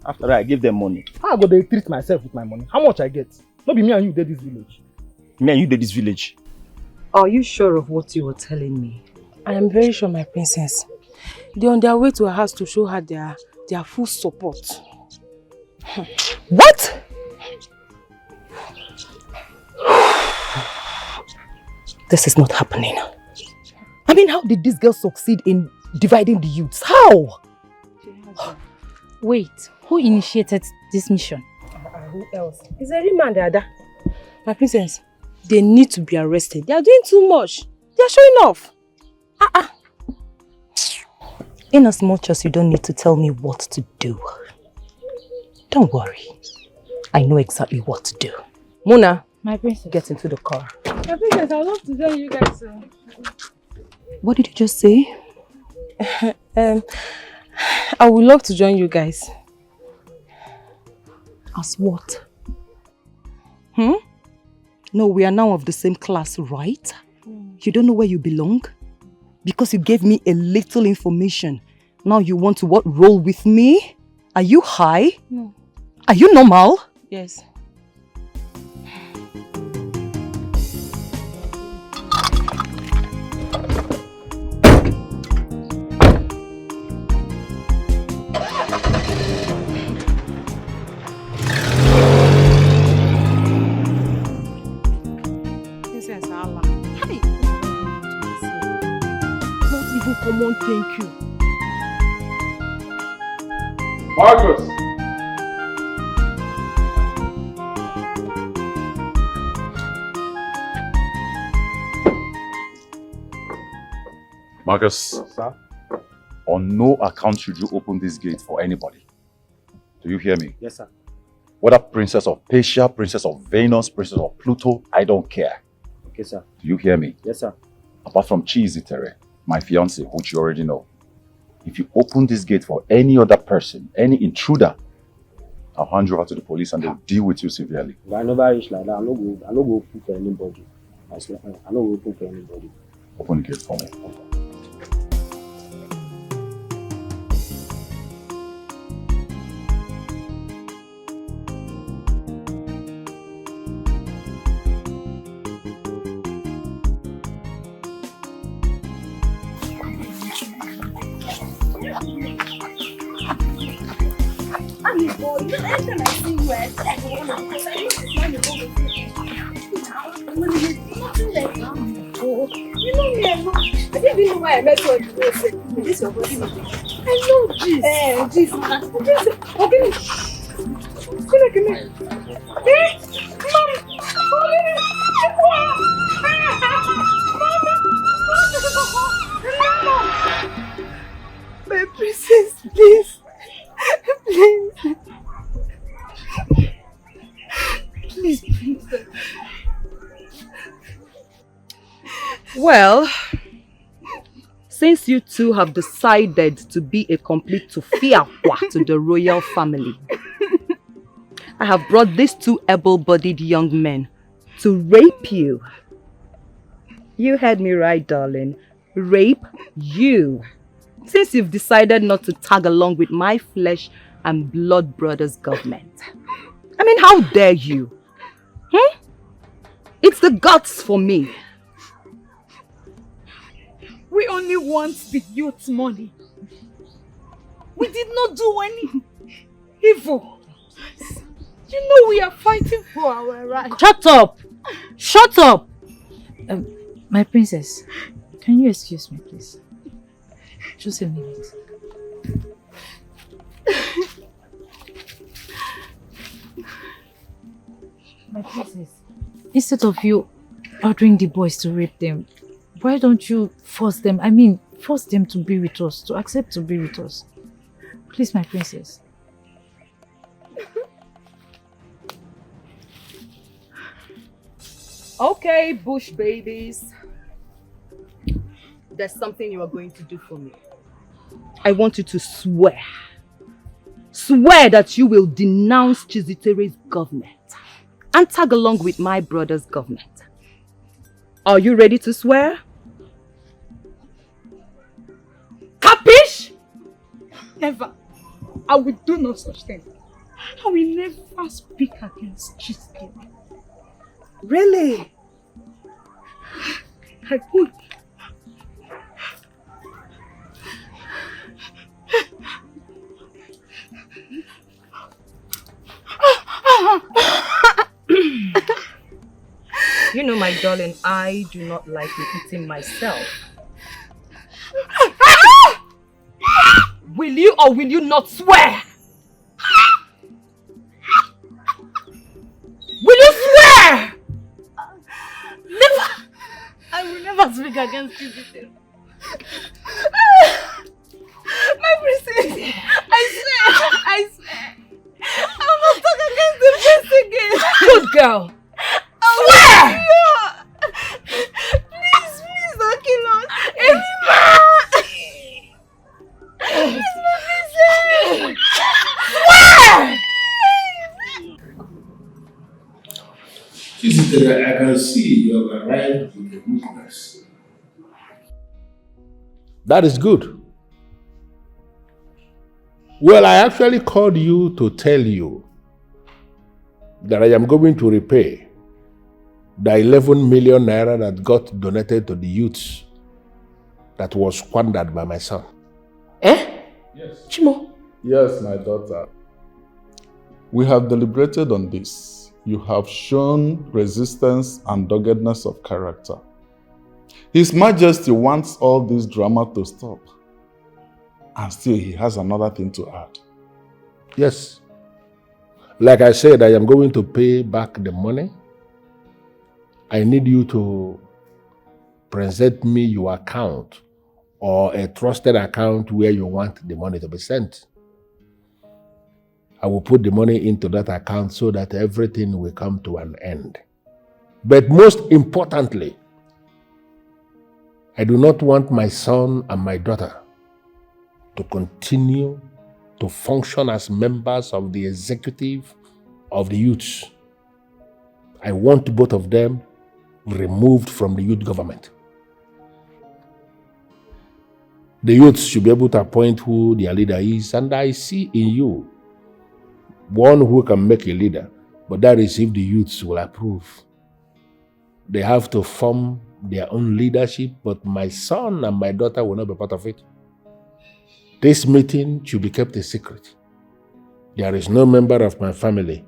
After that, I give them money. How I go dey treat myself with my money? How much I get? Not be me and you did this village. Me and you did this village. Are you sure of what you were telling me? I am very sure, my princess. They're on their way to her house to show her their full support. What? This is not happening. I mean, how did this girl succeed in dividing the youths? How? Wait, who initiated this mission? Who else? It's a real man, Dada. My princess, they need to be arrested. They are doing too much. They are showing off. In as much as you don't need to tell me what to do. Don't worry. I know exactly what to do. Mona, my princess, get into the car. My princess, I would love to join you guys. What did you just say? I would love to join you guys. As what? No, we are now of the same class, right? You don't know where you belong? Because you gave me a little information. Now you want to roll with me? Are you high? No. Are you normal? Yes. common thank you. Marcus! Marcus, sir? On no account should you open this gate for anybody. Do you hear me? Yes, sir. Whether Princess of Persia, Princess of Venus, Princess of Pluto, I don't care. Okay, sir. Do you hear me? Yes, sir. Apart from Chizitere, my fiance, which you already know. If you open this gate for any other person, any intruder, I'll hand you over to the police and they'll deal with you severely. If I never reach like that, I no go open for anybody. I swear, I no go open for anybody. Open the gate for me. I met you on the road. This your body. I know this. This. Okay. Come here. My princess, please. Please. Please, princess. Well, since you two have decided to be a complete tufiakwa to the royal family, I have brought these two able-bodied young men to rape you. You heard me right, darling. Rape you. Since you've decided not to tag along with my flesh and blood brothers' government. I mean, how dare you? It's the guts for me. We only want the youth's money. We did not do any evil. You know we are fighting for our rights. Shut up! Shut up! My princess, can you excuse me, please? Just a minute. My princess, instead of you ordering the boys to rape them, why don't you force them? I mean, force them to be with us, to accept to be with us. Please, my princess. Okay, bush babies. There's something you are going to do for me. I want you to swear. Swear that you will denounce Chizitere's government and tag along with my brother's government. Are you ready to swear? Capish? Never. I will do no such thing. I will never speak against Chizitere. Really? I won't. You know, my darling, I do not like repeating myself. Will you or will you not swear? Will you swear? Never! I will never speak against Chizitere. My princess, I swear. I will not talk against the prince again. Good girl. Swear! Please don't kill us. Please, my princess. Swear! Chizitere, I can see you have arrived with a weakness. That is good. Well, I actually called you to tell you that I am going to repay the 11 million naira that got donated to the youths that was squandered by my son. Eh? Yes. Chimo? Yes, my daughter. We have deliberated on this. You have shown resistance and doggedness of character. His Majesty wants all this drama to stop. And still he has another thing to add. Yes. Like I said, I am going to pay back the money. I need you to present me your account or a trusted account where you want the money to be sent. I will put the money into that account so that everything will come to an end. But most importantly, I do not want my son and my daughter to continue to function as members of the executive of the youths. I want both of them removed from the youth government. The youths should be able to appoint who their leader is, and I see in you one who can make a leader, but that is if the youths will approve. They have to form their own leadership, but my son and my daughter will not be part of it. This meeting should be kept a secret. There is no member of my family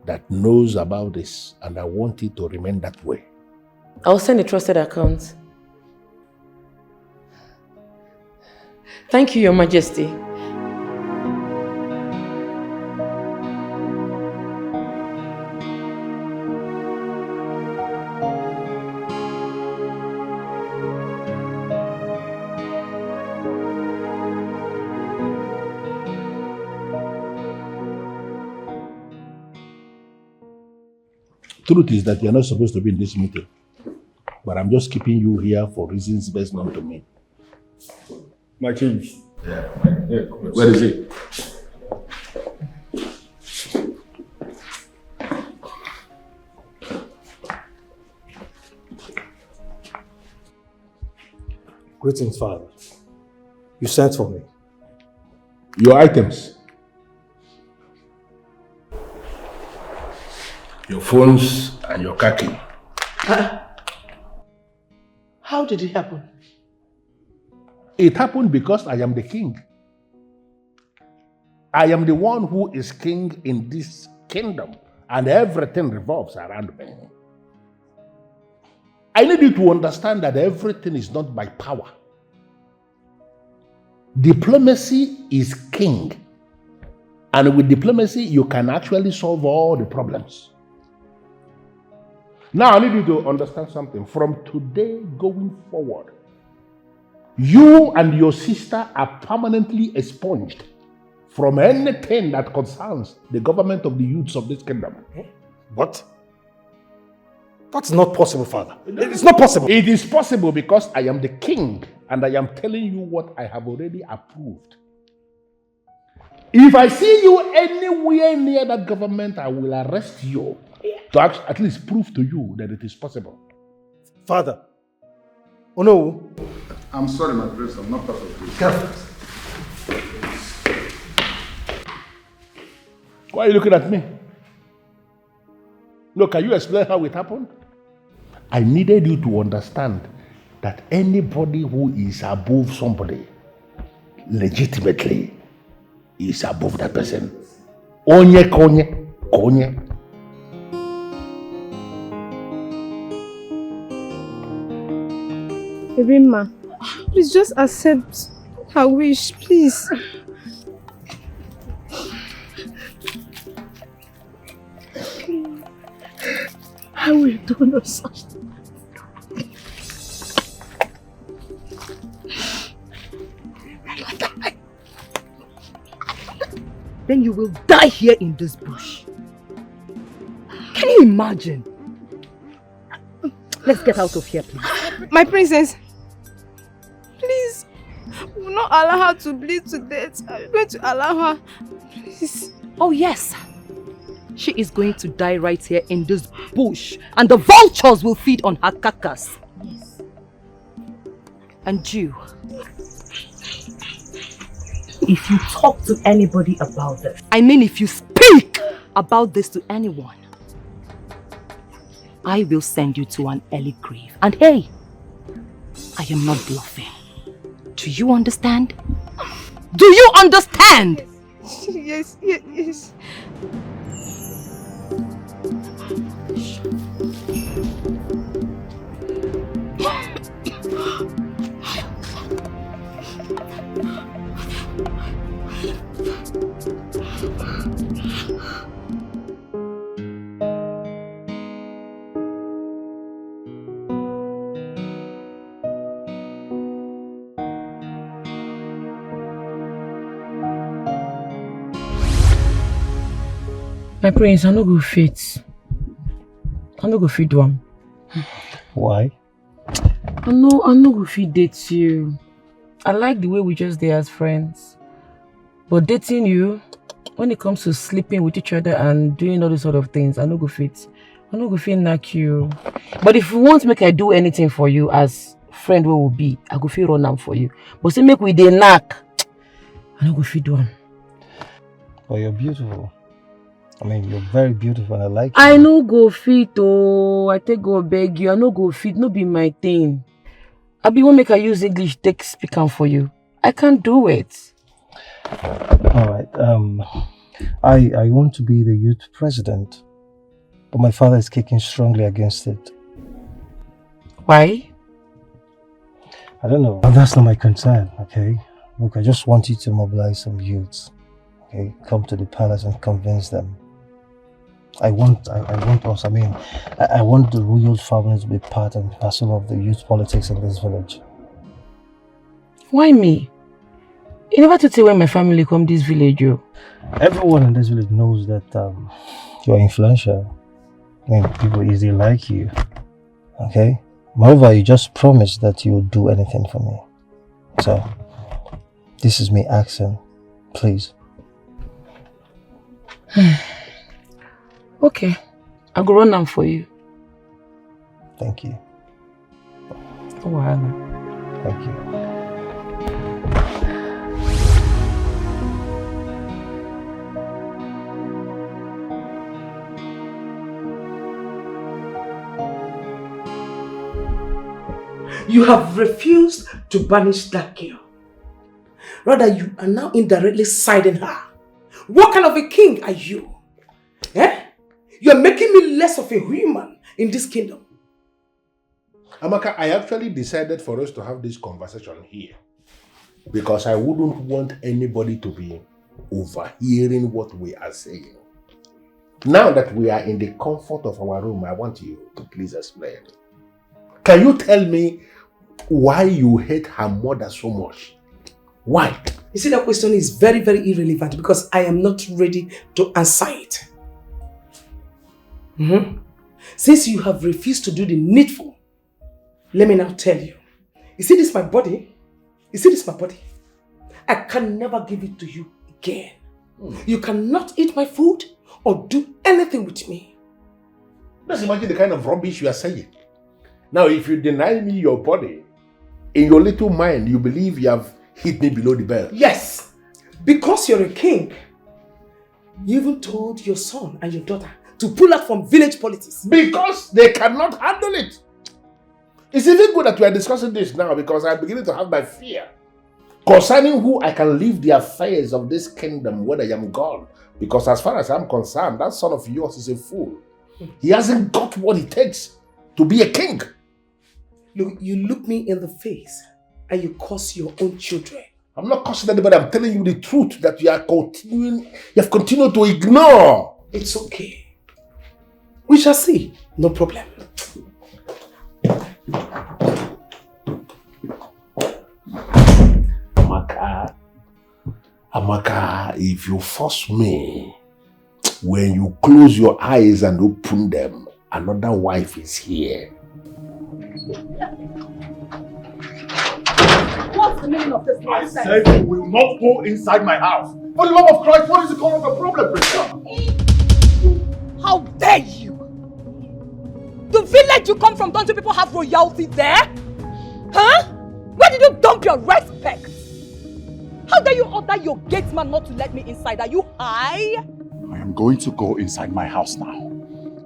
that knows about this, and I want it to remain that way. I'll send a trusted account. Thank you, Your Majesty. Truth is that you're not supposed to be in this meeting, but I'm just keeping you here for reasons best known to me. My king. Yeah, where is he? Greetings, Father. You sent for me. Your items. Your phones and your car key. How did it happen? It happened because I am the king. I am the one who is king in this kingdom, and everything revolves around me. I need you to understand that everything is not by power. Diplomacy is king. And with diplomacy, you can actually solve all the problems. Now, I need you to understand something. From today going forward, you and your sister are permanently expunged from anything that concerns the government of the youths of this kingdom. What? That's not possible, Father. It's not possible. It is possible because I am the king and I am telling you what I have already approved. If I see you anywhere near that government, I will arrest you to at least prove to you that it is possible. Father. Oh no. I'm sorry, my prince. I'm not part of this. Why are you looking at me? No, can you explain how it happened? I needed you to understand that anybody who is above somebody legitimately is above that person. Onye konye, konye. Rima, please just accept her wish, please. I will do no such thing. Then you will die here in this bush. Can you imagine? Let's get out of here, please. My princess, please, we will not allow her to bleed to death. I'm going to allow her. Please. Oh yes. She is going to die right here in this bush, and the vultures will feed on her carcass. Yes. And you, if you talk to anybody about this, I mean if you speak about this to anyone, I will send you to an early grave. And hey, I am not bluffing. Do you understand? Do you understand? Yes, yes, yes. My prince, I no go fit. I no go fit do am. Why? I no go fit date you. I like the way we just dey as friends. But dating you, when it comes to sleeping with each other and doing all these sort of things, I no go fit. I no go fit knack you. But if you want make I do anything for you as friend we will be, I go fit run am for you. But say make we dey knack, I no go fit do am. Well, you're beautiful. I mean, you're very beautiful and I like you. I no go fit oh. I take go beg you. I no go fit. No be my thing. I be want make I use English take speak am for you. I can't do it. Alright, I want to be the youth president, but my father is kicking strongly against it. Why? I don't know. That's not my concern, okay? Look, I just want you to mobilize some youths, okay? Come to the palace and convince them. I want us, I want the royal family to be part and parcel of the youth politics in this village. Why me? You never to tell when my family come this village, you. Everyone in this village knows that you're influential. I mean, people easily like you, okay? Moreover, you just promised that you would do anything for me. So, this is me asking, please. Okay, I'll go run them for you. Thank you. Oh, wow. Thank you. You have refused to banish that girl. Rather, you are now indirectly siding her. What kind of a king are you? Eh? You are making me less of a human in this kingdom. Amaka, I actually decided for us to have this conversation here because I wouldn't want anybody to be overhearing what we are saying. Now that we are in the comfort of our room, I want you to please explain. Can you tell me why you hate her mother so much? Why? You see, that question is very, very irrelevant because I am not ready to answer it. Since you have refused to do the needful, let me now tell you. You see this my body? You see this my body? I can never give it to you again. You cannot eat my food or do anything with me. Just imagine the kind of rubbish you are saying. Now, if you deny me your body, in your little mind, you believe you have hit me below the belt. Yes, because you're a king. You even told your son and your daughter to pull out from village politics. Because they cannot handle it. It's even good that we are discussing this now because I'm beginning to have my fear concerning who I can leave the affairs of this kingdom when I am gone. Because as far as I'm concerned, that son of yours is a fool. He hasn't got what it takes to be a king. Look, you look me in the face and you curse your own children. I'm not cursing anybody. I'm telling you the truth that you have continued to ignore. It's okay. We shall see. No problem. Amaka, if you force me, when you close your eyes and open them, another wife is here. What's the meaning of this nonsense? I said you will not go inside my house. For the love of Christ, what is the cause of the problem, How dare you? The village you come from, don't you people have royalty there? Huh? Where did you dump your respect? How dare you order your gate man not to let me inside? Are you high? I am going to go inside my house now.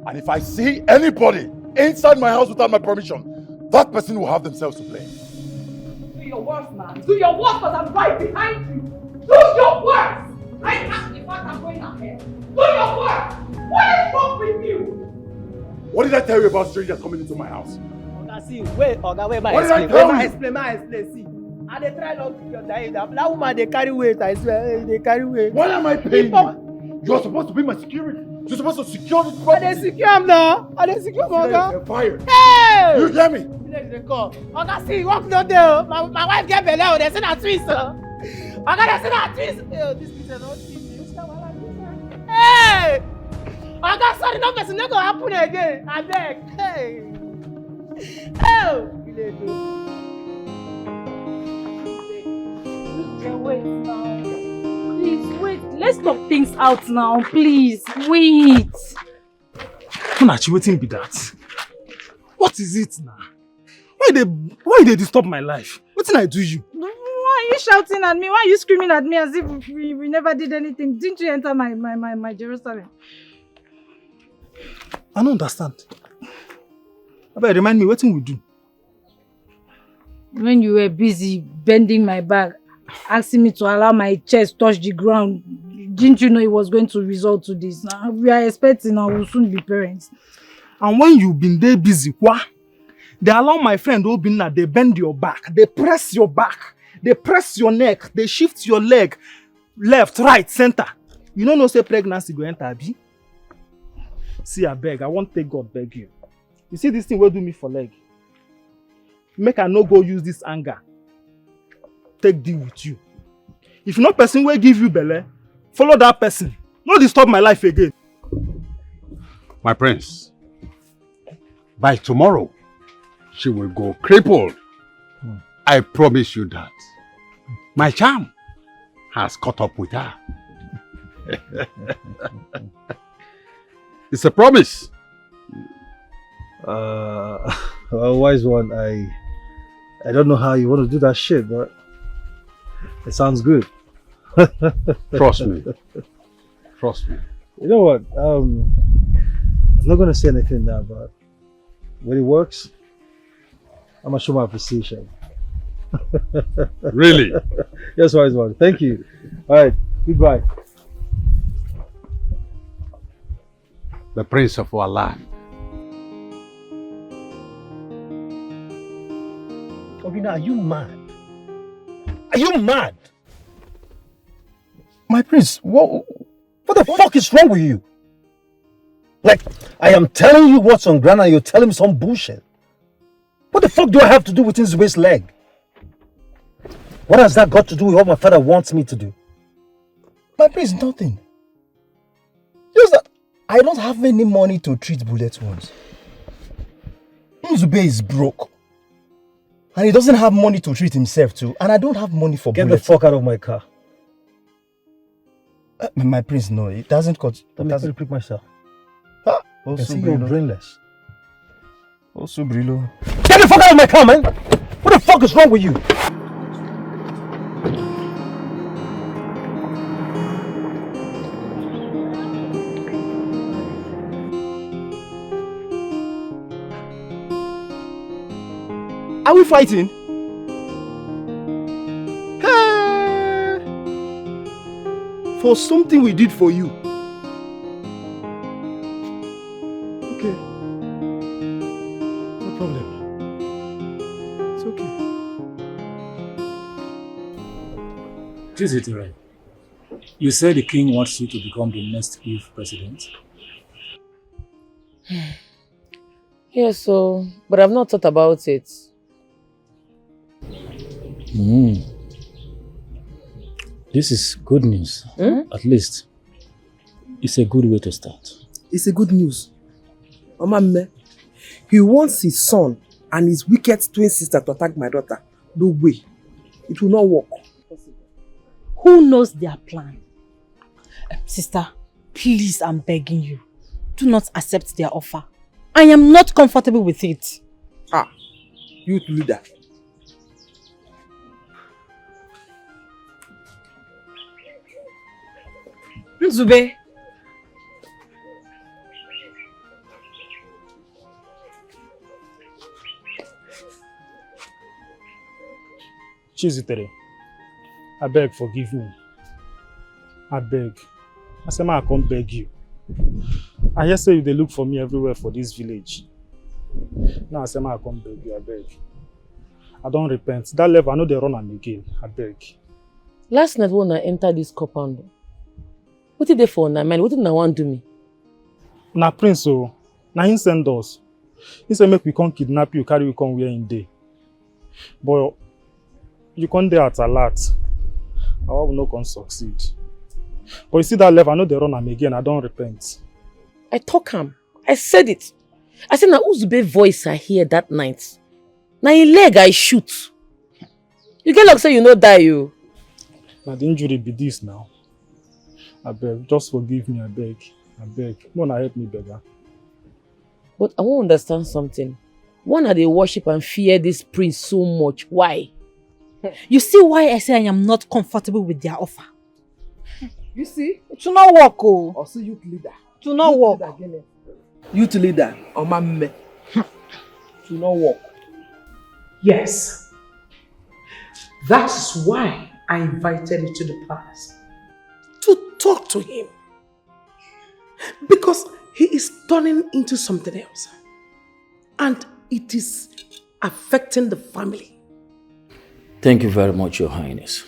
And if I see anybody inside my house without my permission, that person will have themselves to blame. Do your worst, man. Do your worst, because I'm right behind you. Do your worst. I asked if I'm going ahead. Do your worst. What is wrong with you? What did I tell you about strangers coming into my house? Oga, see, wait, Oga, wait, what did I tell you? Explain, see. And they try not to get that woman, they carry weight, I swear, they carry weight. Why am I paying you? You are supposed to be my security. You're supposed to secure this property. I secure him now. I secure him, Oga. You're fired. Hey! You hear me? They call. Oga, see, work not there. My wife get belly, they send her twist. Oga, they send her twist. This is not cheap. Hey! Oga, sorry, no person, no go happen again. I beg. Hey. Oh. Wait now. Please, wait. Let's talk things out now, please. Wait. Munachi, wetin be that? What is it now? Why they disturb my life? Wetin I do you? Why are you shouting at me? Why are you screaming at me as if we never did anything? Didn't you enter my Jerusalem? I don't understand. Abeg, remind me, wetin we do? When you were busy bending my back, asking me to allow my chest touch the ground, didn't you know it was going to result to this? Now, we are expecting and we'll soon be parents. And when you been there busy, what? They allow my friend Obinna, they bend your back, they press your back, they press your neck, they shift your leg, left, right, center. You don't know say pregnancy go enter, abi? See, I beg, I won't take God beg you. You see this thing will do me for leg. Make I no go use this anger. Take deal with you. If no person will give you belle, follow that person. No disturb my life again. My prince, by tomorrow, she will go crippled. I promise you that. My charm has caught up with her. It's a promise. Well, wise one, I don't know how you want to do that shit, but it sounds good. Trust me. Trust me. You know what? I'm not gonna say anything now, but when it works, I'm gonna show my appreciation. Really? Yes, wise one. Thank you. All right. Goodbye. The prince of our land. Obinna, are you mad? Are you mad? My prince, what the fuck is wrong with you? Like, I am telling you what's on ground and you're telling me some bullshit. What the fuck do I have to do with his waist leg? What has that got to do with what my father wants me to do? My prince, nothing. Just that I don't have any money to treat bullet wounds. Nzube is broke. And he doesn't have money to treat himself too. And I don't have money for Get bullets. the fuck out of my car. My prince, no, it doesn't cut. Let me repeat myself. Ah, I see you're brainless. Also, Brillo. Get the fuck out of my car, man! What the fuck is wrong with you? Are we fighting? For something we did for you. Okay. No problem. It's okay. Chizitere, you said the king wants you to become the next youth president. Yes, so, but I've not thought about it. This is good news. At least, it's a good way to start. It's a good news. Mama, he wants his son and his wicked twin sister to attack my daughter. No way. It will not work. Who knows their plan? Sister, please, I'm begging you. Do not accept their offer. I am not comfortable with it. Ah, youth leader. Nzube. Chizitere, I beg, forgive me. I beg. I say, I can't beg you. I hear say they look for me everywhere for this village. Now I say, I can't beg you, I beg. I don't repent. That level, I know they run am again. I beg. Last night when I entered this compound, what did they for na man? What did I want to do me? Na prince, so na him send us. He said make we come kidnap you, carry you come where in day. But you come there at alert. Our will not come succeed. But you see that level, I know they run am again. I don't repent. I talk him. I said it. I said, now Uzube voice I hear that night. Now in leg I shoot. You get like say you no die you. Now the injury be this now. I beg, just forgive me, I beg. I beg. Mona help me, beggar. But I won't understand something. Why are they worship and fear this prince so much? Why? You see why I say I am not comfortable with their offer? You see? It will not work, oh. Also youth leader. It will not work. Youth leader, Omamme. It will not work. Yes. That's why I invited you to the palace. To talk to him. Because he is turning into something else. And it is affecting the family. Thank you very much, Your Highness.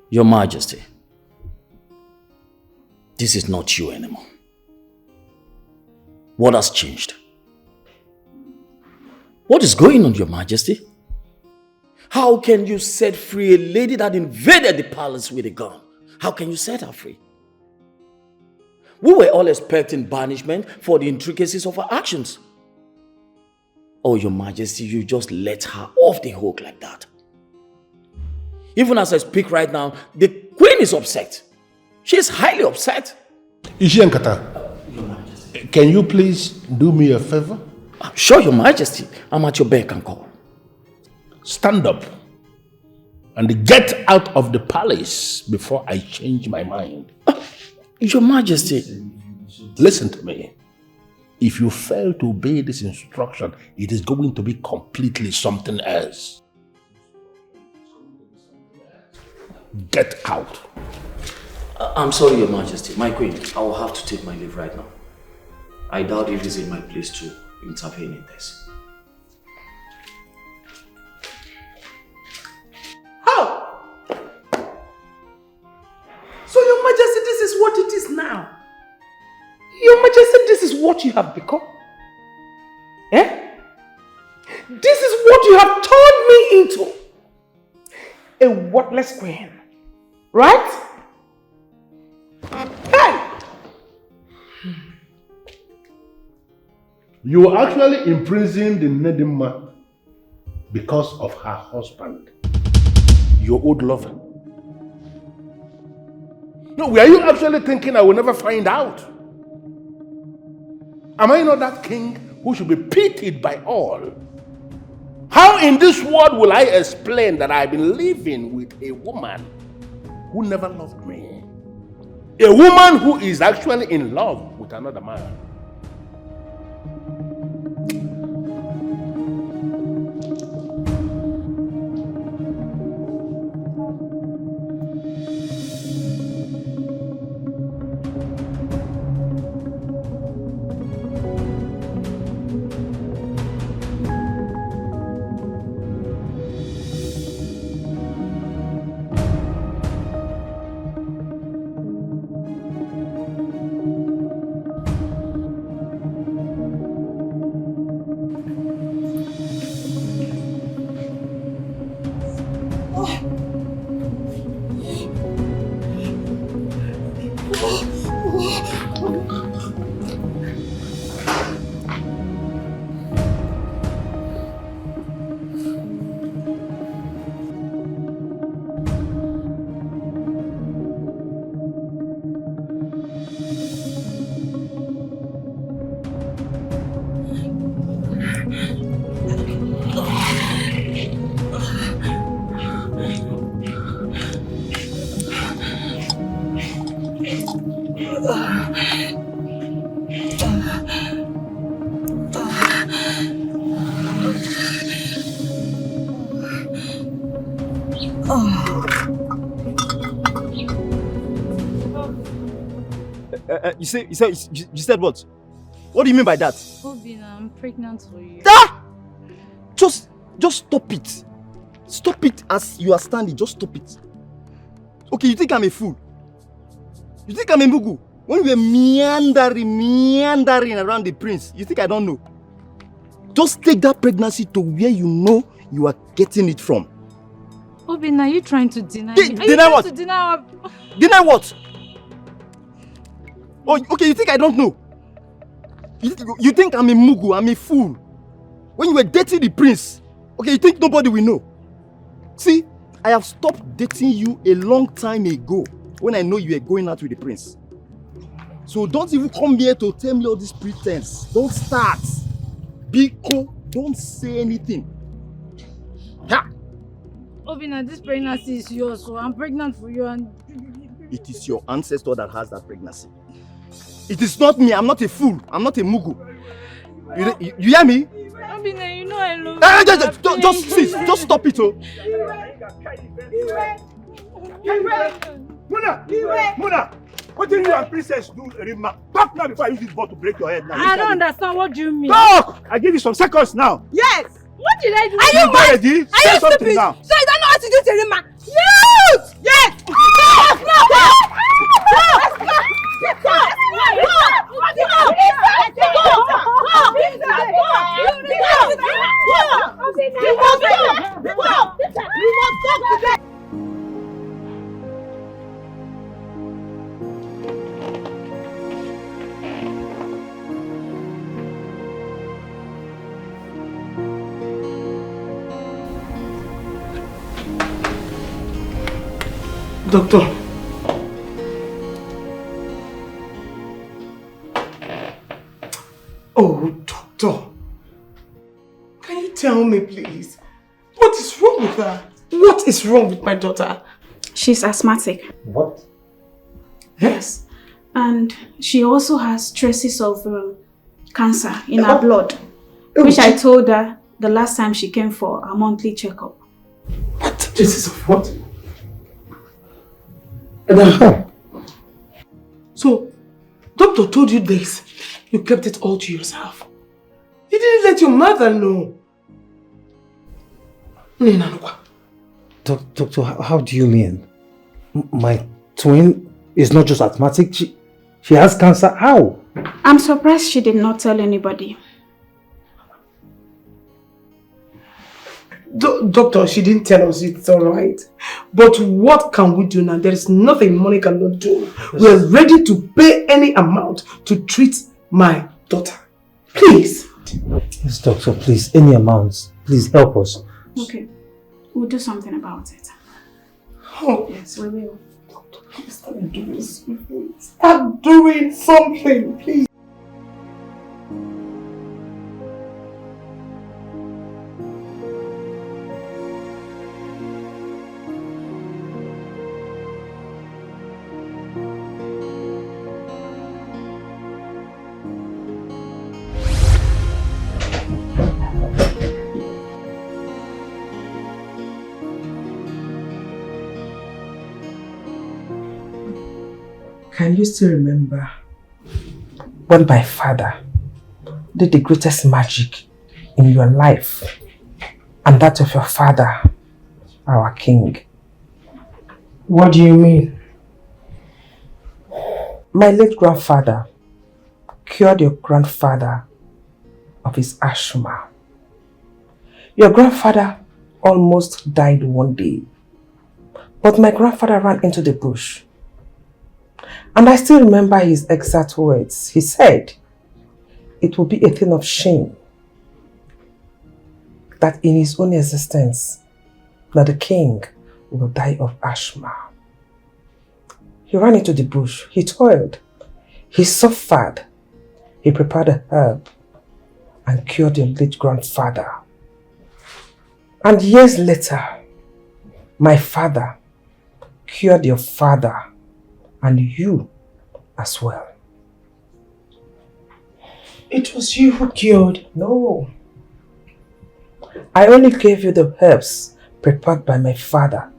Your Majesty. This is not you anymore. What has changed? What is going on, Your Majesty? How can you set free a lady that invaded the palace with a gun? How can you set her free? We were all expecting banishment for the intricacies of her actions. Oh, Your Majesty, you just let her off the hook like that. Even as I speak right now, the Queen is upset. She is highly upset. Ishiankata, can you please do me a favor? Sure, Your Majesty. I'm at your beck and call. Stand up and get out of the palace before I change my mind. Your Majesty. Listen to me. If you fail to obey this instruction, it is going to be completely something else. Get out. I'm sorry, Your Majesty. My Queen, I will have to take my leave right now. I doubt it is in my place to intervene in this. How? So Your Majesty, this is what it is now. Your Majesty, this is what you have become. Eh? This is what you have turned me into. A worthless queen. Right? Hey! You actually imprisoned the Nedima because of her husband, your old lover. No, were you actually thinking I will never find out? Am I not that king who should be pitied by all? How in this world will I explain that I've been living with a woman who never loved me? A woman who is actually in love with another man. You said what? What do you mean by that? Obina, I'm pregnant for you. Ah! Just stop it. Stop it as you are standing. Just stop it. Okay, you think I'm a fool? You think I'm a mugu? When we were meandering around the prince, you think I don't know? Just take that pregnancy to where you know you are getting it from. Obina, are you trying to deny me? Deny what? To deny Deny what? Oh, okay, you think I don't know? You think I'm a mugu, I'm a fool. When you were dating the prince, okay, you think nobody will know. See, I have stopped dating you a long time ago when I know you were going out with the prince. So don't even come here to tell me all this pretense. Don't start. Biko, don't say anything. Ha! Obina, this pregnancy is yours, so I'm pregnant for you and... It is your ancestor that has that pregnancy. It is not me. I'm not a fool. I'm not a mugu. You hear me? Obina, you know I love you. Just stop it, oh. Muna! What did you and princess do, Rima? Talk now before I use this ball to break your head now. I don't understand. What do you mean? Talk! I give you some seconds now. Yes! What did I do? Are you mad? Are you stupid? Now. So you don't know how to do Terima? Yes! Yes! Doctor. Oh, doctor. Can you tell me, please? What is wrong with her? What is wrong with my daughter? She's asthmatic. What? Yes. And she also has traces of cancer in her blood, which I told her the last time she came for a monthly checkup. What? Traces of what? So, doctor told you this. You kept it all to yourself. You didn't let your mother know. Doctor, how do you mean? My twin is not just asthmatic, she has cancer. How? I'm surprised she did not tell anybody. Doctor, she didn't tell us, it's alright. But what can we do now? There is nothing money cannot do. We are ready to pay any amount to treat my daughter. Please. Yes, doctor, please, any amounts. Please help us. Okay, we'll do something about it. Oh. Yes, we will. Start doing something. Start doing something, please. Can you still remember when my father did the greatest magic in your life and that of your father, our king? What do you mean? My late grandfather cured your grandfather of his asthma. Your grandfather almost died one day, but my grandfather ran into the bush. And I still remember his exact words. He said, it will be a thing of shame that in his own existence, that the king will die of asthma. He ran into the bush. He toiled. He suffered. He prepared a herb and cured your late grandfather. And years later, my father cured your father and you as well. It was you who cured? No. I only gave you the herbs prepared by my father.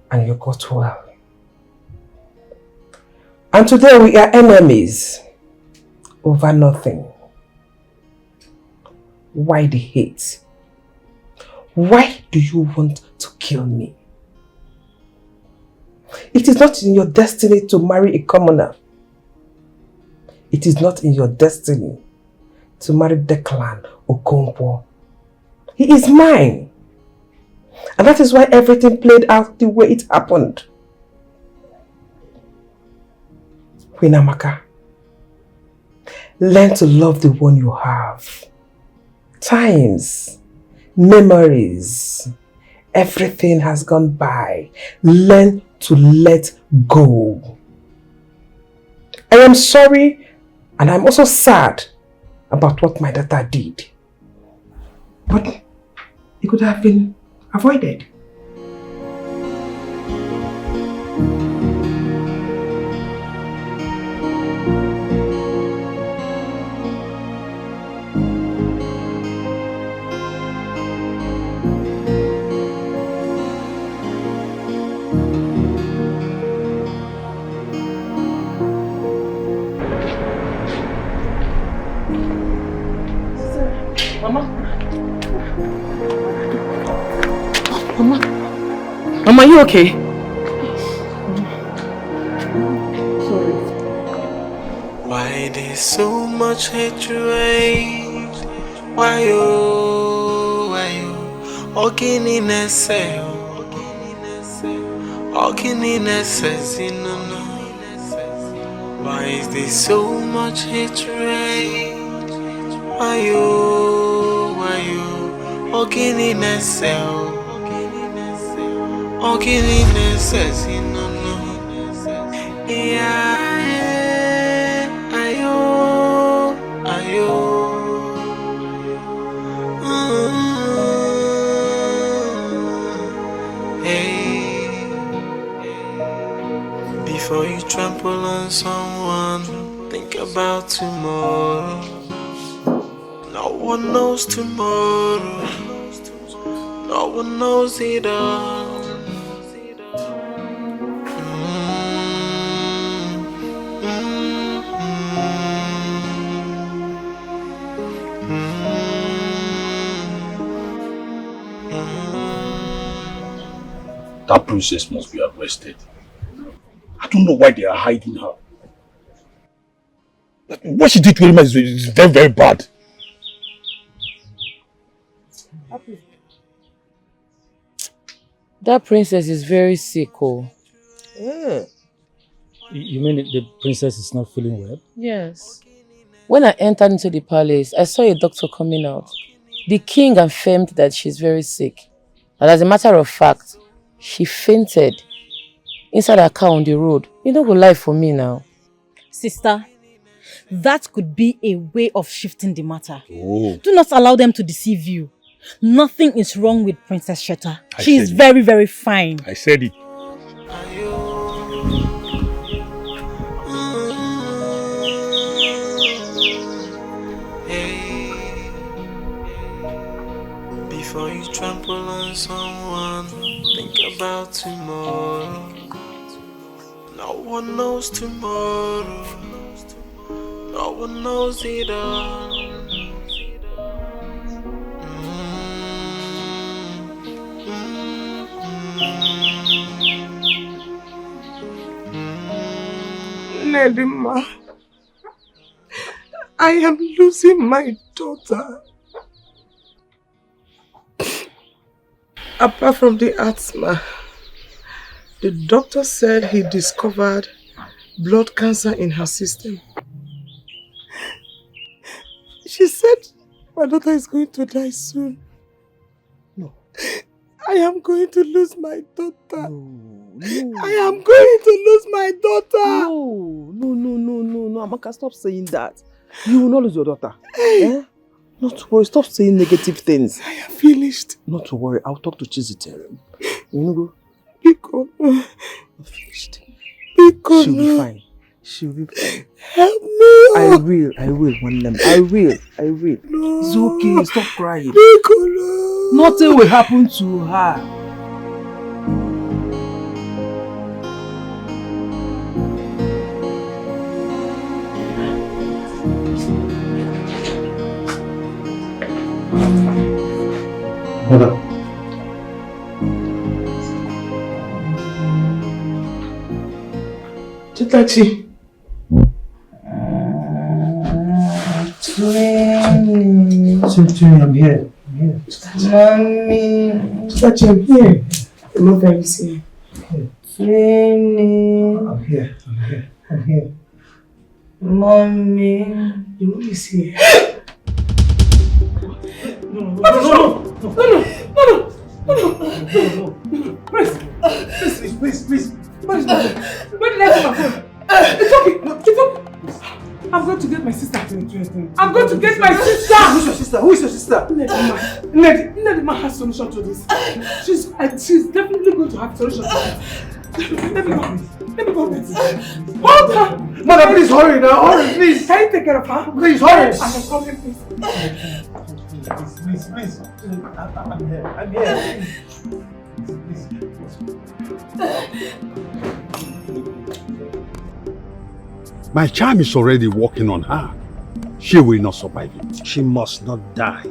And you got well. And today we are enemies over nothing. Why the hate? Why do you want to kill me? It is not in your destiny to marry a commoner. It is not in your destiny to marry Declan or Okonkwo. He is mine. And that is why everything played out the way it happened. Queen Amaka, Learn to love the one you have. Times, memories, everything has gone by. Learn to let go. I am sorry and I'm also sad about what my daughter did. But it could have been avoided. Mama, are you okay? Sorry. Why there's so much hatred? Why you? Okininese, no. Why is there so much hatred? Why you? Okininese, no. Yeah, ayo. Hey. Before you trample on someone, think about tomorrow. No one knows tomorrow. No one knows it all. That princess must be arrested. I don't know why they are hiding her. What she did to him is very, very bad. That princess is very sick, oh. Yeah. You mean the princess is not feeling well? Yes. When I entered into the palace, I saw a doctor coming out. The king affirmed that she's very sick. And as a matter of fact, she fainted inside her car on the road. You don't go lie for me now. Sister, that could be a way of shifting the matter. Oh. Do not allow them to deceive you. Nothing is wrong with Princess Sheta. I She is said it. very, very fine. I said it. Before you trample on someone, think about tomorrow. No one knows tomorrow. No one knows it all. Nedima, I am losing my daughter. Apart from the asthma, the doctor said he discovered blood cancer in her system. She said my daughter is going to die soon. No. I am going to lose my daughter. No. I am going to lose my daughter. No, Amaka, stop saying that. You will not lose your daughter. Eh? Not to worry, stop saying negative things. I am finished. Not to worry, I'll talk to Chizitere. You know, go. Because I'm finished. Because she'll be fine. She'll be fine. Help me. I will, one name. I will. No. It's okay, stop crying. Because nothing will happen to her. Mother. Chitachi. Chitachi, I'm here. Mommy. Chitachi, I'm here. I'm not very sick. I'm here. Mommy. Your mom is here. No. Please. Where is my phone? Where did I put my phone? It's okay. I'm going to get my sister. I'm going to get my sister. Who's your sister? Who is your sister? Nedima has solution to this. She's definitely going to have solution to this. Let me go. Hold her. Mother, please hurry now. Hurry, please. Can you take care of her? Please hurry. I can come in, please. Please. I'm here. Please. My charm is already working on her. She will not survive it. She must not die.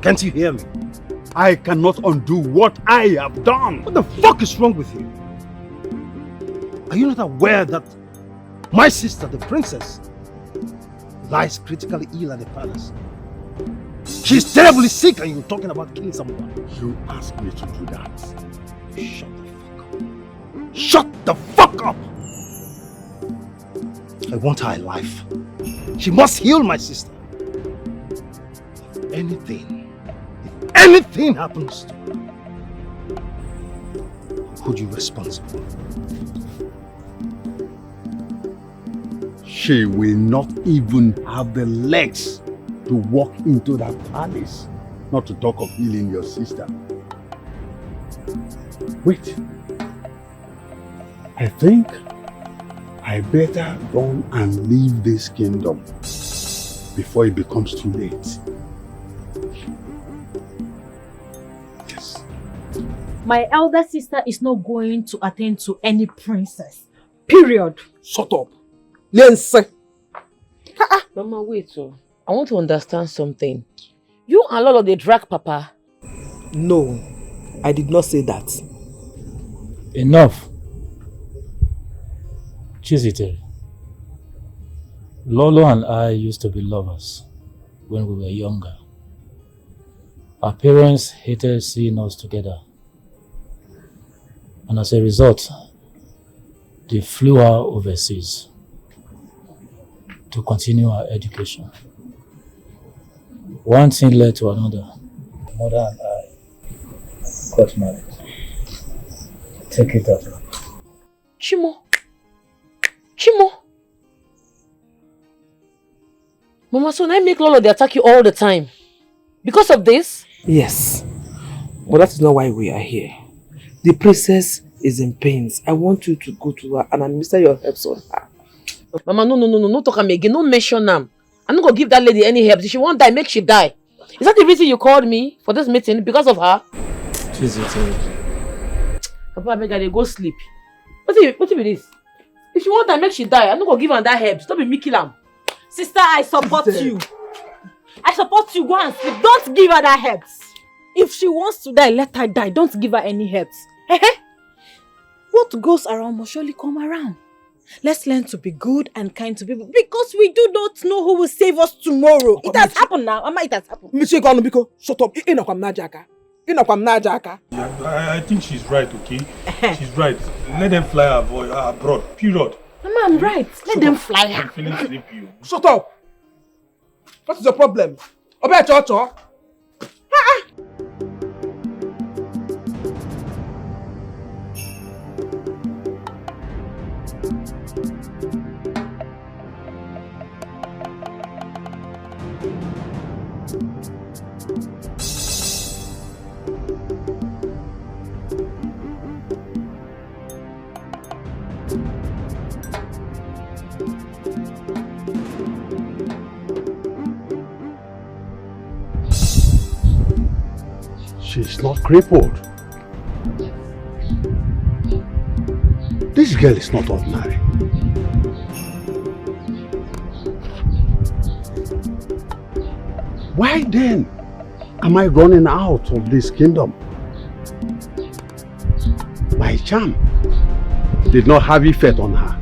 Can't you hear me? I cannot undo what I have done. What the fuck is wrong with you? Are you not aware that my sister, the princess, lies critically ill at the palace? She's terribly sick and you're talking about killing someone. You asked me to do that. Shut the fuck up! I want her alive. She must heal my sister. If anything happens to her, I'll hold you responsible. She will not even have the legs to walk into that palace. Not to talk of healing your sister. Wait. I think I better run and leave this kingdom before it becomes too late. Yes. My elder sister is not going to attend to any princess. Period. Shut up. Lense. Mama, wait. I want to understand something. You and Lolo, they drag Papa. No, I did not say that. Enough. Chizite. Lolo and I used to be lovers when we were younger. Our parents hated seeing us together. And as a result, they flew her overseas to continue our education. One thing led to another. Mother and I got married. Take it up. Chimo. Mama, so I make Lolo they attack you all the time. Because of this? Yes. But that is not why we are here. The princess is in pains. I want you to go to her and administer your herbs on her. Mama, no talk am again. No mention them. I'm not going to give that lady any help. If she won't die, make she die. Is that the reason you called me for this meeting? Because of her? Papa, I beg her, go sleep. What is this? If she won't die, make she die. I'm not going to give her that help. Stop me kill her. Sister, I support you. I support you. Go and sleep. Don't give her that herbs. If she wants to die, let her die. Don't give her any herbs. What goes around must surely come around. Let's learn to be good and kind to people because we do not know who will save us tomorrow. It has happened now. Mama, it has happened. Shut up. I think she's right, okay? She's right. Let them fly her boy abroad. Period. Mama, I'm right. Let them fly her. I'm feeling sleepy. Shut up. What is your problem? She's not crippled. This girl is not ordinary. Why then am I running out of this kingdom? My charm did not have effect on her.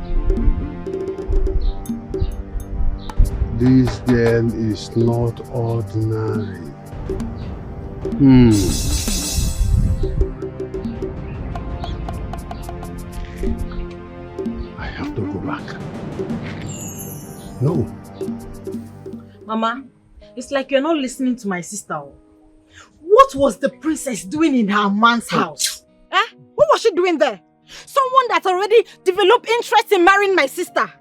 This girl is not ordinary. I have to go back. No. Mama, it's like you're not listening to my sister. What was the princess doing in her man's house? Eh? What was she doing there? Someone that's already developed interest in marrying my sister.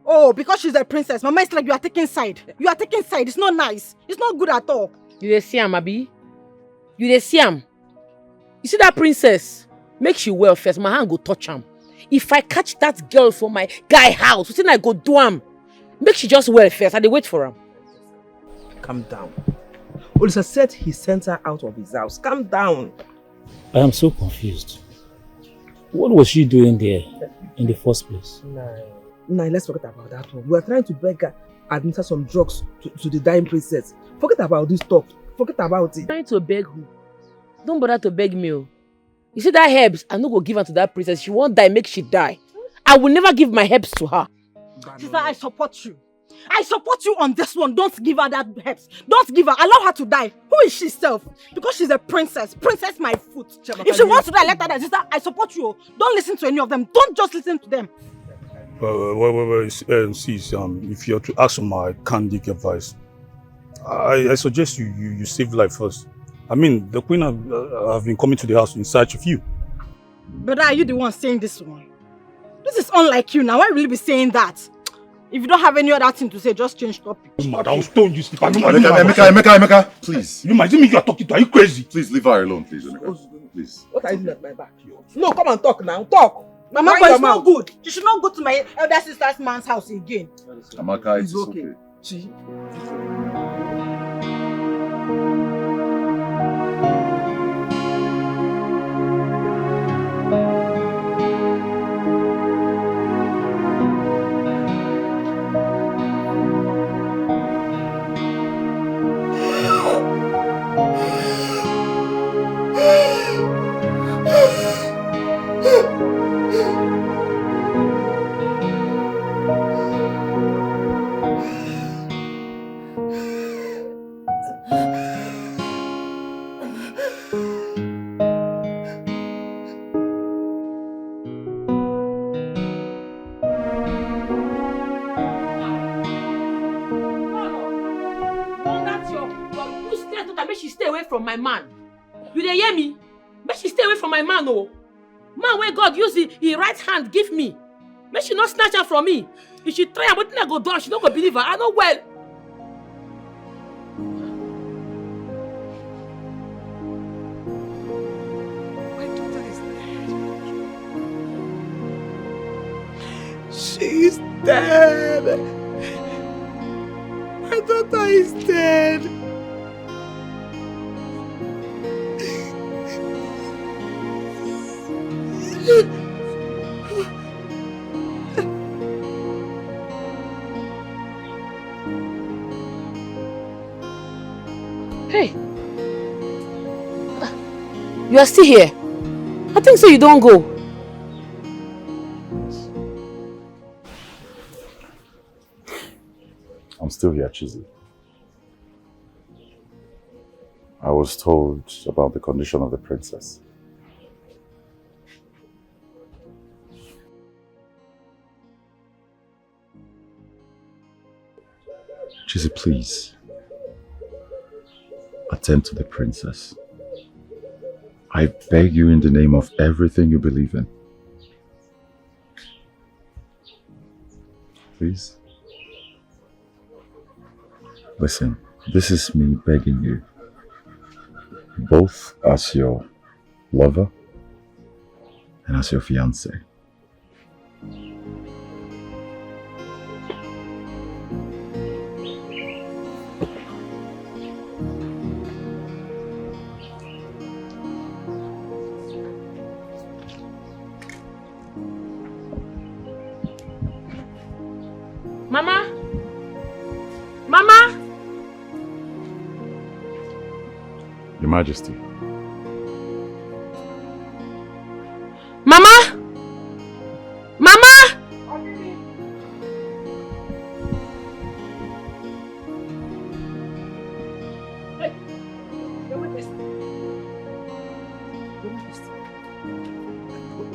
Oh, because she's a princess. Mama, it's like you are taking side. You are taking side. It's not nice. It's not good at all. You dey see am, Abi? You dey see am? You see that princess? Make she well first. My hand go touch am. If I catch that girl for my guy house, wetin I go do am? Make she just well first. I dey wait for am. Calm down. Olisa said he sent her out of his house. Calm down. I am so confused. What was she doing there in the first place? Nah, let's forget about that one. We are trying to beg her administer some drugs to the dying princess. Forget about this talk. Forget about it. Trying to beg who? Don't bother to beg me. Oh. You see that herbs? I no go give am to that princess. She won't die, make she die. I will never give my herbs to her. Sister, I support you. I support you on this one. Don't give her that herbs. Don't give her. Allow her to die. Who is she self? Because she's a princess. Princess my foot. If she wants to die, let her die. Sister, I support you. Don't listen to any of them. Don't just listen to them. See, if you're to ask for my candid advice, I suggest you save life first. I mean, the queen have been coming to the house in search of you. Brother, are you the one saying this one? This is unlike you now. Why will you be saying that? If you don't have any other thing to say, just change topic. Mad, I'll stone you, Steve. Emeka, please. You might me you are talking to. Are you crazy? Please leave her alone, please, Emeka. Please. What are you doing at my back? No, come and talk now. Talk. Mama, but it's not good. You should not go to my elder sister's man's house again. Amaka, it's okay. See? From my man. You dey hear me? Make she stay away from my man, oh. Man where God use his right hand give me. Make she not snatch her from me. If she try, but I go do, she don't go believe her. I know well. My daughter is dead. She's dead. My daughter is dead. Hey, you are still here. I think so. You don't go. I'm still here, Chizzy. I was told about the condition of the princess. Chizzy, please. Attend to the princess. I beg you in the name of everything you believe in. Please. Listen, this is me begging you. Both as your lover and as your fiancé. Mama? Mama? Your Majesty. Mama? Mama?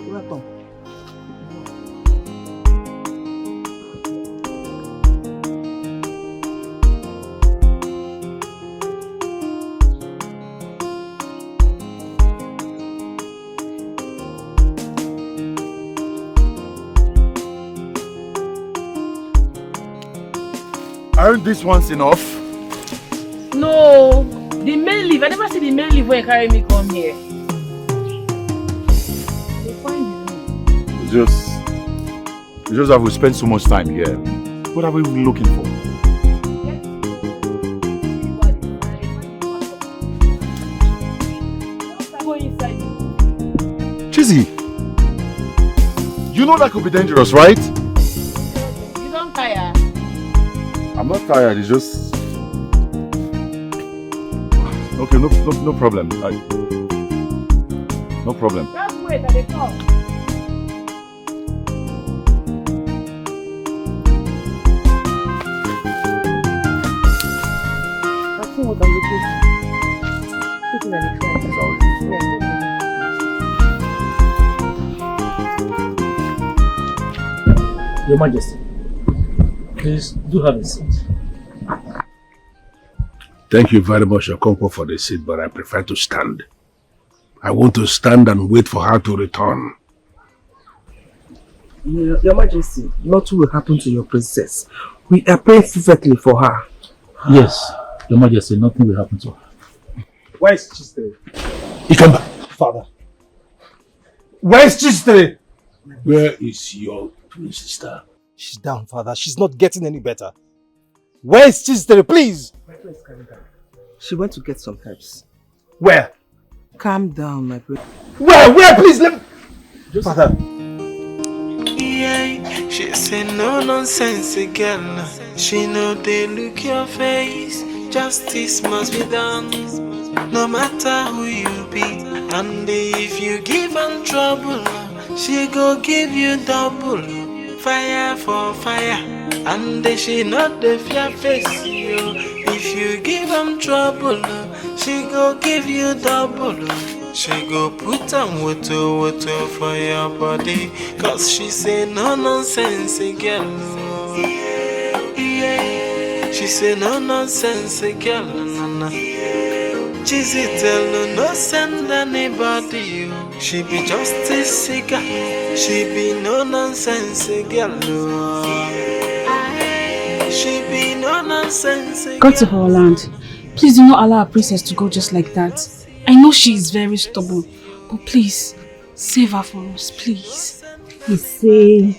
Welcome. Aren't these ones enough? No, the main leave. I never see the main leave when you carry me come here. It's just that we spend so much time here. What are we looking for? Chizzy, you know that could be dangerous, right? You don't tire. I'm not tired, it's just... Okay, no problem. No problem. Just wait, I come. That's what I'm looking for. Looking at the front. Your Majesty, please do have a seat. Thank you very much, Okonkwo, for the seat, but I prefer to stand. I want to stand and wait for her to return. Your Majesty, nothing will happen to your princess. We are praying fervently for her. Yes, Your Majesty, nothing will happen to her. Where is Chistere? He come back. Father. Where is Chistere? Where is your twin sister? She's down, Father. She's not getting any better. Where is Chistere, please? She went to get some herbs. Where? Calm down, my prince. Where? Please, let me... Father. Yeah, she say no nonsense girl. She know they look your face. Justice must be done, no matter who you be. And if you give her trouble, she go give you double. Fire for fire, and she not the fear face you. If you give her trouble, she go give you double. She go put on water for your body, cause she say no nonsense girl. Yeah. She say no nonsense girl. Chizzy tell her no send anybody. She be justice seeker. She be no nonsense girl. She be no nonsense girl. Go to her land. Please do not allow our princess to go just like that. I know she is very stubborn, but please, save her for us, please. You say,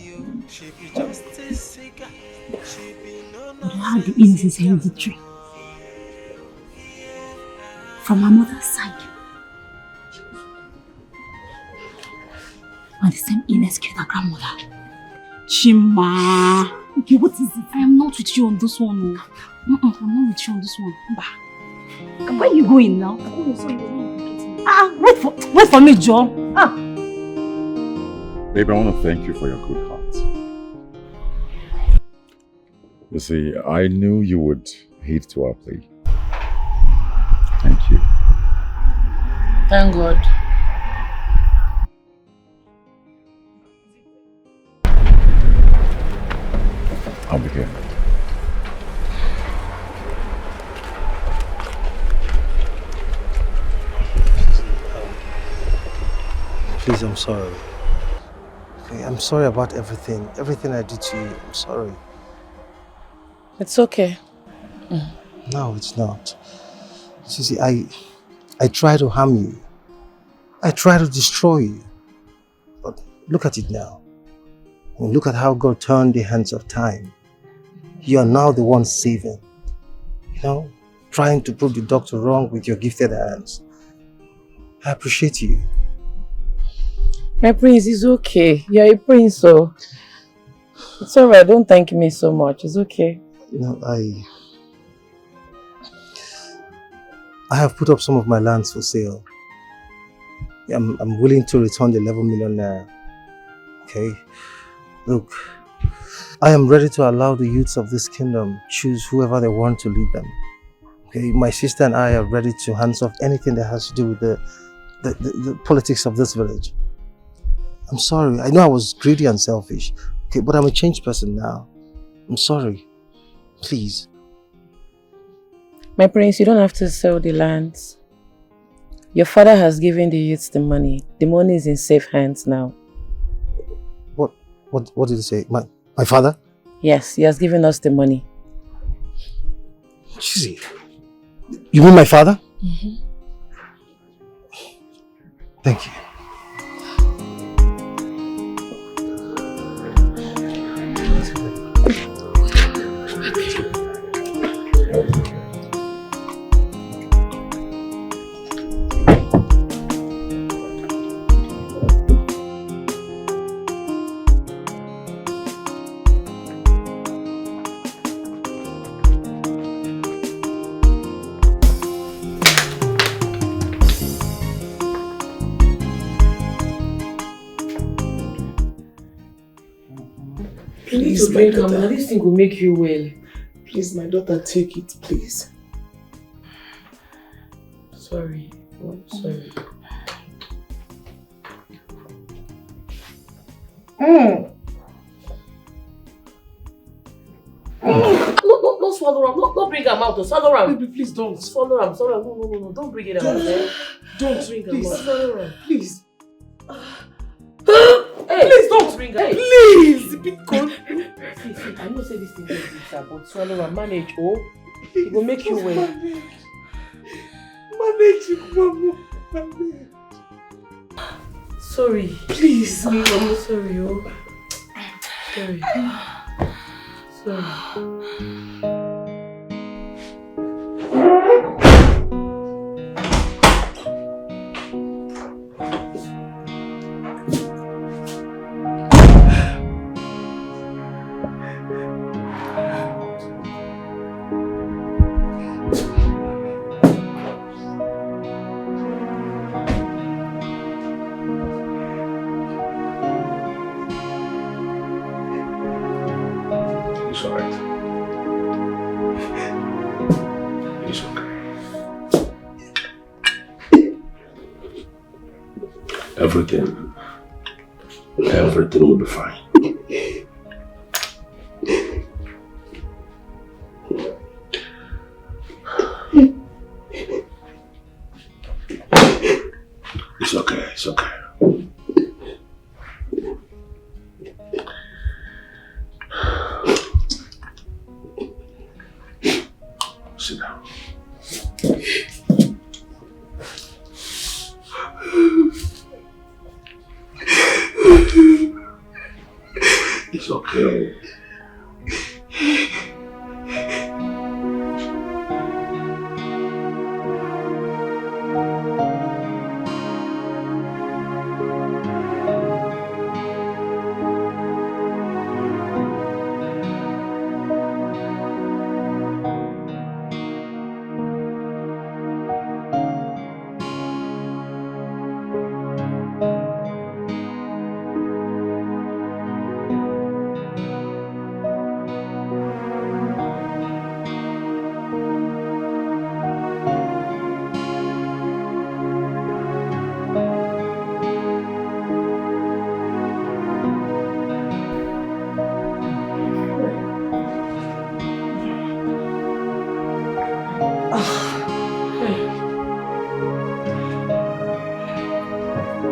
how the illness is hereditary. From her mother's side. And the same illness killed her grandmother. Chima. Okay, what is it? I am not with you on this one. I'm not with you on this one. Bah. Where are you going now? Wait for me, Joe. Babe, I want to thank you for your good heart. You see, I knew you would heed to our plea. Thank you. Thank God. I'll be here. Please, I'm sorry. Okay, I'm sorry about everything. Everything I did to you, I'm sorry. It's okay. No, it's not. See, I try to harm you. I try to destroy you. But look at it now. I mean, look at how God turned the hands of time. You are now the one saving. You know, trying to prove the doctor wrong with your gifted hands. I appreciate you. My prince, it's okay. You're a prince, so it's alright. Don't thank me so much. It's okay. You know, I have put up some of my lands for sale. I'm willing to return the 11 million naira. Okay? Look, I am ready to allow the youths of this kingdom choose whoever they want to lead them. Okay? My sister and I are ready to hands off anything that has to do with the politics of this village. I'm sorry. I know I was greedy and selfish. Okay, but I'm a changed person now. I'm sorry. Please. My prince, you don't have to sell the lands. Your father has given the youths the money. The money is in safe hands now. What did he say? My father? Yes, he has given us the money. Lizzy, you mean my father? Mm-hmm. Thank you. Please, to drink am. This thing will make you well. Please, my daughter, take it, please. Sorry. Oh, sorry. No, swallow am. No, bring am out. Swallow am. Baby, please don't. Swallow am. No. Don't bring it out. Don't drink am. Please, swallow am. Please. Hey, please don't bring am. am. Please, because See, I know say this thing is bitter, but swallow am. Manage, oh. It will make you well. Manage it, Mama. Manage. Sorry. Please. I'm sorry, oh. Sorry. It's alright. It's okay. Everything will be fine. It's okay, it's okay. Sit down. It's okay.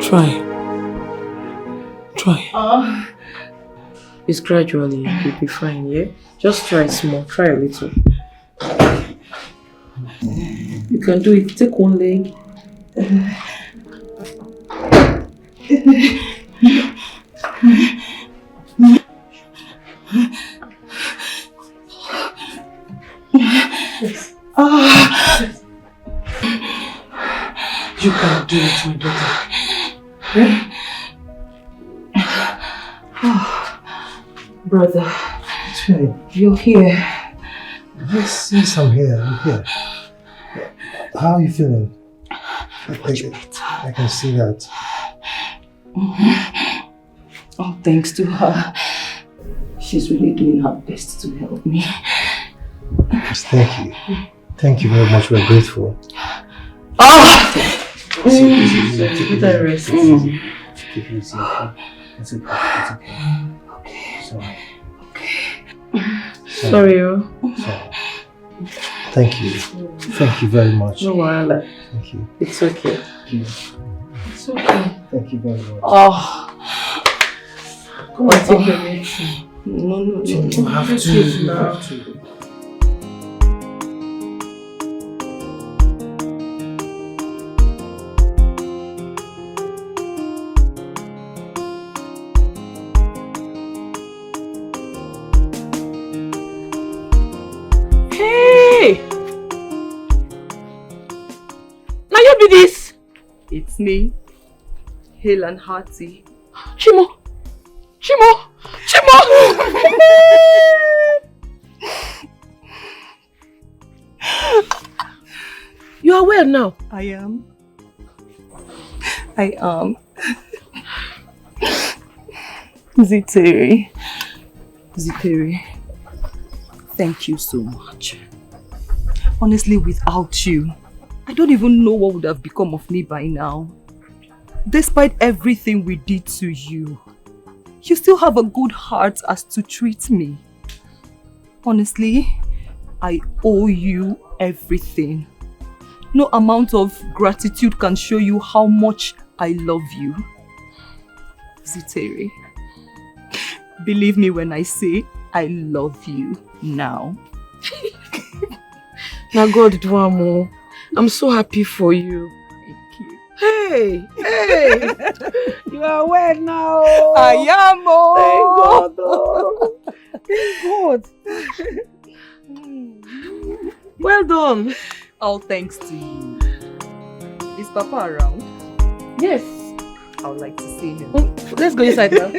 Try. It's gradually. You'll be fine, yeah? Just try small. Try a little. You can do it. Take one leg. You can do it, my daughter. Eh? Brother, you're here. Yes, I'm here. How are you feeling? I can see that. Oh, thanks to her. She's really doing her best to help me. Yes, thank you. Thank you very much. We're grateful. Take that rest. Take it easy, okay? It's okay. Okay. Sorry, oh. Thank you. Thank you very much. No worry. Thank you. It's okay. It's okay. Thank you very much. Come on, take your medicine. No. You have Take to. it now. Hey! Now you be this? It's me, hale and hearty. Chimo! Chimo! Chimo! You are well now? I am. Ziteri, thank you so much. Honestly, without you, I don't even know what would have become of me by now. Despite everything we did to you, you still have a good heart as to treat me. Honestly, I owe you everything. No amount of gratitude can show you how much I love you. Ziteri, believe me when I say I love you now. Now God do amo. I'm so happy for you. Thank you. Hey! Hey! You are well now. I am. Thank God. Oh. Thank God. Well done. All thanks to you. Is Papa around? Yes. I would like to see him. Let's go inside now.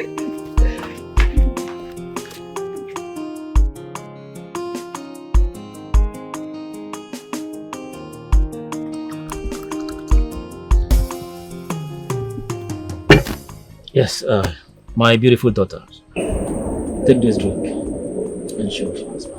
Yes, my beautiful daughter. Take this drink and show your husband.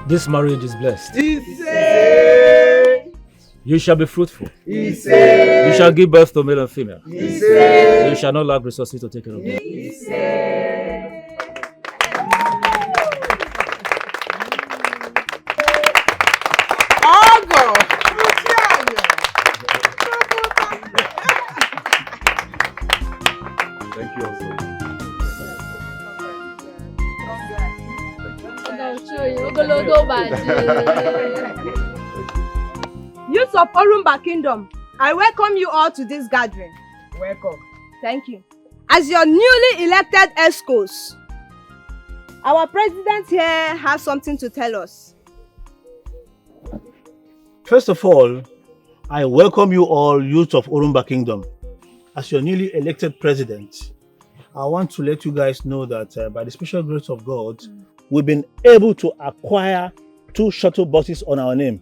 This marriage is blessed. You shall be fruitful. You shall give birth to male and female. You shall not lack resources to take care of them. Thank you also. Youth of Orumba Kingdom, I welcome you all to this gathering. Welcome. Thank you. As your newly elected escorts, our president here has something to tell us. First of all, I welcome you all, youth of Orumba Kingdom. As your newly elected president, I want to let you guys know that by the special grace of God, we've been able to acquire 2 shuttle buses on our name.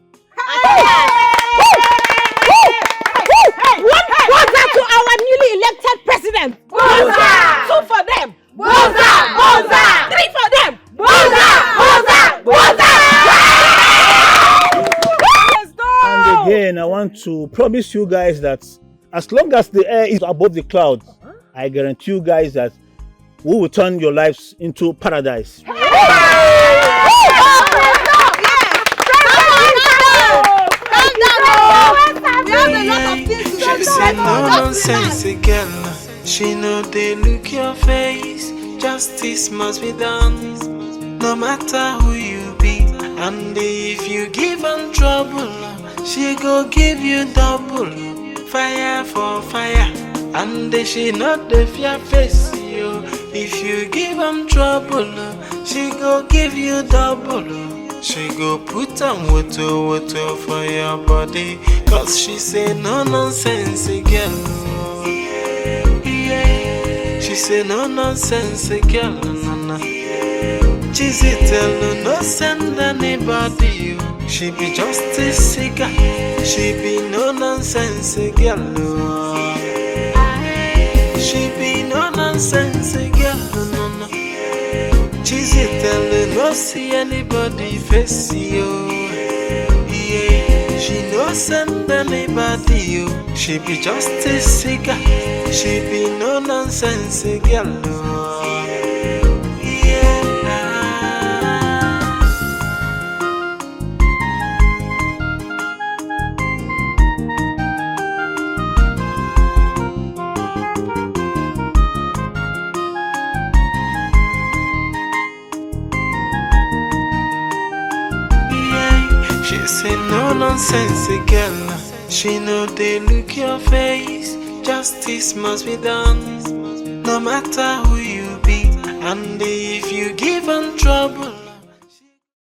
One to our newly elected president. Boza! 2 for them. Boza! Boza! 3 for them. Boza! Boza! Boza! And again, I want to promise you guys that as long as the air is above the clouds, I guarantee you guys that we will turn your lives into paradise. She say no nonsense girl. She know they look your face. Justice must be done, no matter who you be. And if you give her trouble, she go give you double. Fire for fire, and she not the fear face you. If you give her trouble, she go give you double. She go put on water for your body, cause she say no nonsense girl. She say no nonsense girl, no. Cheesy tell no send anybody. She be just a cigar. She be no nonsense girl. She be no nonsense girl, no. Cheesy tell no see anybody face you. Yeah, she no go send anybody you. She be just a cigar. She be no nonsense girl. She say no nonsense girl. She know they look your face. Justice must be done, no matter who you be. And if you give them trouble,